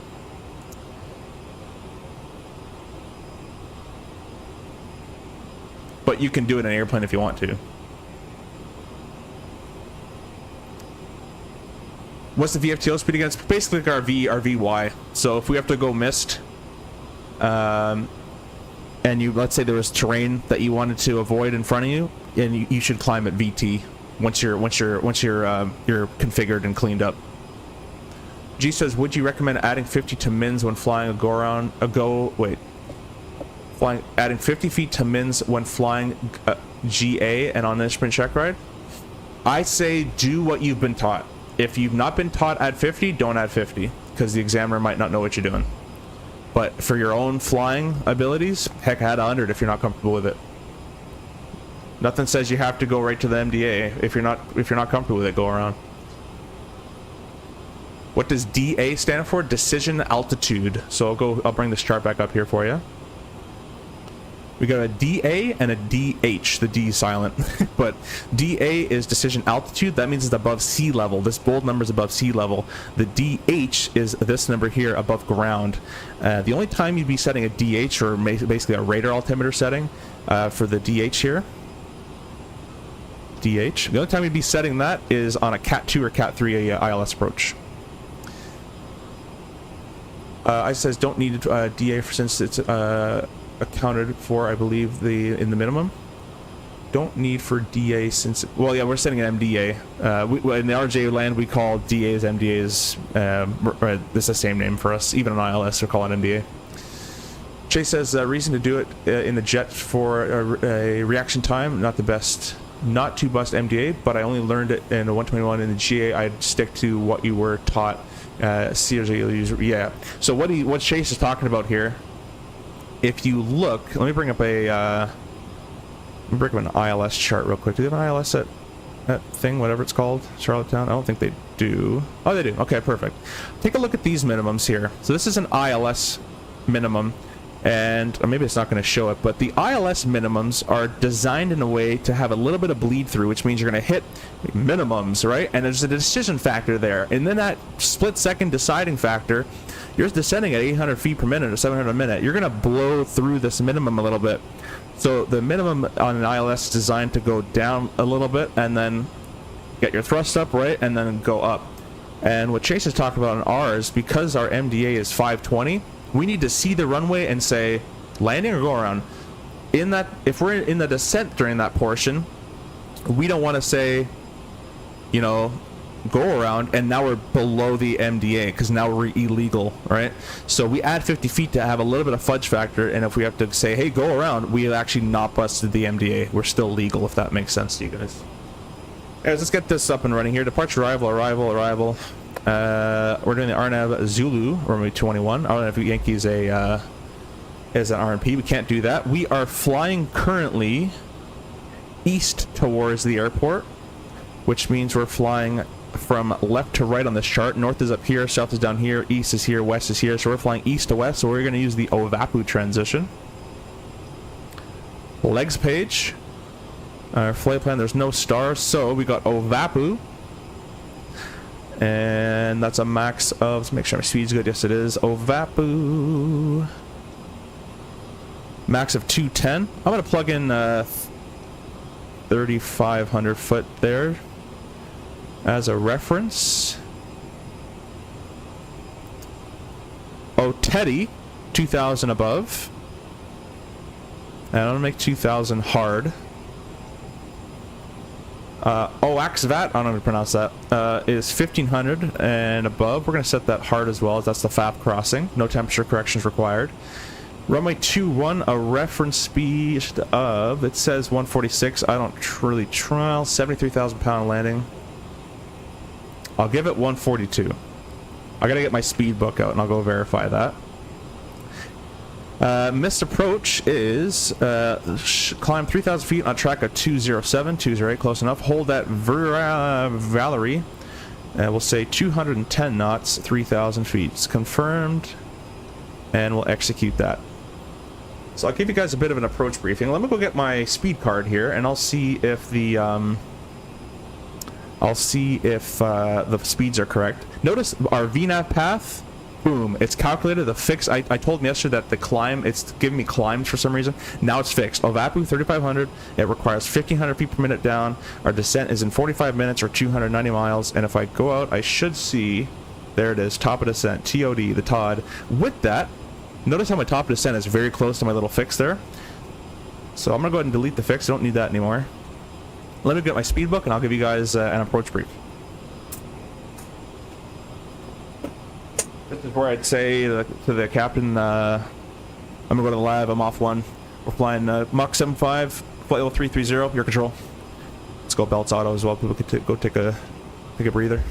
But you can do it in an airplane if you want to. What's the VFTO speed again? It's basically like our VY. So if we have to go mist, and let's say there was terrain that you wanted to avoid in front of you, and you should climb at VT once you're configured and cleaned up. G says, would you recommend adding 50 to mins when flying adding 50 feet to mins when flying GA and on an sprint check ride? I say do what you've been taught. If you've not been taught add 50, don't add 50, because the examiner might not know what you're doing. But for your own flying abilities, heck, add 100 if you're not comfortable with it. Nothing says you have to go right to the MDA. If you're not comfortable with it, go around. What does DA stand for? Decision altitude. So I'll bring this chart back up here for you. We got a DA and a DH. The D is silent. But DA is decision altitude. That means it's above sea level. This bold number is above sea level. The DH is this number here above ground. The only time you'd be setting a DH, or basically a radar altimeter setting for the DH here. DH. The only time you'd be setting that is on a Cat 2 or Cat 3 ILS approach. I says don't need DA since it's accounted for, I believe, in the minimum. Don't need for DA since, well, yeah, we're setting an MDA. In the RJ land, we call DAs MDAs. This is the same name for us. Even on ILS, we're calling MDA. Chase says reason to do it in the jet for a reaction time. Not the best. Not to bust MDA, but I only learned it in a 121 in the GA. I'd stick to what you were taught. CRJ, yeah. So what Chase is talking about here, if you look, let me bring up an ILS chart real quick. Do they have an ILS at that thing, whatever it's called, Charlottetown? I don't think they do. Oh, they do. Okay, perfect. Take a look at these minimums here. So this is an ILS minimum, and or maybe it's not going to show it, but the ILS minimums are designed in a way to have a little bit of bleed through, which means you're going to hit minimums, right? And there's a decision factor there, and then that split-second deciding factor, you're descending at 800 feet per minute or 700 a minute. You're going to blow through this minimum a little bit. So the minimum on an ILS is designed to go down a little bit and then get your thrust up, right, and then go up. And what Chase is talking about on ours, because our MDA is 520, we need to see the runway and say landing or go around. In that, if we're in the descent during that portion, we don't want to say, you know, go around, and now we're below the MDA because now we're illegal, right? So we add 50 feet to have a little bit of fudge factor, and if we have to say, hey, go around, we have actually not busted the MDA. We're still legal, if that makes sense to you guys. Anyways, let's get this up and running here. Departure, arrival. We're doing the RNAV Zulu, runway 21. RNAV Yankee is an RNP. We can't do that. We are flying currently east towards the airport, which means we're flying from left to right on this chart. North is up here, south is down here, east is here, west is here. So we're flying east to west, so we're going to use the OVAPU transition. Legs page. Our flight plan, there's no stars, so we got OVAPU. And that's a max of, let's make sure my speed's good. Yes, it is. OVAPU. Max of 210. I'm going to plug in 3,500 foot there as a reference. Oh, Teddy, 2,000 above. And I'm going to make 2,000 hard. OAXVAT, I don't know how to pronounce that, is 1,500 and above. We're going to set that hard as well, as that's the FAP crossing. No temperature corrections required. Runway 21, a reference speed of, it says 146. I don't really trial. 73,000 pound landing. I'll give it 142. I gotta get my speed book out and I'll go verify that. Missed approach is climb 3,000 feet on a track of 207, 208, close enough. Hold that Valerie. We'll say 210 knots, 3,000 feet. It's confirmed, and we'll execute that. So I'll give you guys a bit of an approach briefing. Let me go get my speed card here, and I'll see if the the speeds are correct. Notice our VNAV path. Boom, it's calculated the fix. I told him yesterday that the climb, it's giving me climbs for some reason. Now it's fixed. OVAPU 3,500. It requires 1,500 feet per minute down. Our descent is in 45 minutes or 290 miles. And if I go out, I should see, there it is, top of descent, TOD, the TOD. With that, notice how my top of descent is very close to my little fix there. So I'm going to go ahead and delete the fix. I don't need that anymore. Let me get my speed book and I'll give you guys an approach brief. This is where I'd say to the captain, I'm gonna go to the lab, I'm off one. We're flying Mach 75, flight level 330, your control. Let's go belts auto as well, people could go take a breather.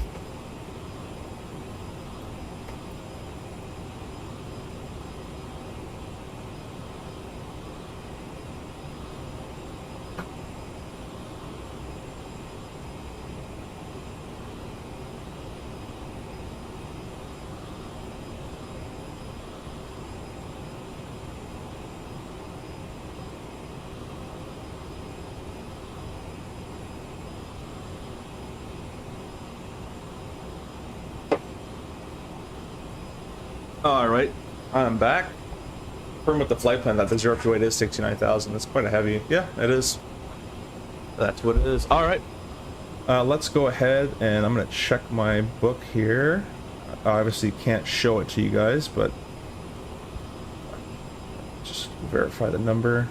Alright, I'm back. Confirm with the flight plan that the 0 to 8 is 69,000. That's quite a heavy. Yeah, it is. That's what it is. Alright. Let's go ahead and I'm going to check my book here. I obviously can't show it to you guys, but just verify the number.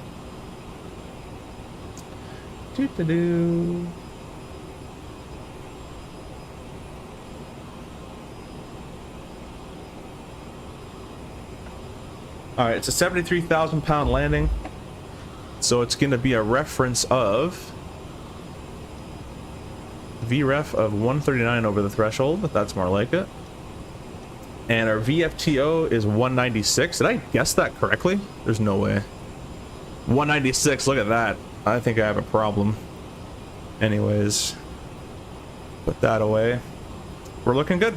Doo-doo-doo. Alright, it's a 73,000 pound landing. So it's going to be a reference of VREF of 139 over the threshold. That's more like it. And our VFTO is 196. Did I guess that correctly? There's no way. 196, look at that. I think I have a problem. Anyways, put that away. We're looking good.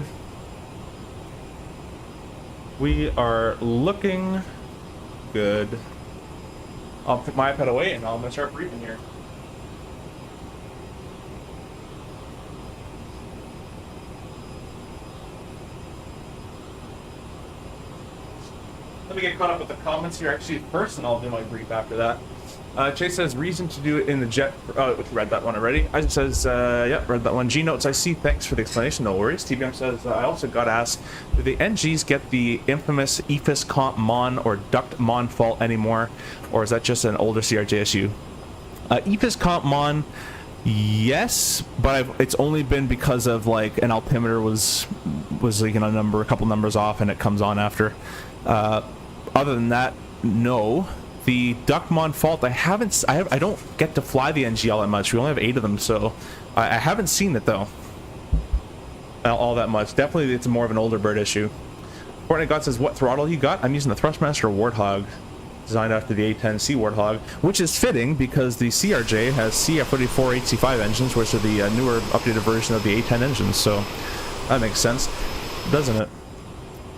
We are looking good. I'll put my iPad away and I'm gonna start briefing here. Let me get caught up with the comments here actually first, and I'll do my brief after that. Chase says reason to do it in the jet. Oh, read that one already. Isaac says, yeah, read that one. G notes, I see. Thanks for the explanation. No worries. TBM says, I also got asked, do the NGs get the infamous EFIS comp mon or duct mon fault anymore, or is that just an older CRJ issue? EFIS comp mon, yes, but it's only been because of like an altimeter was like a couple numbers off, and it comes on after. Other than that, no. The Duckmon fault, I don't get to fly the NG all that much. We only have 8 of them, so I haven't seen it though all that much. Definitely it's more of an older bird issue. Fortnite God says, what throttle you got? I'm using the Thrustmaster Warthog, designed after the A10C Warthog, which is fitting because the CRJ has CF34 HC5 engines, which are the newer updated version of the A10 engines, so that makes sense, doesn't it?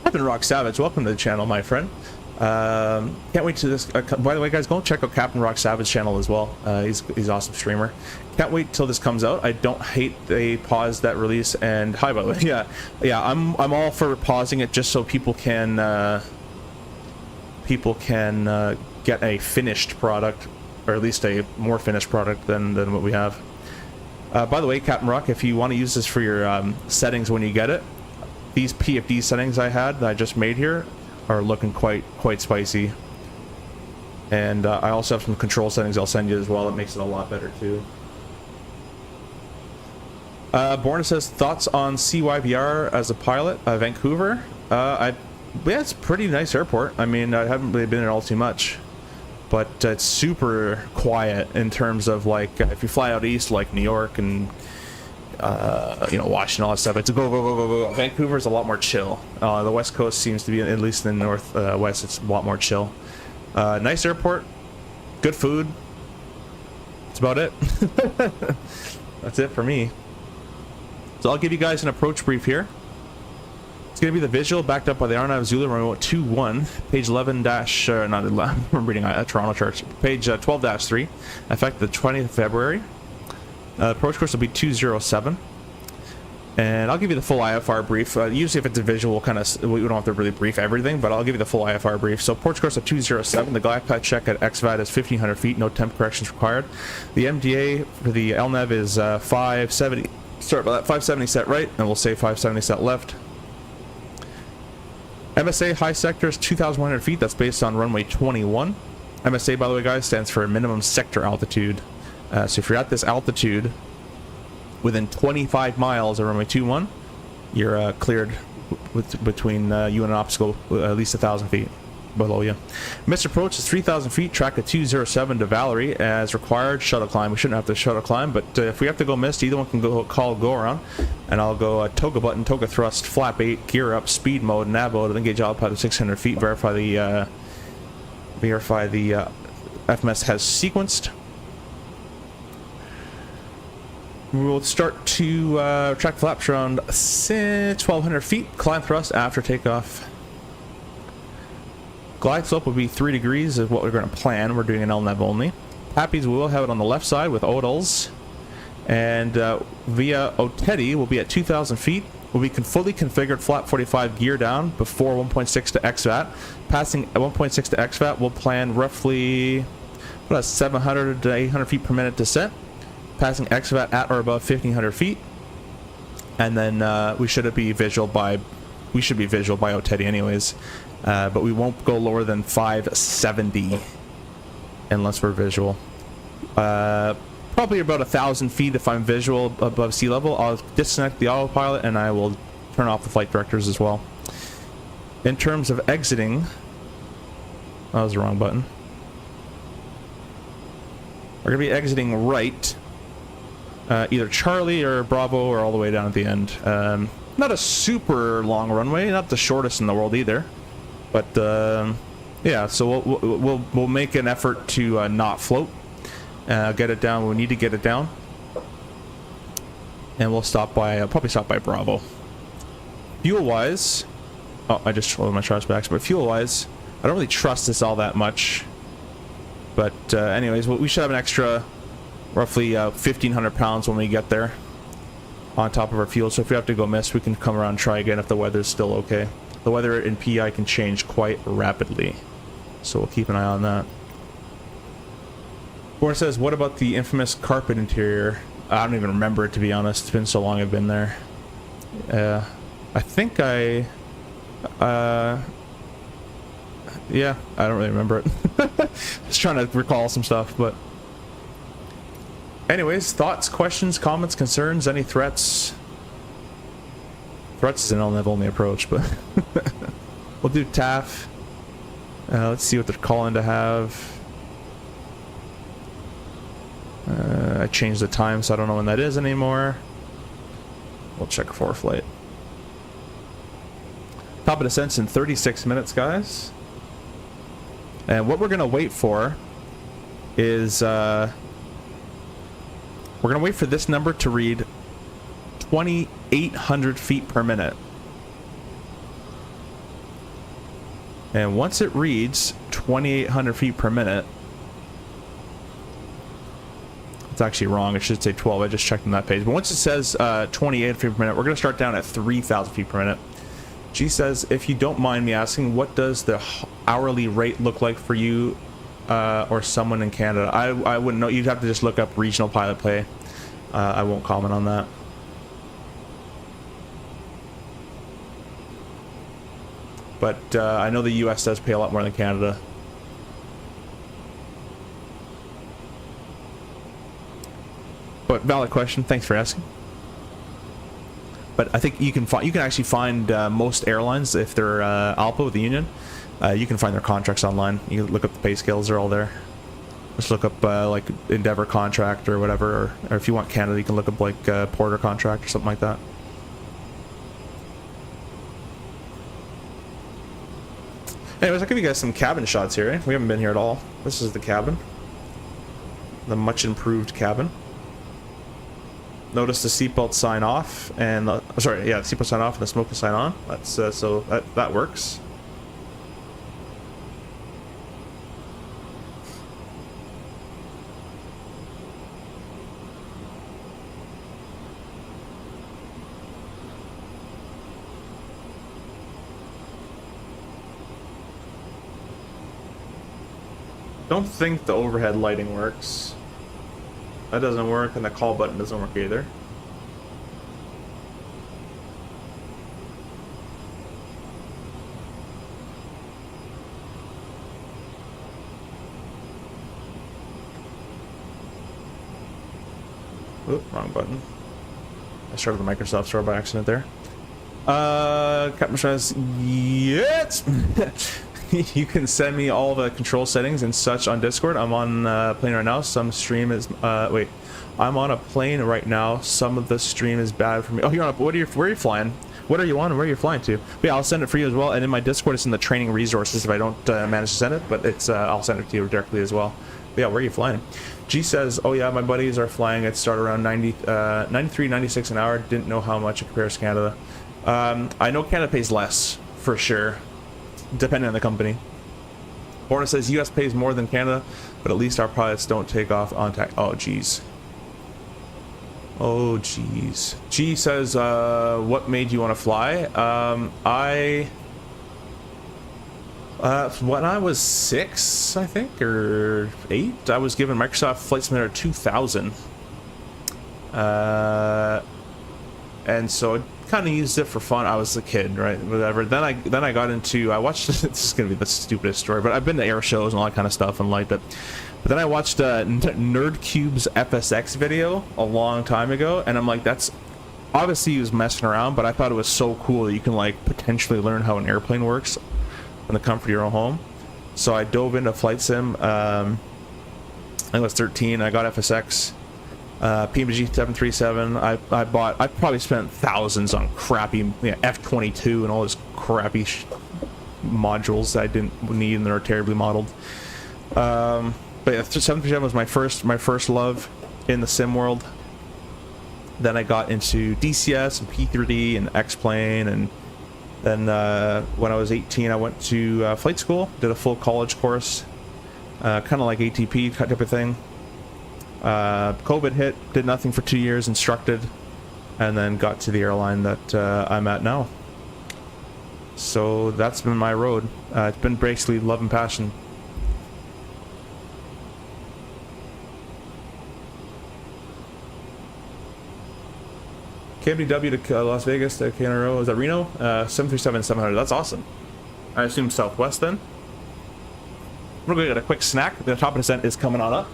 Captain Rock Savage, welcome to the channel, my friend. Can't wait to this. By the way, guys, go check out Captain Rock Savage channel as well. He's an awesome streamer. Can't wait till this comes out. I don't hate they paused that release. And hi, by the way, yeah, I'm all for pausing it just so people can get a finished product, or at least a more finished product than what we have. By the way, Captain Rock, if you want to use this for your settings when you get it, these PFD settings I just made here are looking quite spicy, and I also have some control settings I'll send you as well. It makes it a lot better too. Borna says, thoughts on CYVR as a pilot? Vancouver, yeah, it's a pretty nice airport. I mean, I haven't really been in all too much, but it's super quiet in terms of like if you fly out east like New York and Washington, all that stuff. It's a go. Vancouver's a lot more chill. The West Coast seems to be, at least in the Northwest, it's a lot more chill. Nice airport, good food. That's about it. That's it for me. So I'll give you guys an approach brief here. It's going to be the visual backed up by the RNAV Zulu runway 21, page 11 dash, not 11, I'm reading Toronto charts, page 12-3, effective the 20th of February. Approach course will be 207, and I'll give you the full IFR brief. Usually if it's a visual, we don't have to really brief everything, but I'll give you the full IFR brief. So approach course of 207, the glide path check at XVAT is 1500 feet, no temp corrections required. The MDA for the LNAV is 570, sorry about that, 570 set right, and we'll say 570 set left. MSA high sector is 2,100 feet, that's based on runway 21. MSA, by the way, guys, stands for minimum sector altitude. So if you're at this altitude within 25 miles of runway 21, you're cleared between you and an obstacle at least 1,000 feet below you. Missed approach is 3,000 feet, track at 207 to Valerie as required. Shuttle climb. We shouldn't have to shuttle climb, but if we have to go missed, either one can go around, and I'll go toga button, toga thrust, flap 8, gear up, speed mode, nav mode, and engage autopilot at 600 feet. Verify the FMS has sequenced. We'll start to track flaps around 1,200 feet. Climb thrust after takeoff. Glide slope will be 3 degrees is what we're going to plan. We're doing an LNAV only. Pappies, we will have it on the left side with ODLs. And via Otedi will be at 2,000 feet. Will be fully configured flap 45 gear down before 1.6 to XVAT. Passing 1.6 to XVAT, we'll plan roughly 700 to 800 feet per minute descent. Passing XVAT at or above 1,500 feet, and then we should be visual by Otedi anyways, but we won't go lower than 570 unless we're visual. Probably about 1,000 feet if I'm visual above sea level. I'll disconnect the autopilot and I will turn off the flight directors as well. In terms of exiting, that was the wrong button. We're gonna be exiting right. Either Charlie or Bravo or all the way down at the end. Not a super long runway, not the shortest in the world either, but yeah. So we'll make an effort to not float, get it down when we need to get it down, and we'll stop by probably stop by Bravo. Fuel wise, oh, I just rolled my charge backs, but fuel wise, I don't really trust this all that much. But anyways, we should have an extra roughly 1,500 pounds when we get there on top of our fuel. So if we have to go miss, we can come around and try again if the weather's still okay. The weather in PI can change quite rapidly, so we'll keep an eye on that. Born says, what about the infamous carpet interior? I don't even remember it, to be honest. It's been so long I've been there. I think yeah, I don't really remember it. Just trying to recall some stuff, but anyways, thoughts, questions, comments, concerns, any threats? Threats is an LNAV only approach, but we'll do TAF. Let's see what they're calling to have. I changed the time, so I don't know when that is anymore. We'll check for flight. Top of descent's in 36 minutes, guys. And what we're gonna wait for is we're gonna wait for this number to read 2,800 feet per minute. And once it reads 2,800 feet per minute, it's actually wrong. It should say 12. I just checked on that page. But once it says 28 feet per minute, we're going to start down at 3,000 feet per minute. G says, if you don't mind me asking, what does the hourly rate look like for you or someone in Canada? I wouldn't know. You'd have to just look up regional pilot pay. I won't comment on that. But I know the US does pay a lot more than Canada. But valid question. Thanks for asking. But I think you can actually find most airlines, if they're ALPA with the union, you can find their contracts online. You can look up the pay scales; they're all there. Just look up like Endeavor contract or whatever, or if you want Canada, you can look up like Porter contract or something like that. Anyways, I'll give you guys some cabin shots here. We haven't been here at all. This is the cabin, the much improved cabin. Notice the seatbelt sign off and the, sorry, yeah, the seatbelt sign off and the smoking sign on. That's so that works. Don't think the overhead lighting works. That doesn't work, and the call button doesn't work either. Oop, wrong button. I started the Microsoft Store by accident there. Captain says, yes! You can send me all the control settings and such on Discord. I'm on a plane right now. Some stream is wait. I'm on a plane right now. Some of the stream is bad for me. Oh, you're on a, where are you flying? What are you on and where are you flying to? But yeah, I'll send it for you as well. And in my Discord, it's in the training resources if I don't manage to send it. But it's I'll send it to you directly as well. But yeah, where are you flying? G says, oh yeah, my buddies are flying at start around 93, 96 an hour. Didn't know how much it compares to Canada. I know Canada pays less for sure, depending on the company. Horner says US pays more than Canada, but at least our pilots don't take off on tax. Oh geez. Oh geez. G says, what made you want to fly? When I was 6, I think, or 8, I was given Microsoft Flight Simulator 2000. And so I kind of used it for fun. I was a kid, right? Whatever. Then I got into, I watched, this is going to be the stupidest story, but I've been to air shows and all that kind of stuff and liked it. But then I watched NerdCube's FSX video a long time ago, and I'm like, that's, obviously he was messing around, but I thought it was so cool that you can like potentially learn how an airplane works in the comfort of your own home. So I dove into flight sim. I think I was 13. I got FSX. PMG 737. I probably spent thousands on crappy F-22 and all this crappy modules that I didn't need and that are terribly modeled. But yeah, 737 was my first love in the sim world. Then I got into DCS and P3D and X-Plane, and then when I was 18 I went to flight school, did a full college course, kind of like ATP type of thing. COVID hit, did nothing for 2 years, instructed, and then got to the airline that I'm at now. So that's been my road. It's been basically love and passion. KMDW to Las Vegas to KNRO. Is that Reno? 737-700. That's awesome. I assume Southwest then. We're going to get a quick snack. The top of the descent is coming on up.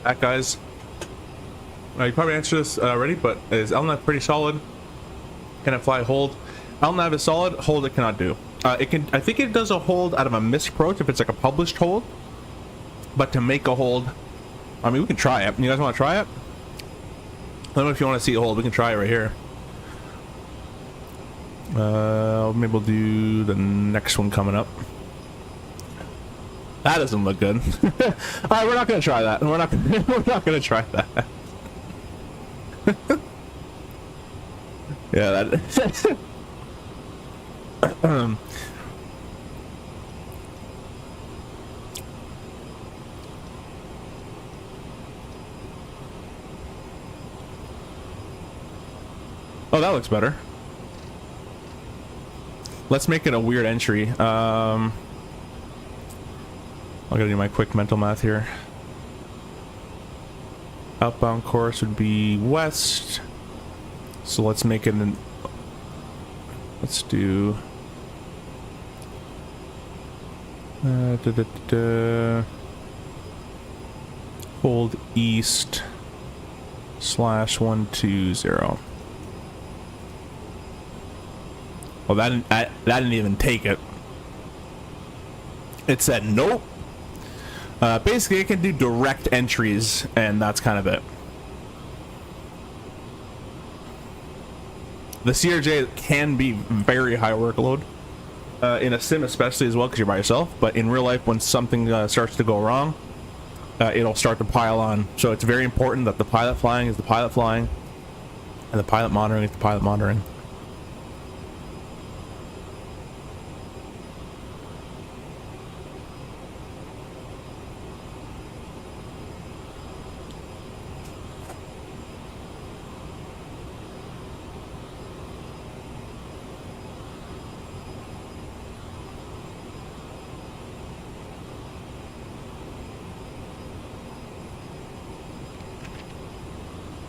Back, guys. You probably answered this already, but is LNAV pretty solid? Can it fly hold? LNAV is solid. Hold it cannot do. It can. I think it does a hold out of a missed approach if it's like a published hold. But to make a hold, I mean, we can try it. You guys want to try it? I don't know if you want to see a hold. We can try it right here. Maybe we'll do the next one coming up. That doesn't look good. All right, we're not gonna try that. We're not. We're not gonna try that. Yeah, that. Oh, that looks better. Let's make it a weird entry. I'm gonna do my quick mental math here. Outbound course would be west. So let's make it an... Let's do... Hold east /120. Well, that didn't even take it. It said nope. Basically, it can do direct entries, and that's kind of it. The CRJ can be very high workload in a sim, especially as well, because you're by yourself. But in real life, when something starts to go wrong, it'll start to pile on. So it's very important that the pilot flying is the pilot flying, and the pilot monitoring is the pilot monitoring.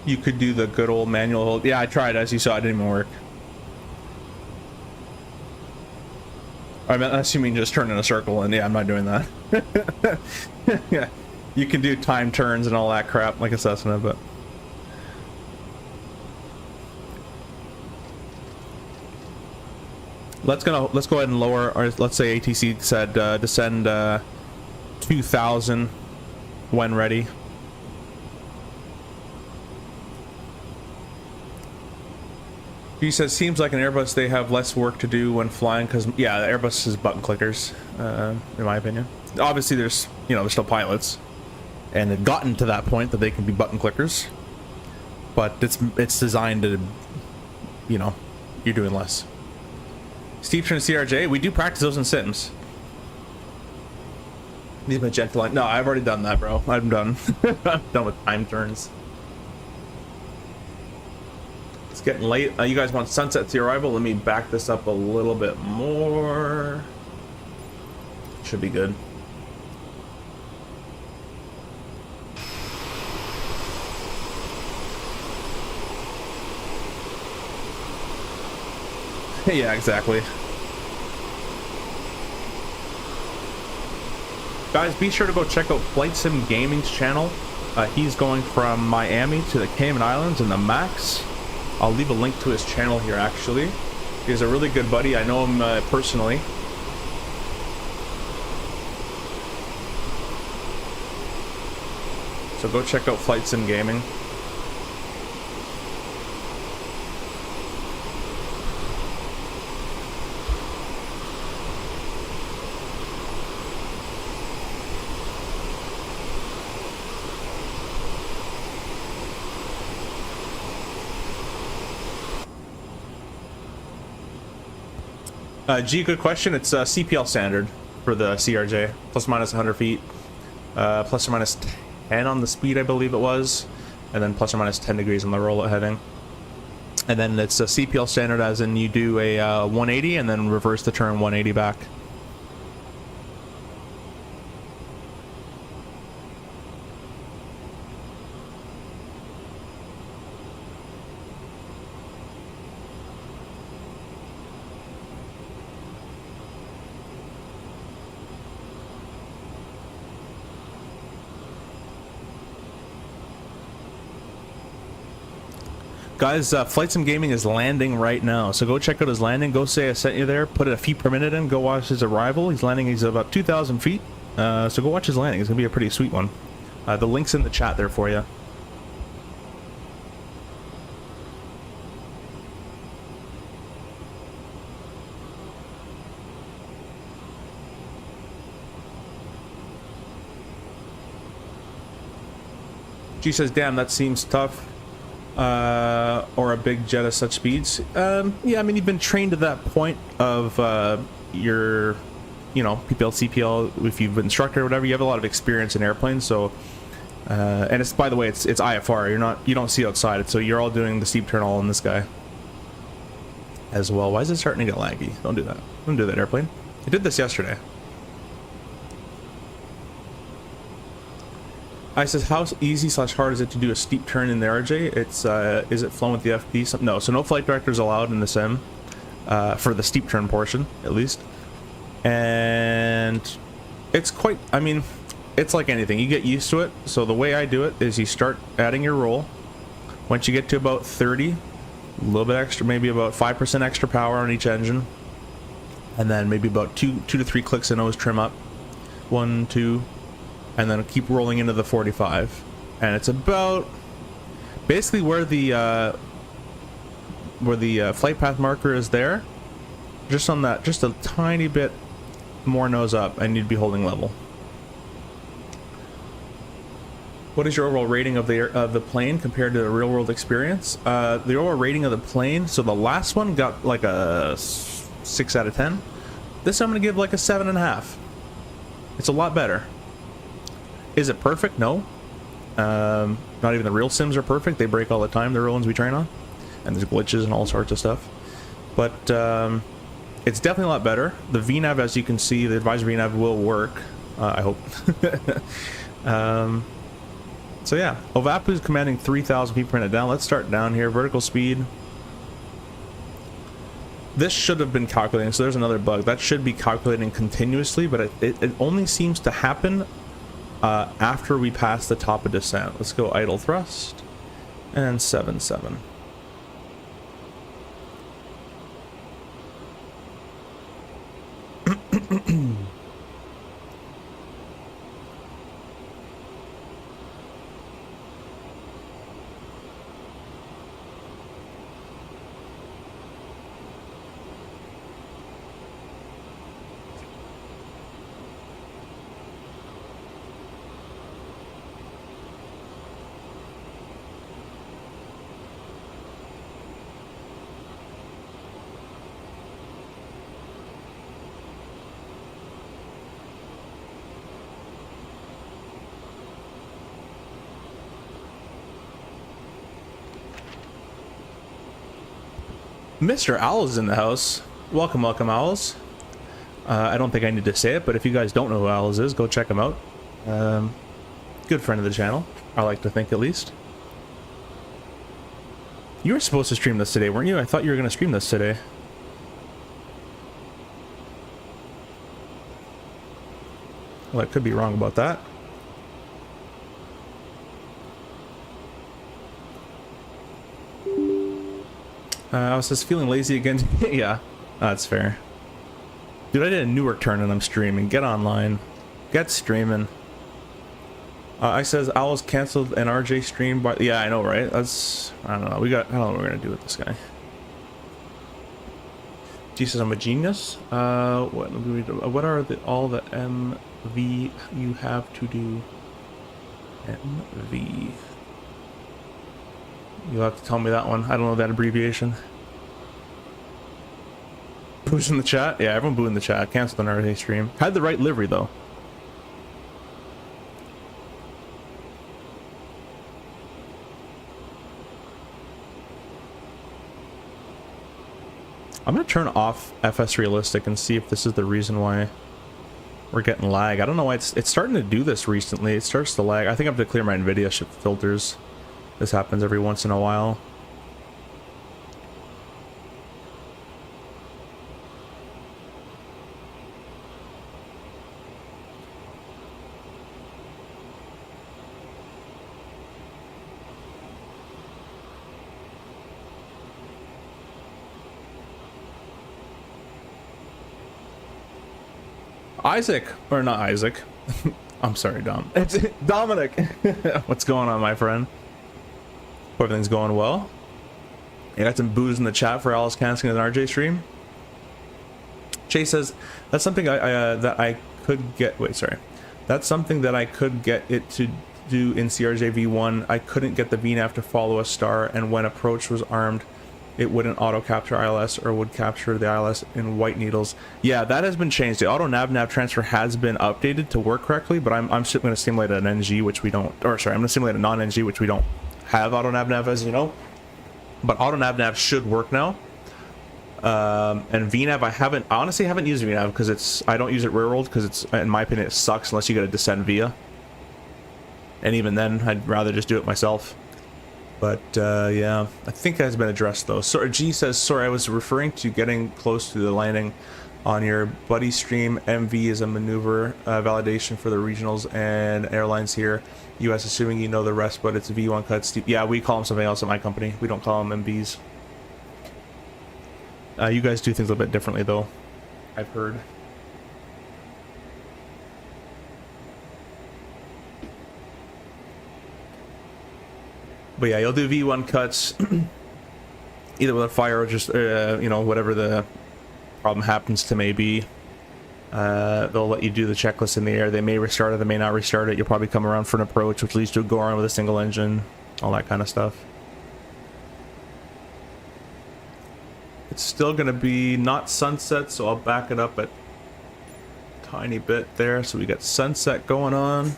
You could do the good old manual hold. Yeah, I tried. As you saw, it didn't even work. I mean, assuming just turn in a circle, and yeah, I'm not doing that. Yeah, you can do time turns and all that crap like a Cessna, but let's go ahead and lower, or let's say ATC said descend 2,000 when ready. He says, seems like an Airbus, they have less work to do when flying, because, yeah, the Airbus is button clickers, in my opinion. Obviously, there's, you know, there's still pilots, and they've gotten to that point that they can be button clickers, but it's designed to, you know, you're doing less. Steep turn CRJ, we do practice those in sims. These magenta line. No, I've already done that, bro. I'm done. I'm done with time turns. It's getting late. You guys want sunset to your arrival? Let me back this up a little bit more. Should be good. Yeah, exactly. Guys, be sure to go check out Flight Sim Gaming's channel. He's going from Miami to the Cayman Islands in the Max. I'll leave a link to his channel here, actually. He's a really good buddy. I know him personally. So go check out Flight Sim Gaming. G, good question. It's CPL standard for the CRJ, plus or minus 100 feet, plus or minus 10 on the speed, I believe it was, and then plus or minus 10 degrees on the roll heading. And then it's a CPL standard, as in you do a 180 and then reverse the turn 180 back. Guys, Flight Sim Gaming is landing right now, so go check out his landing. Go say I sent you there. Put a feet per minute in. Go watch his arrival. He's landing. He's about 2,000 feet. So go watch his landing. It's gonna be a pretty sweet one. The link's in the chat there for you. G says, "Damn, that seems tough." Or a big jet at such speeds. Yeah, I mean, you've been trained to that point of your, you know, PPL, CPL. If you've been instructor or whatever, you have a lot of experience in airplanes. So, and it's, by the way, it's IFR. You don't see outside it. So you're all doing the steep turn all on this guy as well. Why is it starting to get laggy? Don't do that. Don't do that, airplane. I did this yesterday. I says, how easy / hard is it to do a steep turn in the RJ? It's, is it flown with the FD? No, so no flight directors allowed in the sim, for the steep turn portion, at least. And it's quite, I mean, it's like anything. You get used to it. So the way I do it is you start adding your roll. Once you get to about 30, a little bit extra, maybe about 5% extra power on each engine. And then maybe about two to three clicks of nose trim up. 1, 2... and then keep rolling into the 45, and it's about basically where the flight path marker is there, just on that, just a tiny bit more nose up, and you'd be holding level. What is your overall rating of the plane compared to the real world experience? The overall rating of the plane, so the last one got like a 6 out of 10. This I'm gonna give like a 7.5. It's a lot better. Is it perfect? No. Not even the real sims are perfect. They break all the time, the real ones we train on. And there's glitches and all sorts of stuff. But it's definitely a lot better. The VNAV, as you can see, the advisor VNAV will work. I hope. So yeah, Ovapu is commanding 3,000 feet per minute down. Let's start down here. Vertical speed. this should have been calculating. So there's another bug that should be calculating continuously, but it only seems to happen after we pass the top of descent. Let's go idle thrust and 7-7. Mr. Owl's in the house. Welcome, welcome, Owls. I don't think I need to say it, but if you guys don't know who Owls is, go check him out. Good friend of the channel, I like to think, at least. You were supposed to stream this today, weren't you? I thought you were going to stream this today. Well, I could be wrong about that. I was just feeling lazy again. Yeah, that's fair. Dude, I did a Newark turn and I'm streaming. Get online. Get streaming. I says Owls canceled an RJ stream, but yeah, I know, right? That's, I don't know. I don't know what we're gonna do with this guy. G says I'm a genius. What are all the MV you have to do? MV. You'll have to tell me that one. I don't know that abbreviation. Boos in the chat? Yeah, everyone boo in the chat. Cancelled an RNAV stream. Had the right livery, though. I'm going to turn off FS Realistic and see if this is the reason why we're getting lag. I don't know why it's starting to do this recently. It starts to lag. I think I have to clear my NVIDIA shift filters. This happens every once in a while. Isaac, or not Isaac. I'm sorry, Dom. It's Dominic. What's going on, my friend? Hope everything's going well. You got some boos in the chat for Alice canceling an RJ stream. Chase says that's something that I could get. Wait, sorry. That's something that I could get it to do in CRJ-V1. I couldn't get the VNAV to follow a star, and when approach was armed, it wouldn't auto capture ILS or would capture the ILS in white needles. Yeah, that has been changed. The auto nav transfer has been updated to work correctly, but I'm going to simulate an NG, which we don't, or sorry, I'm going to simulate a non-NG, which we don't have auto nav, as you know. But auto nav should work now. And VNAV, I honestly haven't used VNAV because I don't use it rear rolled because it's, in my opinion, it sucks unless you get a descend via. And even then, I'd rather just do it myself. But yeah, I think that has been addressed though. So G says, sorry, I was referring to getting close to the landing on your buddy stream. MV is a maneuver validation for the regionals and airlines here. US, assuming you know the rest, but it's a V1 cut steep. Yeah, we call them something else at my company. We don't call them MVs. You guys do things a little bit differently though, I've heard. But yeah, you'll do V1 cuts either with a fire or just, you know, whatever the problem happens to may be. They'll let you do the checklist in the air. They may restart it, they may not restart it. You'll probably come around for an approach, which leads to a go around with a single engine, all that kind of stuff. It's still going to be not sunset, so I'll back it up a tiny bit there. So we got sunset going on.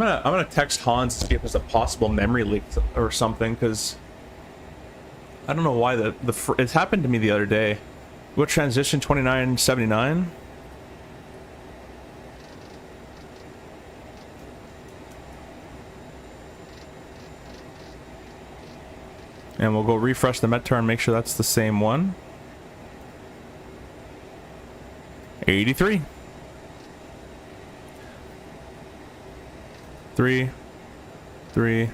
I'm gonna text Hans to see if there's a possible memory leak or something, because I don't know why it's happened to me the other day. What transition 2979? And we'll go refresh the Metar and make sure that's the same one. 83. 3. 3.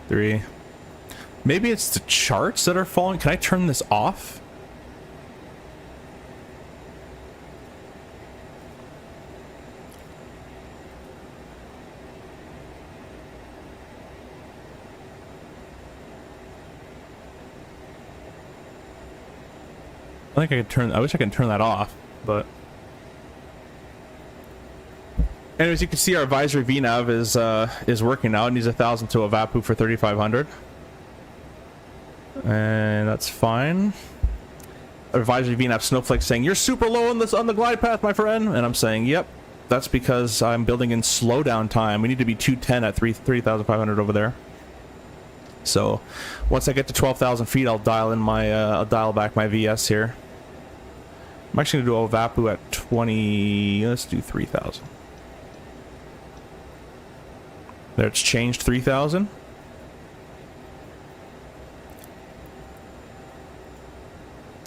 3. Maybe it's the charts that are falling. Can I turn this off? I think I could turn. I wish I could turn that off, but. Anyways, you can see our advisory VNAV is working now. It needs 1,000 to a VAPU for 3,500, and that's fine. Advisory VNAV Snowflake saying you're super low on the glide path, my friend, and I'm saying yep. That's because I'm building in slowdown time. We need to be 210 at 3,500 over there. So once I get to 12,000 feet, I'll dial in my I'll dial back my VS here. I'm actually gonna do a VAPU at 20. Let's do 3,000. There, it's changed 3,000.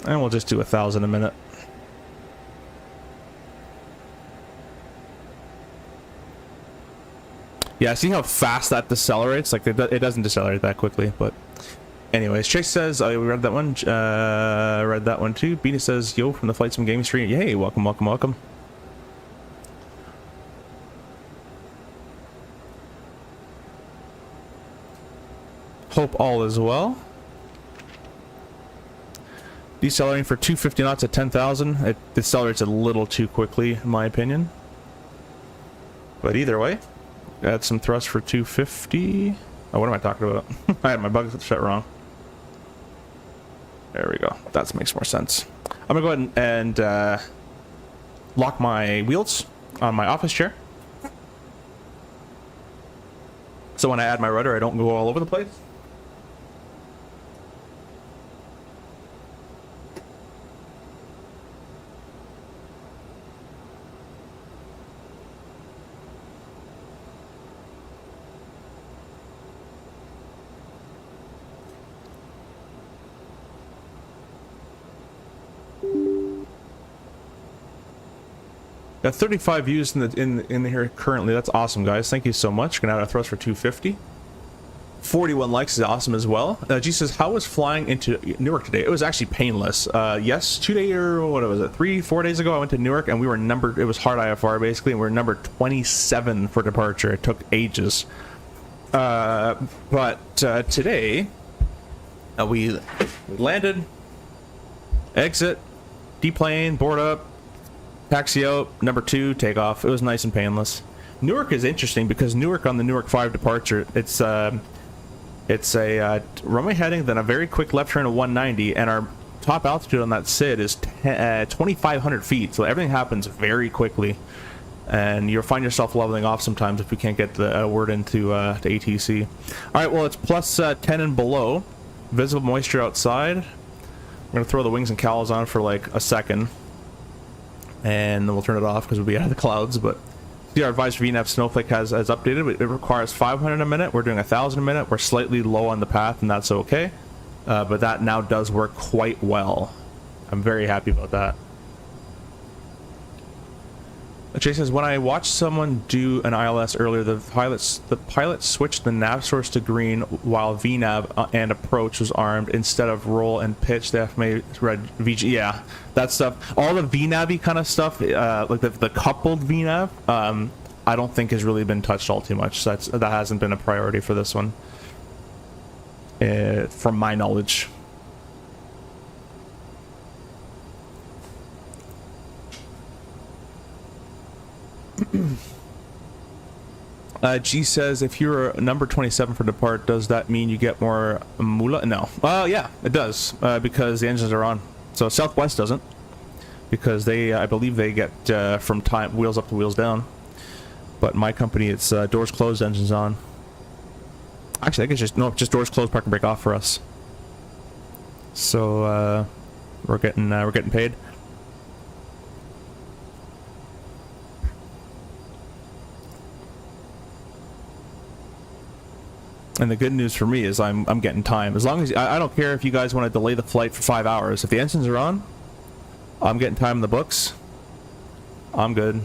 And we'll just do 1,000 a minute. Yeah, see how fast that decelerates? Like, it doesn't decelerate that quickly, but... Anyways, Chase says, we read that one. Read that one too. Beanie says, yo, from the Flight Sim Gaming Stream. Yay, welcome, welcome, welcome. Hope all is well. Decelerating for 250 knots at 10,000. It decelerates a little too quickly, in my opinion. But either way, add some thrust for 250. Oh, what am I talking about? I had my bugs shut wrong. There we go. That makes more sense. I'm gonna go ahead and lock my wheels on my office chair. So when I add my rudder, I don't go all over the place. Got 35 views in here currently. That's awesome, guys. Thank you so much. Gonna add a thrust for 250. 41 likes is awesome as well. G says, how was flying into Newark today? It was actually painless. Yes, 2 days or what was it? 3-4 days ago, I went to Newark and we were numbered. It was hard IFR basically, and we were number 27 for departure. It took ages. But today we landed, exit, deplane, board up. Taxi out, number 2, take off. It was nice and painless. Newark is interesting because Newark on the Newark 5 departure, it's a runway heading, then a very quick left turn of 190, and our top altitude on that SID is 2,500 feet. So everything happens very quickly, and you'll find yourself leveling off sometimes if you can't get the word into to ATC. All right, well, it's plus 10 and below. Visible moisture outside. I'm gonna throw the wings and cowls on for like a second. And then we'll turn it off because we'll be out of the clouds. But see, our advisory VNAV Snowflake has updated. It requires 500 a minute. We're doing 1,000 a minute. We're slightly low on the path, and that's okay. But that now does work quite well. I'm very happy about that. Jay says, when I watched someone do an ILS earlier, the pilot switched the nav source to green while VNAV and approach was armed instead of roll and pitch. The FMA read VG. Yeah, that stuff. All the VNAV-y kind of stuff, like the coupled VNAV, I don't think has really been touched all too much. So that hasn't been a priority for this one, from my knowledge. G says, if you're number 27 for depart, does that mean you get more moolah? No. Yeah, it does, because the engines are on. So Southwest doesn't, because they, I believe they get from time wheels up to wheels down. But my company, it's doors closed, engines on. Actually, I guess just doors closed, park and brake off for us. So We're getting paid. And the good news for me is I'm getting time. As long as I don't care if you guys want to delay the flight for 5 hours. If the engines are on, I'm getting time in the books. I'm good.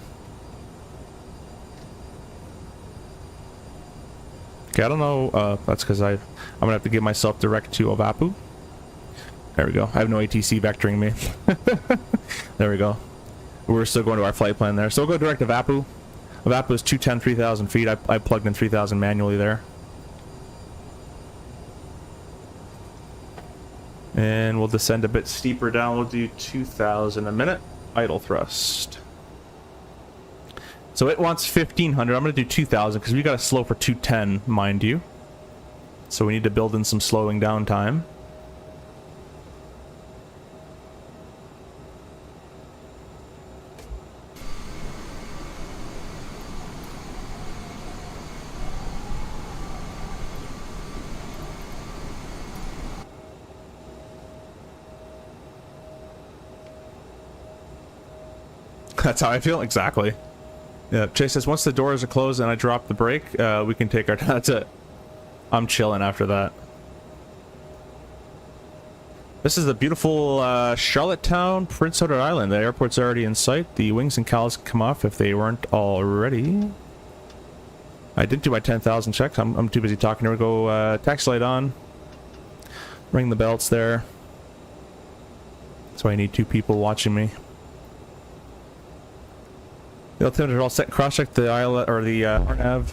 Okay, I don't know. That's because I'm gonna have to give myself direct to Ovapu. There we go. I have no ATC vectoring me. There we go. We're still going to our flight plan there. So we'll go direct to Ovapu. Ovapu is 210, 3,000 feet. I plugged in 3,000 manually there. And we'll descend a bit steeper down. We'll do 2,000 a minute. Idle thrust. So it wants 1,500. I'm going to do 2,000 because we got to slow for 210, mind you. So we need to build in some slowing down time. That's how I feel, exactly. Yeah, Chase says, once the doors are closed and I drop the brake, we can take our time. That's it. I'm chilling after that. This is the beautiful Charlottetown, Prince Edward Island. The airport's already in sight. The wings and cowls can come off if they weren't already. I didn't do my 10,000 checks. I'm too busy talking. Here we go. Taxi light on. Ring the belts there. That's why I need 2 people watching me. The altimeter all set. Cross-check the ILS or the RNAV.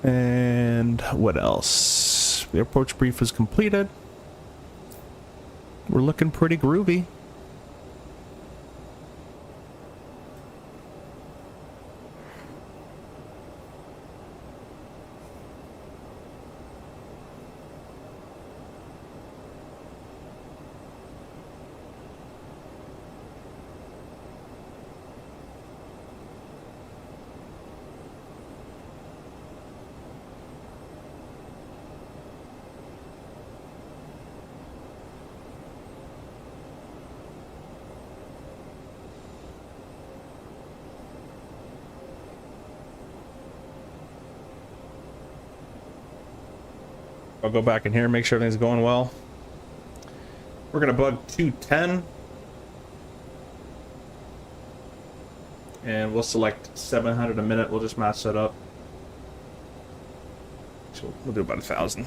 And what else? The approach brief is completed. We're looking pretty groovy. I'll go back in here and make sure everything's going well. We're gonna bug 210. And we'll select 700 a minute. We'll just match that up. So we'll do about 1,000.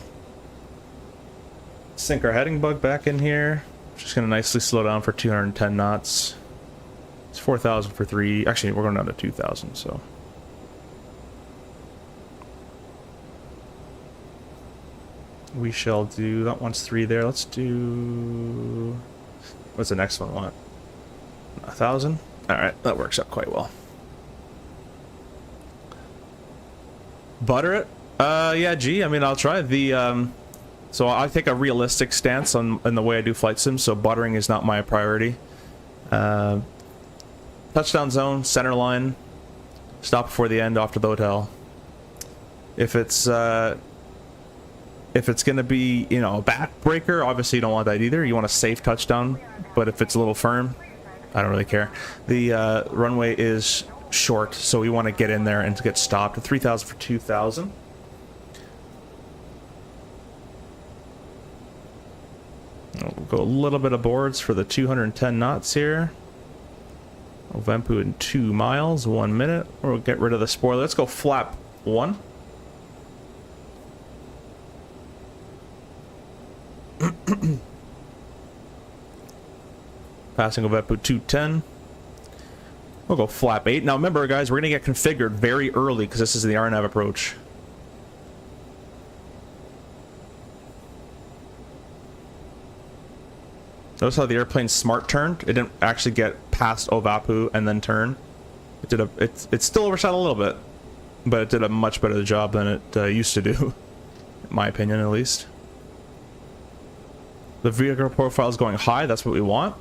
Sync our heading bug back in here. Just gonna nicely slow down for 210 knots. It's 4,000 for 3. Actually, we're going down to 2,000, so. We shall do, that one's 3 there. Let's do, what's the next one want? 1,000? Alright, that works out quite well. Butter it? Yeah, G, I mean, I'll try the, so I take a realistic stance in the way I do flight sims, so buttering is not my priority. Touchdown zone, center line, stop before the end, off to the hotel. If it's going to be, you know, a backbreaker, obviously you don't want that either. You want a safe touchdown, but if it's a little firm, I don't really care. The runway is short, so we want to get in there and get stopped. 3,000 for 2,000. We'll go a little bit of boards for the 210 knots here. Ovempu in 2 miles, 1 minute. We'll get rid of the spoiler. Let's go flap 1. Passing Ovempu 210. We'll go flap 8. Now remember, guys, we're going to get configured very early because this is the RNAV approach. Notice how the airplane smart turned? It didn't actually get past Ovapu and then turn. It did it still overshot a little bit, but it did a much better job than it used to do, in my opinion at least. The vehicle profile is going high, that's what we want.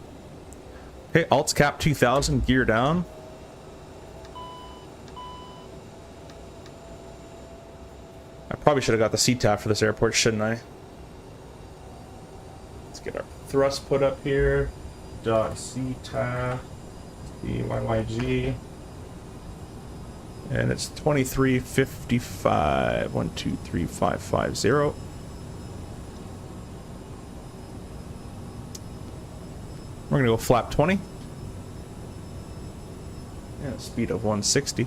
Okay, Alts cap 2,000, gear down. I probably should have got the CTAF for this airport, shouldn't I? Let's get our thrust put up here. CRJ-900.CYYG. And it's 2355. 123550. We're gonna go flap 20. Yeah, speed of 160.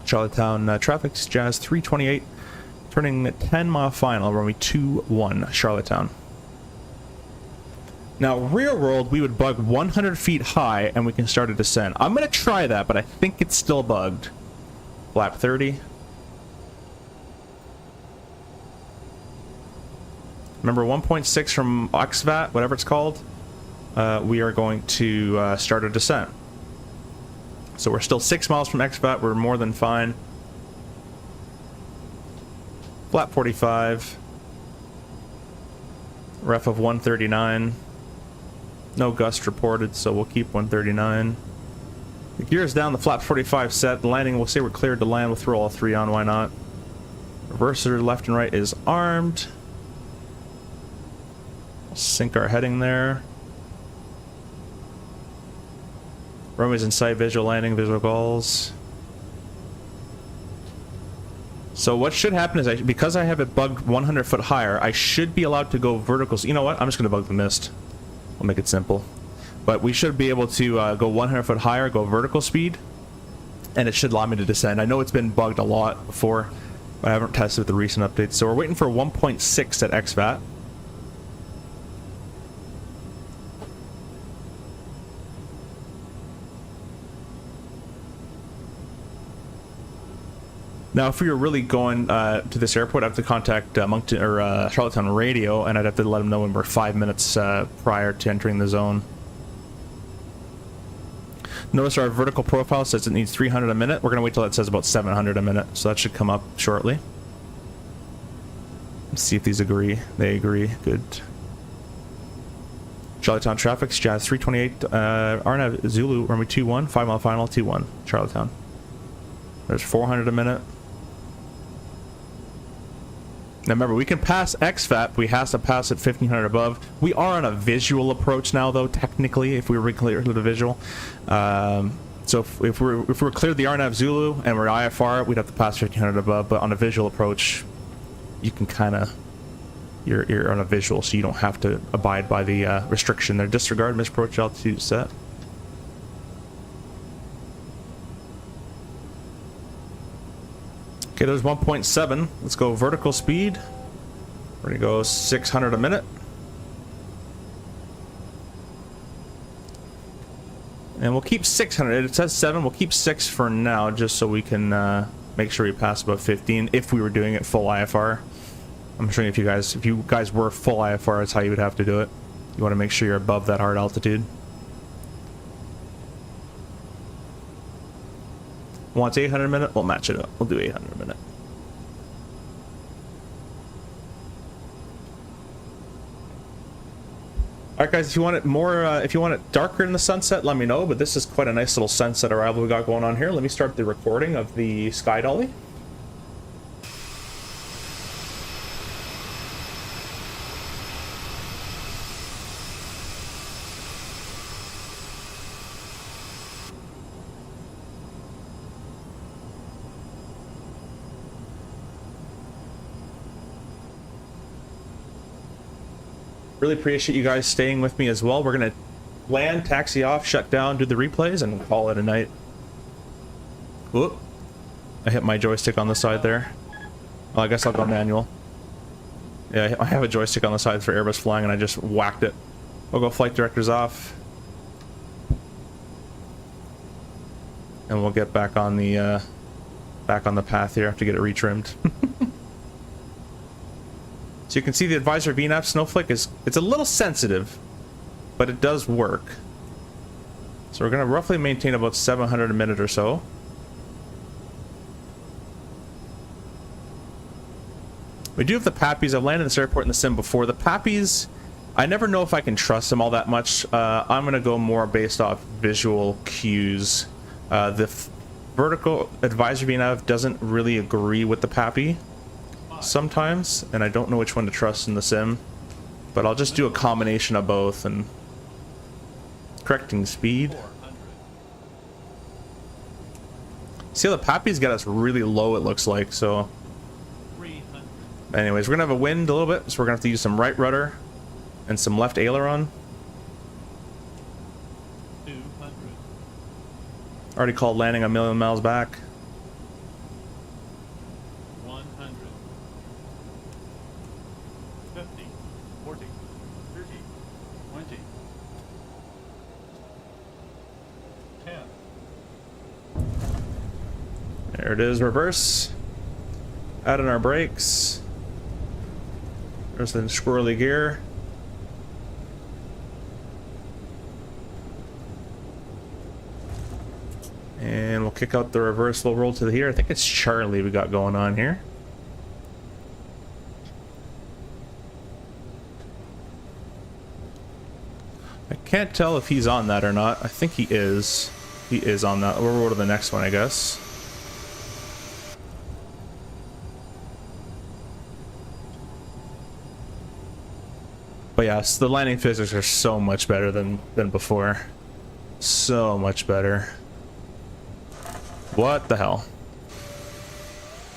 Charlottetown traffic, Jazz 328, turning 10 mile final, runway 21, Charlottetown. Now, real world, we would bug 100 feet high and we can start a descent. I'm going to try that, but I think it's still bugged. Flap 30. Remember 1.6 from XVAT, whatever it's called. We are going to start a descent. So we're still 6 miles from XVAT. We're more than fine. Flap 45. Ref of 139. No gust reported, so we'll keep 139. The gear's down, the flap 45 set. The landing, we'll say we're cleared to land. We'll throw all three on, why not? Reverser left and right is armed. We'll sync our heading there. Runways in sight, visual landing, visual goals. So what should happen is, because I have it bugged 100 foot higher, I should be allowed to go vertical. So you know what? I'm just going to bug the mist. We'll make it simple. But we should be able to go 100 foot higher, go vertical speed, and it should allow me to descend. I know it's been bugged a lot before, but I haven't tested with the recent updates. So we're waiting for 1.6 at XVAT. Now, if we were really going to this airport, I'd have to contact Moncton or Charlottetown Radio, and I'd have to let them know when we're 5 minutes prior to entering the zone. Notice our vertical profile says it needs 300 a minute. We're going to wait till it says about 700 a minute, so that should come up shortly. Let's see if these agree. They agree. Good. Charlottetown traffic, Jazz 328, RNAV Zulu, runway 21, 5 mile final, 21, Charlottetown. There's 400 a minute. Now remember, we can pass XVAT, we have to pass at 1500 above. We are on a visual approach now, though, technically, if we were clear to the visual. So if we're cleared the RNAV Zulu and we're IFR, we'd have to pass 1500 above, but on a visual approach, you can kind of, you're on a visual, so you don't have to abide by the restriction there. Disregard misapproach altitude set. Okay, there's 1.7. Let's go vertical speed. We're gonna go 600 a minute. And we'll keep 600. It says 7. We'll keep 6 for now, just so we can make sure we pass above 15. If we were doing it full IFR, I'm showing you if you guys were full IFR, that's how you would have to do it. You want to make sure you're above that hard altitude. Wants 800 a minute, we'll match it up. We'll do 800 a minute. Alright guys, if you want it more, if you want it darker in the sunset, let me know, but this is quite a nice little sunset arrival we got going on here. Let me start the recording of the Sky Dolly. Really appreciate you guys staying with me as well. We're gonna land, taxi off, shut down, do the replays, and call it a night. Whoop. I hit my joystick on the side there. Well, I guess I'll go manual. Yeah, I have a joystick on the side for Airbus flying, and I just whacked it. We'll go flight directors off. And we'll get back on the path here. I have to get it retrimmed. So you can see the advisor VNAV snowflake it's a little sensitive, but it does work. So we're going to roughly maintain about 700 a minute or so. We do have the Pappies. I've landed in this airport in the sim before. The Pappies, I never know if I can trust them all that much. I'm going to go more based off visual cues. The vertical advisor VNAV doesn't really agree with the Pappy sometimes, and I don't know which one to trust in the sim, but I'll just do a combination of both, and correcting speed. See how the Pappy's got us really low, it looks like, so... Anyways, we're gonna have a wind a little bit, so we're gonna have to use some right rudder and some left aileron. 200. Already called landing a million miles back. 100. 50. 40. 30. 20. 10. There it is, reverse. Add in our brakes. There's the squirrely gear. And we'll kick out the reverse, we'll roll to the here. I think it's Charlie we got going on here. I can't tell if he's on that or not. I think he is. He is on that. We'll roll to the next one, I guess. But yes, the landing physics are so much better than before. So much better. What the hell?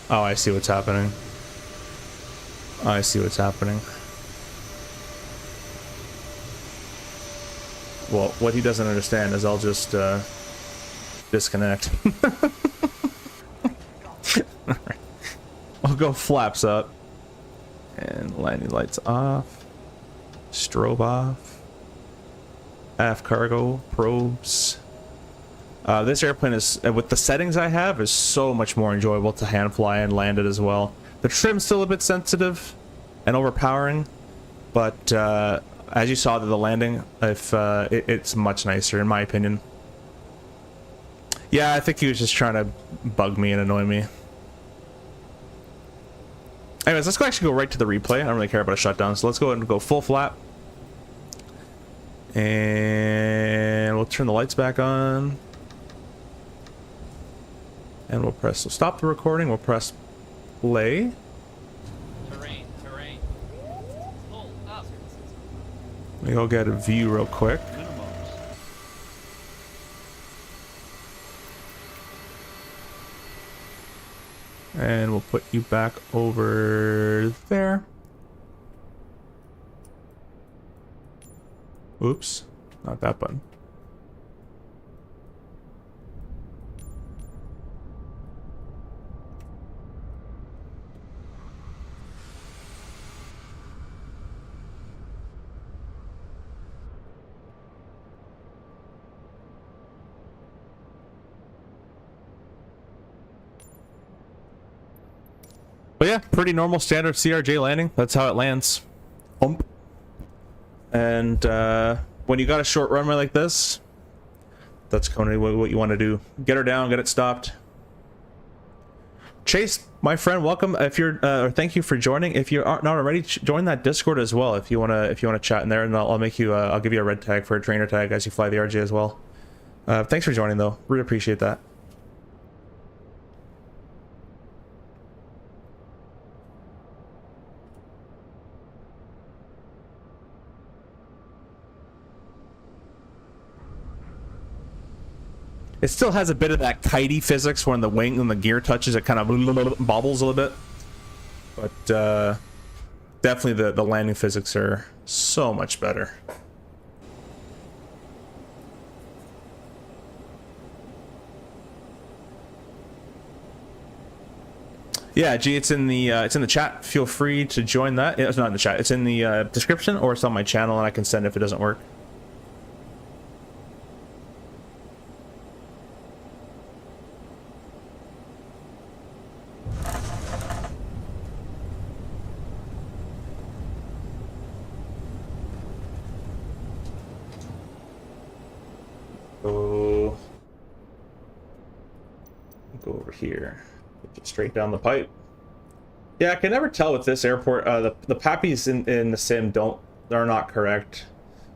Oh, I see what's happening. I see what's happening. Well, what he doesn't understand is I'll just disconnect. Alright. I'll go flaps up. And landing lights off. Strobe off. Aft cargo, probes. This airplane is, with the settings I have, is so much more enjoyable to hand fly and land it as well. The trim's still a bit sensitive and overpowering, but as you saw to the landing, it's much nicer in my opinion. Yeah, I think he was just trying to bug me and annoy me. Anyways, let's actually go right to the replay. I don't really care about a shutdown, so let's go ahead and go full flap. And we'll turn the lights back on. And we'll press, we'll stop the recording, we'll press play. Terrain. Pull up. Let me go get a view real quick. And we'll put you back over there. Oops, not that button. But yeah, pretty normal standard CRJ landing. That's how it lands. Hump. And when you got a short runway like this, that's kind of what you want to do. Get her down, get it stopped. Chase, my friend, welcome. If you're, or thank you for joining. If you're not already, join that Discord as well. If you wanna chat in there, and I'll make you, I'll give you a red tag for a trainer tag as you fly the RJ as well. Thanks for joining though. Really appreciate that. It still has a bit of that kitey physics when the wing and the gear touches, it kind of bobbles a little bit. But definitely the landing physics are so much better. Yeah, G, it's in the chat. Feel free to join that. It's not in the chat. It's in the description, or it's on my channel, and I can send it if it doesn't work. Go over here. Get straight down the pipe. Yeah, I can never tell with this airport. The Pappies in the sim are not correct.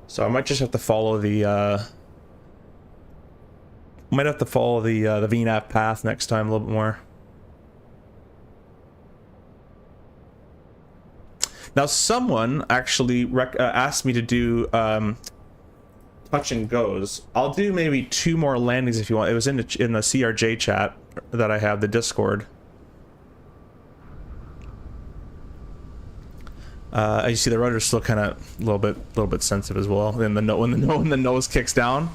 So I might just have to follow the the VNAV path next time a little bit more. Now someone actually asked me to do touch and goes. I'll do maybe 2 more landings if you want. It was in the CRJ chat that I have, the Discord. As you see, the rudder's still kind of a little bit sensitive as well. And when the nose kicks down,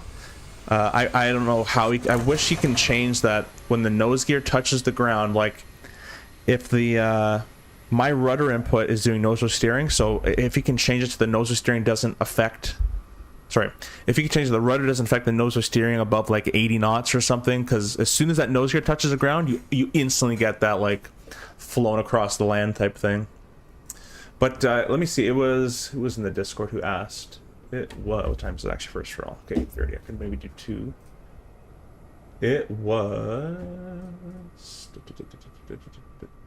I don't know how I wish he can change that when the nose gear touches the ground. Like if the my rudder input is doing nose steering, so if he can change it to the nose steering doesn't affect. Sorry, if you can change the rudder doesn't affect the nose steering above like 80 knots or something, because as soon as that nose gear touches the ground, you instantly get that like flown across the land type thing. But let me see. Who was in the Discord who asked? What time is it actually first roll? Okay, 30. I could maybe do 2. It was.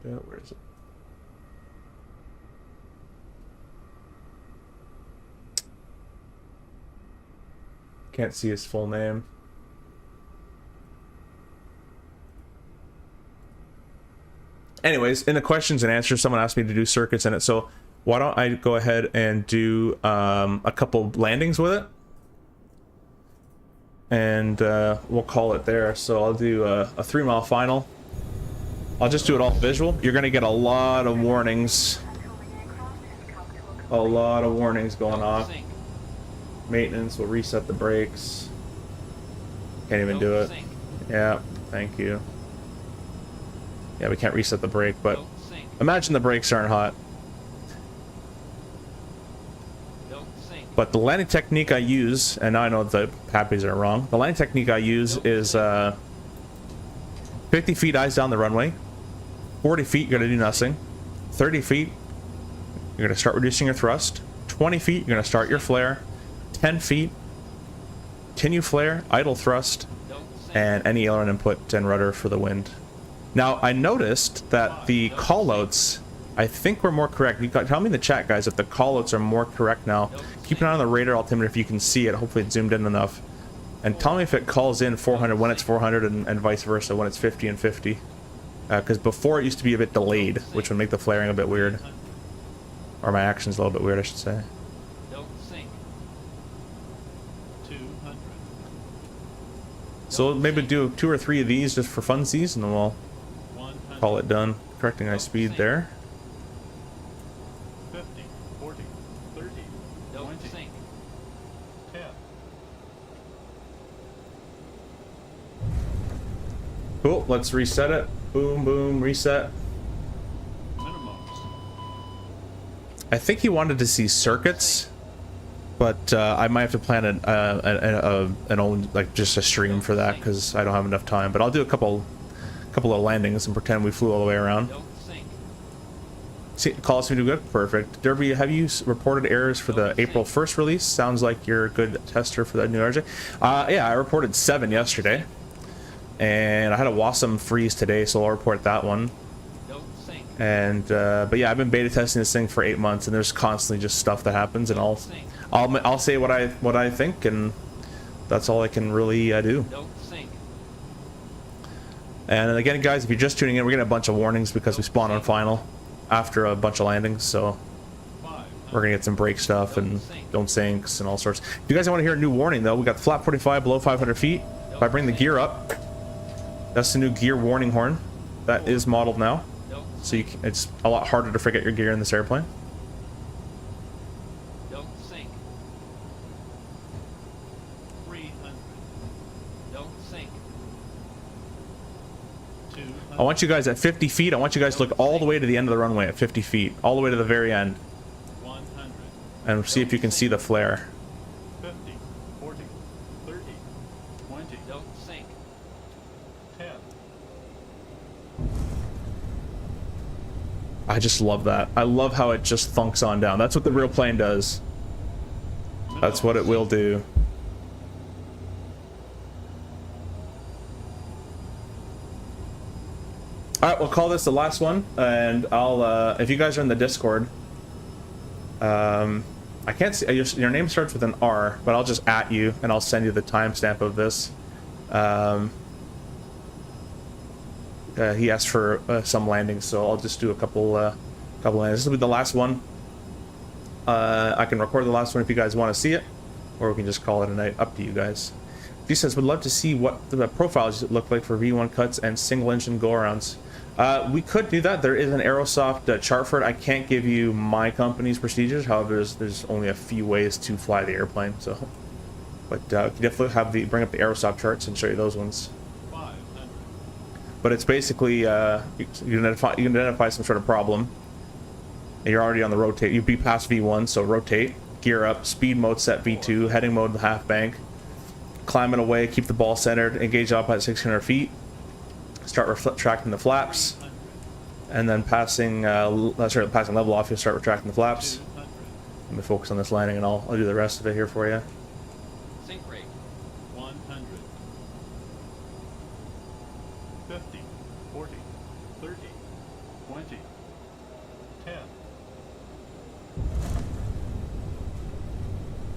Where is it? Can't see his full name. Anyways, in the questions and answers, someone asked me to do circuits in it, so why don't I go ahead and do a couple landings with it, and we'll call it there. So I'll do a 3-mile final. I'll just do it all visual. You're gonna get a lot of warnings. A lot of warnings going off. Maintenance will reset the brakes. Can't even do it. Yeah, thank you. Yeah, we can't reset the brake, but imagine the brakes aren't hot. But the landing technique I use, and now I know the pappies are wrong, the landing technique I use is 50 feet eyes down the runway, 40 feet you're going to do nothing, 30 feet you're going to start reducing your thrust, 20 feet you're going to start your flare, 10 feet continue flare, idle thrust, and any aileron input and rudder for the wind. Now I noticed that the callouts I think we're more correct. You tell me in the chat, guys, if the callouts are more correct now. Keep an eye on the radar altimeter if you can see it. Hopefully it's zoomed in enough. And tell me if it calls in 400 when it's 400 and vice versa when it's 50 and 50. Because before it used to be a bit delayed, which would make the flaring a bit weird. Or my actions a little bit weird, I should say. Don't sink. 200. So maybe do 2 or 3 of these just for funsies, and then we'll call it done. Correcting my speed there. 50, 40, 30, 20, 10. Cool, let's reset it. Boom, boom, reset. Minimums. I think he wanted to see circuits, but I might have to plan an own, like, just a stream for that because I don't have enough time. But I'll do a couple of landings and pretend we flew all the way around. See, calls me to good. Perfect. Derby, have you reported errors for the April 1st release? Sounds like you're a good tester for that new RJ. Yeah, I reported 7 yesterday, and I had a Wasm freeze today, so I'll report that one. And but yeah, I've been beta testing this thing for 8 months, and there's constantly just stuff that happens, and I'll say what I think, and that's all I can really do. And again, guys, if you're just tuning in, we're getting a bunch of warnings because we spawned on final after a bunch of landings, so we're gonna get some brake stuff and don't sinks and all sorts. If you guys want to hear a new warning, though, we got flat 45 below 500 feet. If I bring the gear up, that's the new gear warning horn that is modeled now, so it's a lot harder to forget your gear in this airplane. Don't sink. 300. Don't sink. 200. I want you guys at 50 feet. I want you guys to look all the way to the end of the runway at 50 feet, all the way to the very end, 100. and see if you can see the flare. 50, 40, 30, 20. Don't sink. 10. I just love that. I love how it just thunks on down. That's what the real plane does. That's what it will do. Alright, we'll call this the last one, and I'll, if you guys are in the Discord, I can't see, your name starts with an R, but I'll just @ you, and I'll send you the timestamp of this. He asked for some landings, so I'll just do a couple landings. This will be the last one. I can record the last one if you guys want to see it. or we can just call it a night. Up to you guys. He says, would love to see what the profiles look like for V1 cuts and single engine go-arounds. We could do that. There is an Aerosoft chart for it. I can't give you my company's procedures. However, there's only a few ways to fly the airplane. So, but you definitely have bring up the Aerosoft charts and show you those ones. 500. But it's basically you can identify some sort of problem. And you're already on the rotate. You'd be past V1, so rotate, gear up, speed mode set V2, heading mode the half bank, climb it away, keep the ball centered, engage up at 600 feet. Start retracting the flaps, and then passing level off, you'll start retracting the flaps. 200. Let me focus on this landing, and I'll do the rest of it here for you. Sync rate. 100. 50. 40. 30. 20. 10.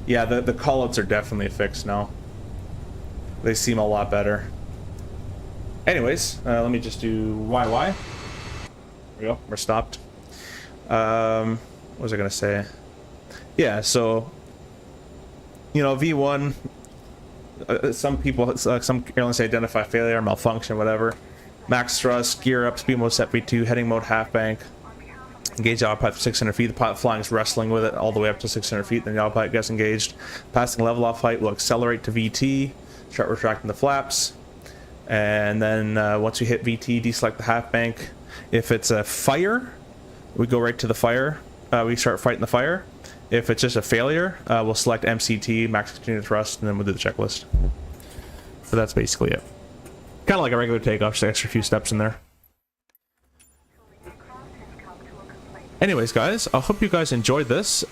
Yeah, the callouts are definitely fixed now. They seem a lot better. Anyways, let me just do YY. There we go, we're stopped. What was I gonna say? Yeah, so you know, V1. Some people, some airlines say identify failure, malfunction, whatever. Max thrust, gear up, speed mode set V2, heading mode half bank. Engage the autopilot for 600 feet. The pilot flying is wrestling with it all the way up to 600 feet. Then the autopilot gets engaged. Passing level off height will accelerate to VT. Start retracting the flaps. And then once we hit VT, deselect the half bank. If it's a fire, we go right to the fire. We start fighting the fire. If it's just a failure, we'll select MCT, max continuous thrust, and then we'll do the checklist. So that's basically it. Kind of like a regular takeoff, just an extra few steps in there. Anyways, guys, I hope you guys enjoyed this.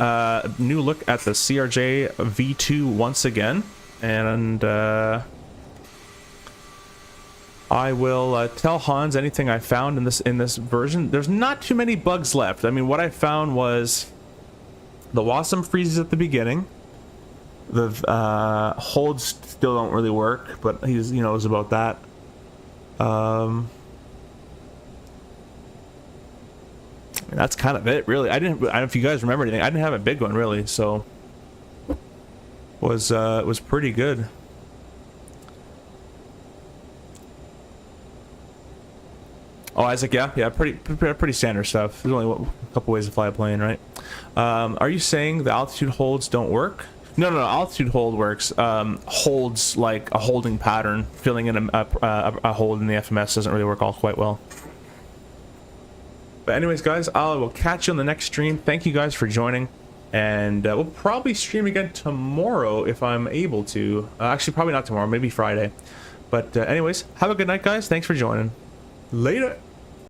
New look at the CRJ V2 once again. And I will tell Hans anything I found in this version. There's not too many bugs left. I mean, what I found was the Wasm freezes at the beginning. The holds still don't really work, but he knows about that. That's kind of it, really. I don't know if you guys remember anything. I didn't have a big one really, so was pretty good. Oh, Isaac, yeah, pretty standard stuff. There's only a couple ways to fly a plane, right? Are you saying the altitude holds don't work? No, altitude hold works. Holds like a holding pattern, filling in a hold in the FMS doesn't really work all quite well. But anyways, guys, I will catch you on the next stream. Thank you guys for joining, and we'll probably stream again tomorrow if I'm able to. Actually, probably not tomorrow, maybe Friday. But anyways, have a good night, guys. Thanks for joining. Later.